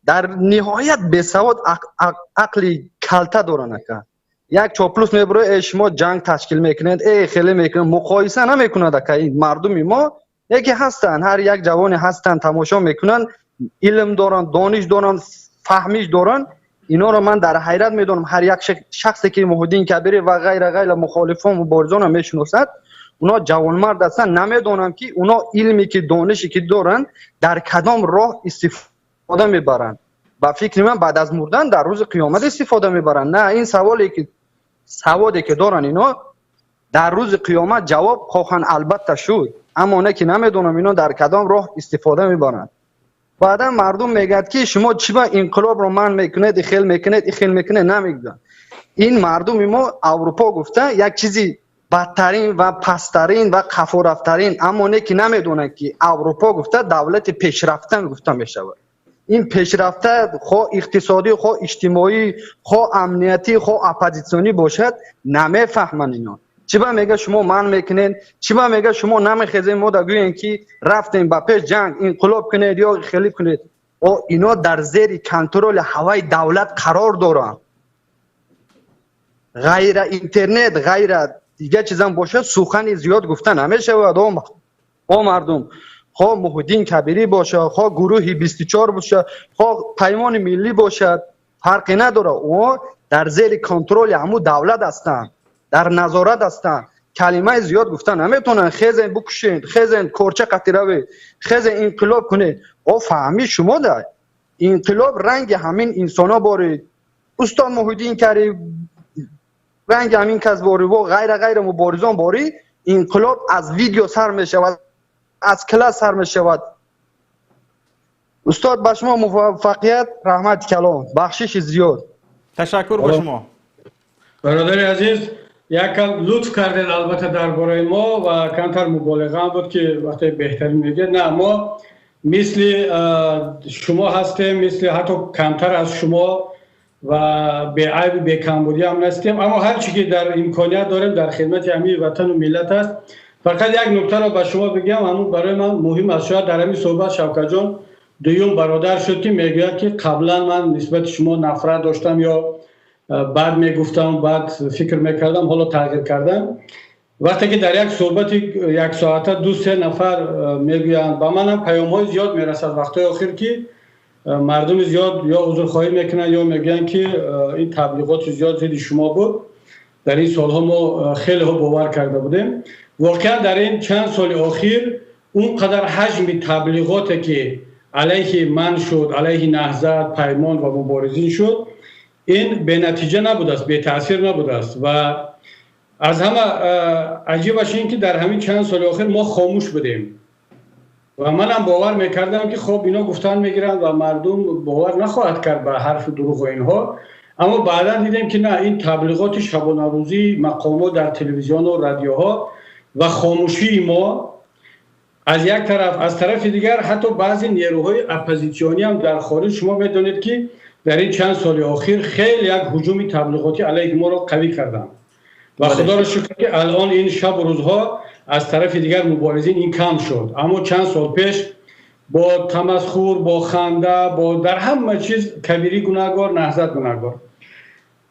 در نهایت بیسواد عقل کلته دارن. یک چاپلوس میبره شما جنگ تشکیل میکنند، خیلی میکنند، مقایسه نمیکنند که این مردم ما یکی هستن، هر یک جوانی هستن تماشا میکنن، علم دارن، دانش دارن، فهمیش دارن. اینا رو من در حیرت میدونم. هر یک شخصی که محدین کبیری و غیر مخالفان و مبارزان رو میشناسد، اونا جوانمرد هستن، نمیدونم که اونا علمی که دانشی که دارن در کدام راه استفاده میبرن. با فکر من بعد از مردن در روز قیامت استفاده میبرن. نه، این سوادی که دارن اینا در روز قیامت جواب خواهند البته شد، اما نه که نمیدونم اینا در کدام راه استفاده میبرن. بعدا مردم میگد که شما چی با انقلاب رو من میکنید، خیل میکنید، نمیگن. این مردم ما اروپا گفته یک چیزی بدترین و پسترین و کفارفترین، اما نه که نمیدونن که اروپا گفته دولت پیشرفته گفته میشود. این پیشرفته خواه اقتصادی، خواه اجتماعی، خواه امنیتی، خواه اپوزیسیونی باشد نمیفهمن اینا. چی با میگه شما من میکنین، چی با میگه شما نمیخیزین ما دگوین که رفتین با پیش جنگ انقلاب کنید یا خلیف کنید. او اینا در زیر کنترل هوای دولت قرار دارن. غیر اینترنت، غیر دیگه چیزام باشه سخن زیاد گفتن نمیشه. و مردم خواه محدین کبیری باشه، خواه گروه 24 باشه، خواه پیمان ملی باشه، فرقی نداره. او در زیر کنترل همو دولت هستن، در نظارت هستن. کلمه زیاد گفتن نمیتونن. خیزن بکشین، خیزن کورچه قطیروی، خیزن انقلاب کنید. او فهمی شما ده انقلاب رنگ همین انسان ها بارید. استاد محدین کبیری رنگ همین کس باری و غیر مبارزان باری. انقلاب از ویدیو سر میشود، از کلاس سر میشود. استاد با شما موفقیت، رحمت کلام، بخشش زیاد. تشکر با شما. برادر عزیز، یک کم لطف کردین البته درباره ما و کمتر مبالغه هم بود که وقتی بهترین میگه. نه، ما مثل شما هستیم، مثل حتی کمتر از شما و به عیب به کمبودی هم نستیم، اما هر چی که در امکانیت داریم در خدمت همین وطن و ملت است. فقط یک نکته را به شما بگم، همون برای من مهم است. شاید در همین صحبت شوکت جان دویم برادر شد که میگوید که قبلا من نسبت شما نفرت داشتم یا بعد میگفتم، بعد فکر میکردم، حالا تغییر کردم. وقتی که در یک صحبت یک ساعته 2-3 نفر میگویند، با من هم پیام های زیاد میرسد وقتی آخر که مردم زیاد یا عذرخواهی میکنن یا میگن که این تبلیغات زیاد زیر شما بود. در این سالها ما خیلی ها باور کرده بودیم. واقعا در این چند سال اخیر اونقدر حجم تبلیغاتی که علیه من شد، علیه نهضت، پیمان و مبارزین شد، این به نتیجه نبوده است، به تاثیر نبوده است. و از همه عجیبش این که در همین چند سال اخیر ما خاموش بودیم و من هم باور میکردم که خب اینا گفتن میگیرند و مردم باور نخواهد کرد به حرف دروغ و اینها. اما بعدا دیدیم که نه، این تبلیغات شبانه روزی مقامات در تلویزیون و رادیوها و خاموشی ما از یک طرف، از طرف دیگر حتی بعضی نیروهای اپوزیسیونی هم در خارج، شما میدونید که در این چند سال اخیر خیلی یک هجوم تبلیغاتی علیه ما را قوی کردند و خدا را شکر که الان این شب و روزها از طرف دیگر مبارزین این کم شد. اما چند سال پیش با تمسخر، با خنده، با در همه چیز کبیری گناهگار، نهضت گناهگار.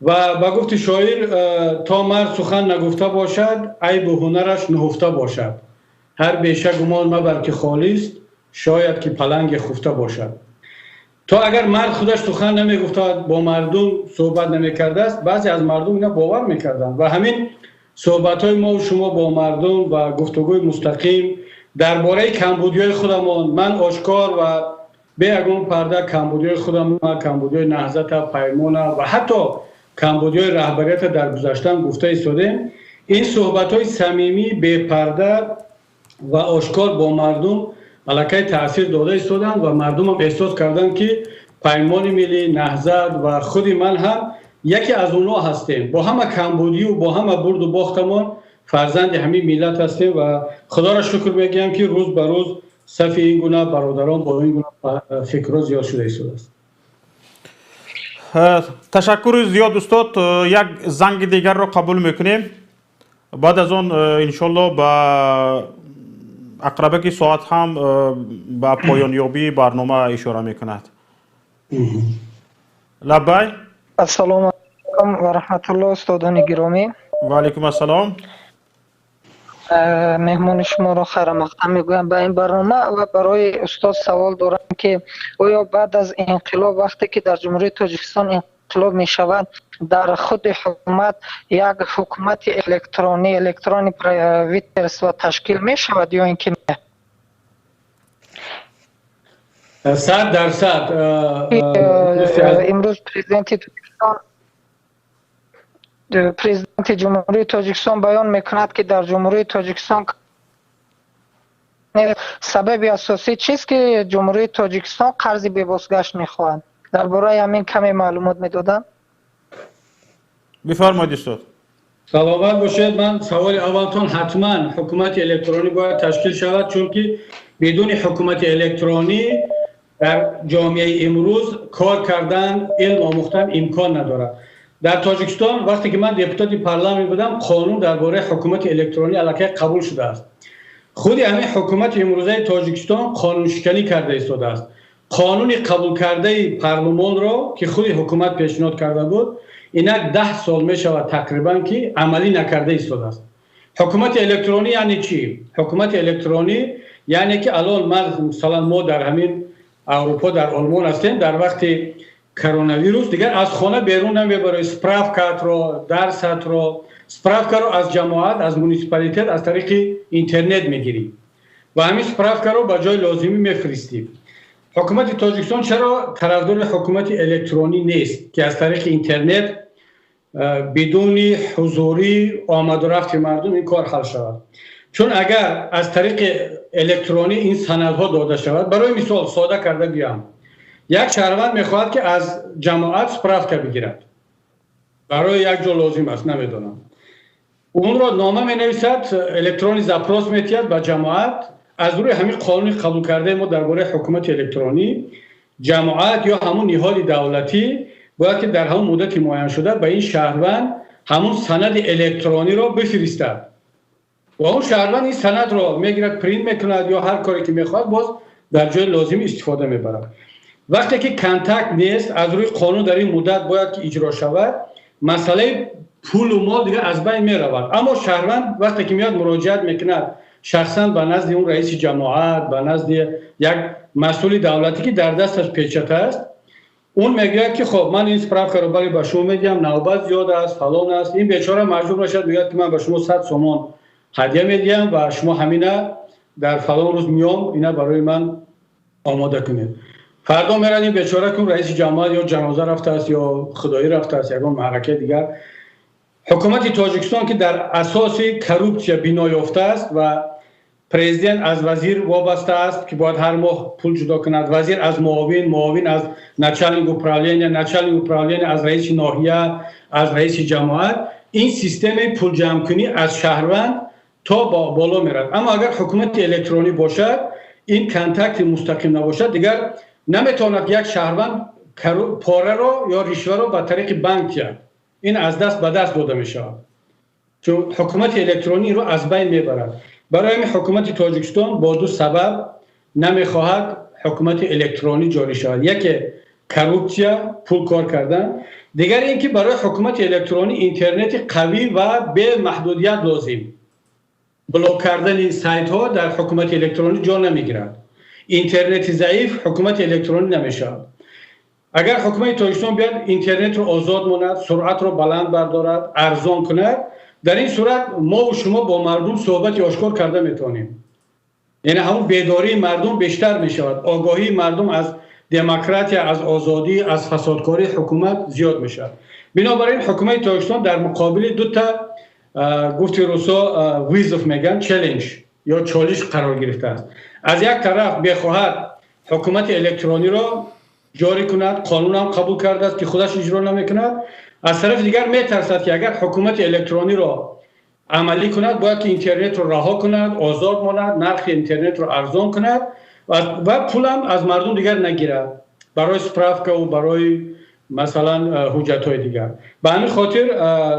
و با گفت شاعر تا مرد سخن نگفته باشد، عیب و هنرش نهفته باشد. هر بیشه گمان مبر که خالیست، شاید که پلنگ خفته باشد. تا اگر مرد خودش سخن نمیگفته، با مردم صحبت نمیکرده است، بعضی از مردم اینا باور میکردن و همین صحبت های ما و شما با مردم و گفتگوی مستقیم درباره کمبودی‌های خودمان، من آشکار و به یگان پرده کمبودی‌های خودمان، کمبودی‌های نهضت، پیمان و حتی کمبودیای رهبریت در گذشته گفته ایستادیم. این صحبت های صمیمی بی پرده و آشکار با مردم علاقه تاثیر داده ایستادن و مردم هم احساس کردن که پیمان ملی، نهضت و خود من هم یکی از اونها هستیم. با همه کمبودی و با همه برد و باختمان فرزند همین ملت هستیم و خدا را شکر میگم که روز به روز صف این گونه برادران با این گونه فکر زیاد شده ایستاده است. تشکر زیاد استاد. یک زنگ دیگر را قبول میکنیم. بعد از اون انشالله با اقربه ساعت هم با پایان یابی برنامه اشاره میکند. لبای السلام علیکم و رحمت الله استادان گرامی. و علیکم السلام. مهمان شما را خیر مقدم میگویم به این برنامه و برای استاد سوال دارم که آیا بعد از انقلاب وقتی که در جمهوری تاجیکستان انقلاب می شود در خود حکومت یک حکومت الکترونی پرایویت و تشکیل می شود یا اینکه نه؟ 100%. امروز پرزیدنت جمهوری تاجیکستان بیان میکند که در جمهوری تاجیکستان سبب اساسی چیست که جمهوری تاجیکستان قرض بی بازگشت میخواهند؟ درباره همین کمی معلومات میدادن؟ بفرمایید استاد. سلامت باشید. من سوال اولتون حتما حکومت الکترونی باید تشکیل شود، چون که بدون حکومت الکترونی در جامعه امروز کار کردن، علم آموختن امکان ندارد. در تاجیکستان وقتی که من دپوتات پارلمان بودم قانون درباره حکومت الکترونی علاقه قبول شده است. خود همین حکومت امروزه تاجیکستان قانون شکنی کرده ایستاده است. قانون قبول کرده پارلمان را که خود حکومت پیشنهاد کرده بود اینک 10 سال می شود تقریبا که عملی نکرده ایستاده است. حکومت الکترونی یعنی چی؟ حکومت الکترونی یعنی که الان مثلا ما در همین اروپا در آلمان هستیم، در وقت کرونا ویروس دیگر از خانه بیرون نمیبره، سپراوکات رو، درست رو، سپراوکات رو از جماعت، از منیسیپالیتت از طریق اینترنت میگیریم و همین سپراوکات رو به جای لازمی میفرستیم. حکومت تاجیکستان چرا طرفدار حکومت الکترونی نیست که از طریق اینترنت بدون حضوری آمد و رفت مردم این کار حل شود؟ چون اگر از طریق الکترونی این سندها داده شود، برای مثال ساده کرده بیام، یک شهروند میخواهد که از جماعت سپراوکات بگیرد، برای یک جا لازم است، نمیدونم، اون را نامه می نویسد، الکترونی زپراس میتید به جماعت. از روی همین قانون قبول کرده ما درباره حکومت الکترونی، جماعت یا همون نهاد دولتی باید که در همون مدت معین شده به این شهروند همون سند الکترونی را بفرستد و اون شهروند این سند را میگیرد، پرینت میکند یا هر کاری که میخواد باز در جای لازم استفاده میبرد. وقتی که کانتکت نیست، از روی قانون در این مدت باید که اجرا شود، مسئله پول و مال دیگه از بین میرود. اما شهروند وقتی که میاد مراجعت میکند شخصا به نزد اون رئیس جماعت، به نزد یک مسئول دولتی که در دستش پیچک است، اون میگه که خب من این سپراوکات رو برای به شما میدم، نوبت زیاد است، فلان است. این بیچاره مجبور میشه میگه که من به شما 100 سومان هدیه میدم و شما همینا در فلان روز میام اینا برای من آماده کنید. فردا میرن این بیچاره که رئیس جماعت یا جنازه رفته است یا خدایی رفته است، یگان معرکه دیگر. حکومت تاجیکستان که در اساس کروپسیا بنا یافته است و پرزیدنت از وزیر وابسته است که باید هر ماه پول جدا کند، وزیر از معاون از نچالنگ اپرالین از رئیس ناحیه، از رئیس جماعت، این سیستم پول جمع کنی از شهروند تا بالا میرد. اما اگر حکومت الکترونی باشد، این کانتکت مستقیم نباشد، دیگر نمیتواند یک شهروند پاره را یا رشوه را به طریق بانک کرد. این از دست به دست داده میشه، چون حکومت الکترونی رو از بین میبرد. برای همین حکومت تاجیکستان با دو سبب نمیخواهد حکومت الکترونی جاری شود: یکی کروپسیا، پول کار کردن، دیگر اینکه برای حکومت الکترونی اینترنت قوی و به محدودیت لازم. بلوک کردن سایت ها در حکومت الکترونی جا نمیگیرد. اینترنت ضعیف حکومت الکترونی نمیشه. اگر حکومت تاجیکستان بیاد اینترنت رو آزاد ماند، سرعت رو بلند بردارد، ارزان کند، در این صورت ما و شما با مردم صحبت آشکار کرده میتونیم. یعنی همون بیداری مردم بیشتر میشود، آگاهی مردم از دموکراسی، از آزادی، از فسادکاری حکومت زیاد میشه. بنابراین حکومت تاجیکستان در مقابل دو تا گفت روسا ویزف میگن چالش یا چالش قرار گرفته است. از یک طرف بخواهد حکومت الکترونی را جاری کند، قانون هم قبول کرده است که خودش اجرا نمیکند. از طرف دیگر میترسد که اگر حکومت الکترونی را عملی کند باید که اینترنت رو رها کند، آزاد ماند، نرخ اینترنت رو ارزان کند و پول هم از مردم دیگر نگیرد برای سپرافکا و برای مثلا حجت های دیگر. به همین خاطر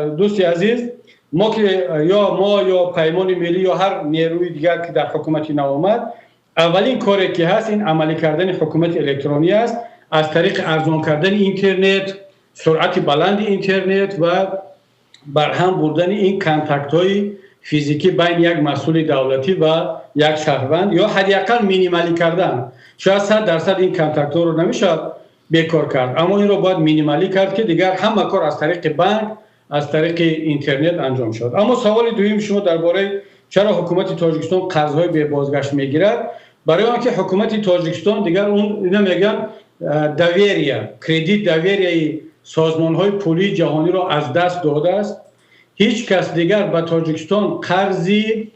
دوستی عزیز، ما یا پیمان ملی یا هر نیروی دیگر که در حکومتی نوآمد، اولین کاری که هست این عملی کردن حکومت الکترونی است، از طریق ارزان کردن اینترنت، سرعت بلند اینترنت و برهم بردن این کانتاکت های فیزیکی بین یک مسئول دولتی و یک شهروند، یا حداقل مینیمالی کردن. شاید 100% این کانتاکت ها رو نمیشه بیکار کرد، اما این رو باید مینیمالی کرد که دیگر همه کار از طریق بانک، از طریق اینترنت انجام شد. اما سوال دوم شما درباره چرا حکومت تاجیکستان قرضهای بی بازگشت میگیرد؟ برای آنکه حکومت تاجیکستان دیگر اون اینا میگن دویریه، کردیت دویریه سازمان های پولی جهانی را از دست داده است. هیچ کس دیگر به تاجیکستان قرضی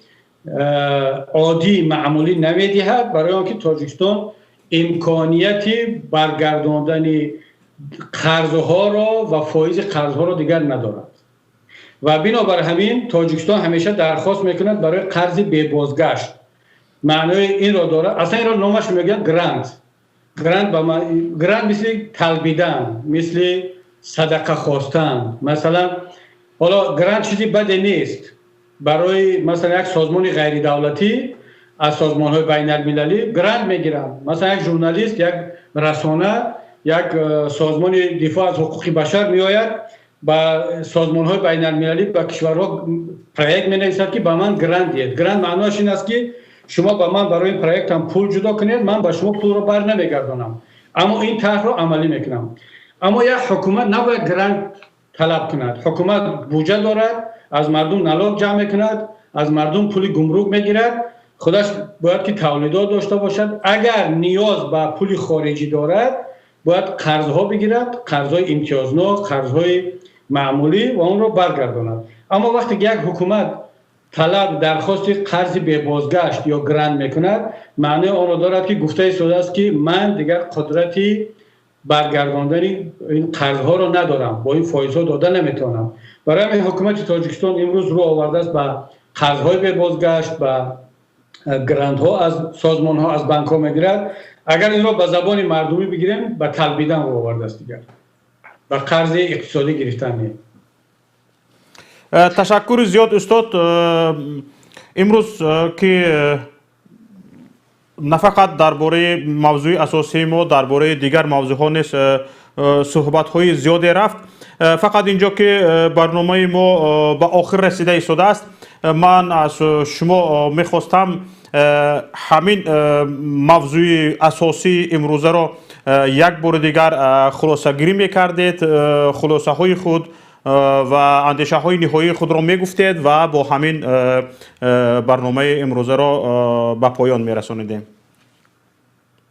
عادی معمولی نمیدهد، برای آنکه تاجیکستان امکانیتی برگرداندن قرضها را و فایز قرضها را دیگر ندارد و بنابر همین تاجیکستان همیشه درخواست میکند برای قرض بی بازگشت. معنای این را دارد، اصلا این را نامش میگن گرانت. گرانت مثل طلبیدن، مثل صدقه خواستن. مثلا حالا گرانت چیزی بدی نیست برای مثلا یک سازمان غیر دولتی از سازمان های بین المللی گرانت میگیرن. مثلا یک ژورنالیست، یک رسانه، یک سازمان دفاع از حقوق بشر میآید با سازمان های بین المللی با کشورها پروژه می نویسد که به من گرانت دهید. گرانت معناش این است که شما به من برای این پروژه هم پول جدا کنید، من به شما پول رو بر نمیگردانم، اما این طرح رو عملی میکنم. اما یک حکومت نباید گرانت طلب کند. حکومت بودجه دارد، از مردم نلاق جمع میکند، از مردم پول گمرک میگیرد، خودش باید که تولیدات داشته باشد. اگر نیاز به پول خارجی دارد باید قرضها بگیرد، قرضهای امتیازناک، قرضهای معمولی و اون رو برگرداند. اما وقتی یک حکومت طلب درخواست قرض به بازگشت یا گرانت میکند، معنی آن را دارد که گفته شده است که من دیگر قدرتی برگرداندن این قرضها را ندارم، با این فایزها داده نمیتونم. برای همین حکومت تاجیکستان امروز رو آورده است به قرضهای به بازگشت، به گرانت ها از سازمان ها، از بانک ها میگیرد. اگر این را به زبان مردمی بگیریم به طلبیدن رو آورده است دیگر، و قرض اقتصادی گرفتن نیست. تشکر زیاد استاد. امروز که نه فقط درباره موضوع اساسی ما، درباره دیگر موضوعات نیست صحبت های زیادی رفت. فقط اینجا که برنامه ما به آخر رسیده ایستاده است، من از شما میخواستم همین موضوع اساسی امروزه را یک بار دیگر خلاصه گیری میکردید، خلاصه های خود و اندیشه های نهایی خود را میگفتید و با همین برنامه امروزه را به پایان میرسانیدیم.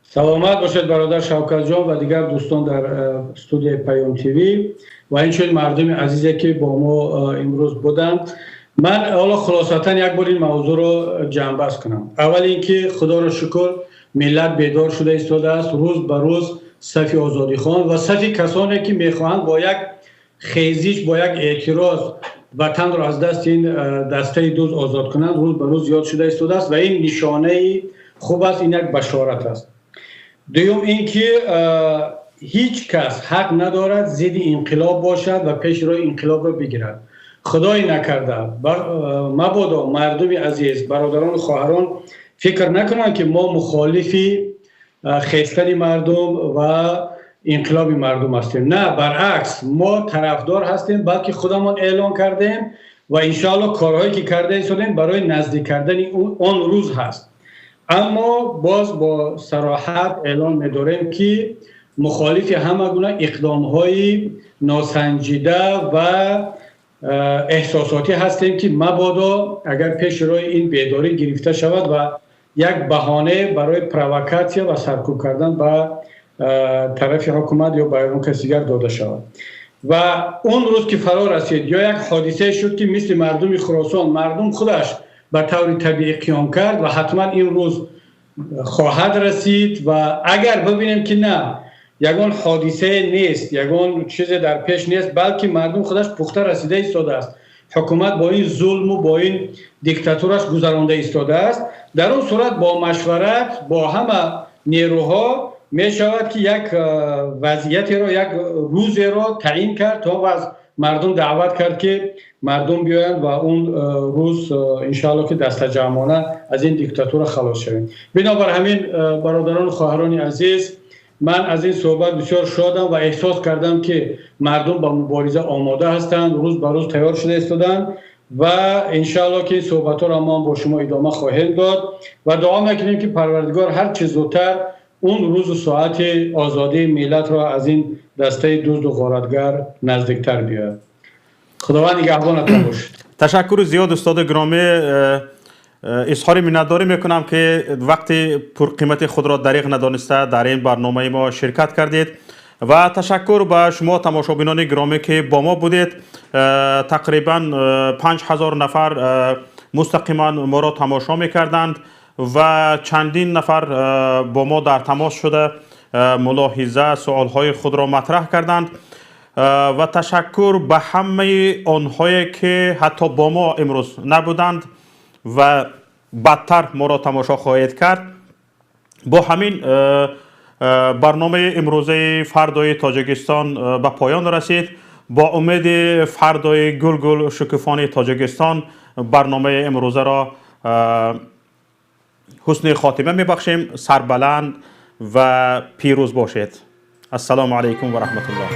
سلامت باشید برادر شوکت جان و دیگر دوستان در استودیوی پیام تیوی و اینچنین مردم عزیزی که با ما امروز بودند. من حالا خلاصتا یک بار این موضوع رو جمع‌بندی کنم. اول اینکه خدا را شکر ملت بیدار شده ایستاده است، روز به روز صف آزادی خوان و صف کسانی که میخواهند با یک خیزش، با یک اعتراض وطن را از دست این دسته دوز آزاد کنند روز به روز زیاد شده ایستاده است و این نشانه خوب است، این یک بشارت است. دوم اینکه هیچ کس حق ندارد ضد انقلاب باشد و پیش روی انقلاب را بگیرد. خدای نکرده مبادا مردم عزیز، برادران و خواهران فکر نکنند که ما مخالفی خیستن مردم و انقلاب مردم هستیم. نه، برعکس، ما طرفدار هستیم، بلکه خودمان اعلان کردیم و انشاءالله کارهایی که کرده ایستادیم برای نزدیک کردن اون روز هست. اما باز با صراحت اعلان می‌داریم که مخالف همه گونه اقدام‌های ناسنجیده و احساساتی هستیم که مبادا اگر پیش روی این بیداری گرفته شود و یک بهانه برای پرووکاسیون و سرکوب کردن به طرف حکومت یا بیرون کسی دیگر داده شود. و اون روز که فرا رسید یا یک حادثه شد که مثل مردم خراسان مردم خودش به طور طبیعی قیام کرد و حتما این روز خواهد رسید و اگر ببینیم که نه یگان حادثه نیست، یگان چیز در پیش نیست، بلکه مردم خودش پخته رسیده ایستاده است، حکومت با این ظلم و با این دیکتاتورش گذرانده ایستاده است، در اون صورت با مشورت با همه نیروها می شود که یک وضعیتی را، یک روزی را تعیین کرد تا از مردم دعوت کرد که مردم بیایند و اون روز انشاءالله که دست جمعانه از این دیکتاتور خلاص شویم. بنابر همین برادران و خواهران عزیز، من از این صحبت بسیار شادم و احساس کردم که مردم با مبارزه آماده هستند، روز به روز تیار شده ایستادند و انشاءالله که صحبت را ما با شما ادامه خواهیم داد و دعا میکنیم که پروردگار هر چه زودتر اون روز و ساعت آزادی ملت را از این دسته دزد و غارتگر نزدیکتر بیاید. خداوند نگهبانتان باشد. تشکر زیاد استاد گرامی. اظهار منتداری میکنم که وقتی پرقیمت خود را دریغ ندانسته در این برنامه ما شرکت کردید و تشکر به شما تماشابینان گرامی که با ما بودید. تقریبا 5000 نفر مستقیما ما را تماشا میکردند و چندین نفر با ما در تماس شده ملاحظه سوالهای خود را مطرح کردند و تشکر به همه آنهایی که حتی با ما امروز نبودند و بدتر ما را تماشا خواهید کرد. با همین برنامه امروزه فردای تاجیکستان به پایان رسید. با امید فردای گل شکوفان تاجیکستان برنامه امروزه را حسن خاتمه میبخشیم. سربلند و پیروز باشید. السلام علیکم و رحمت الله.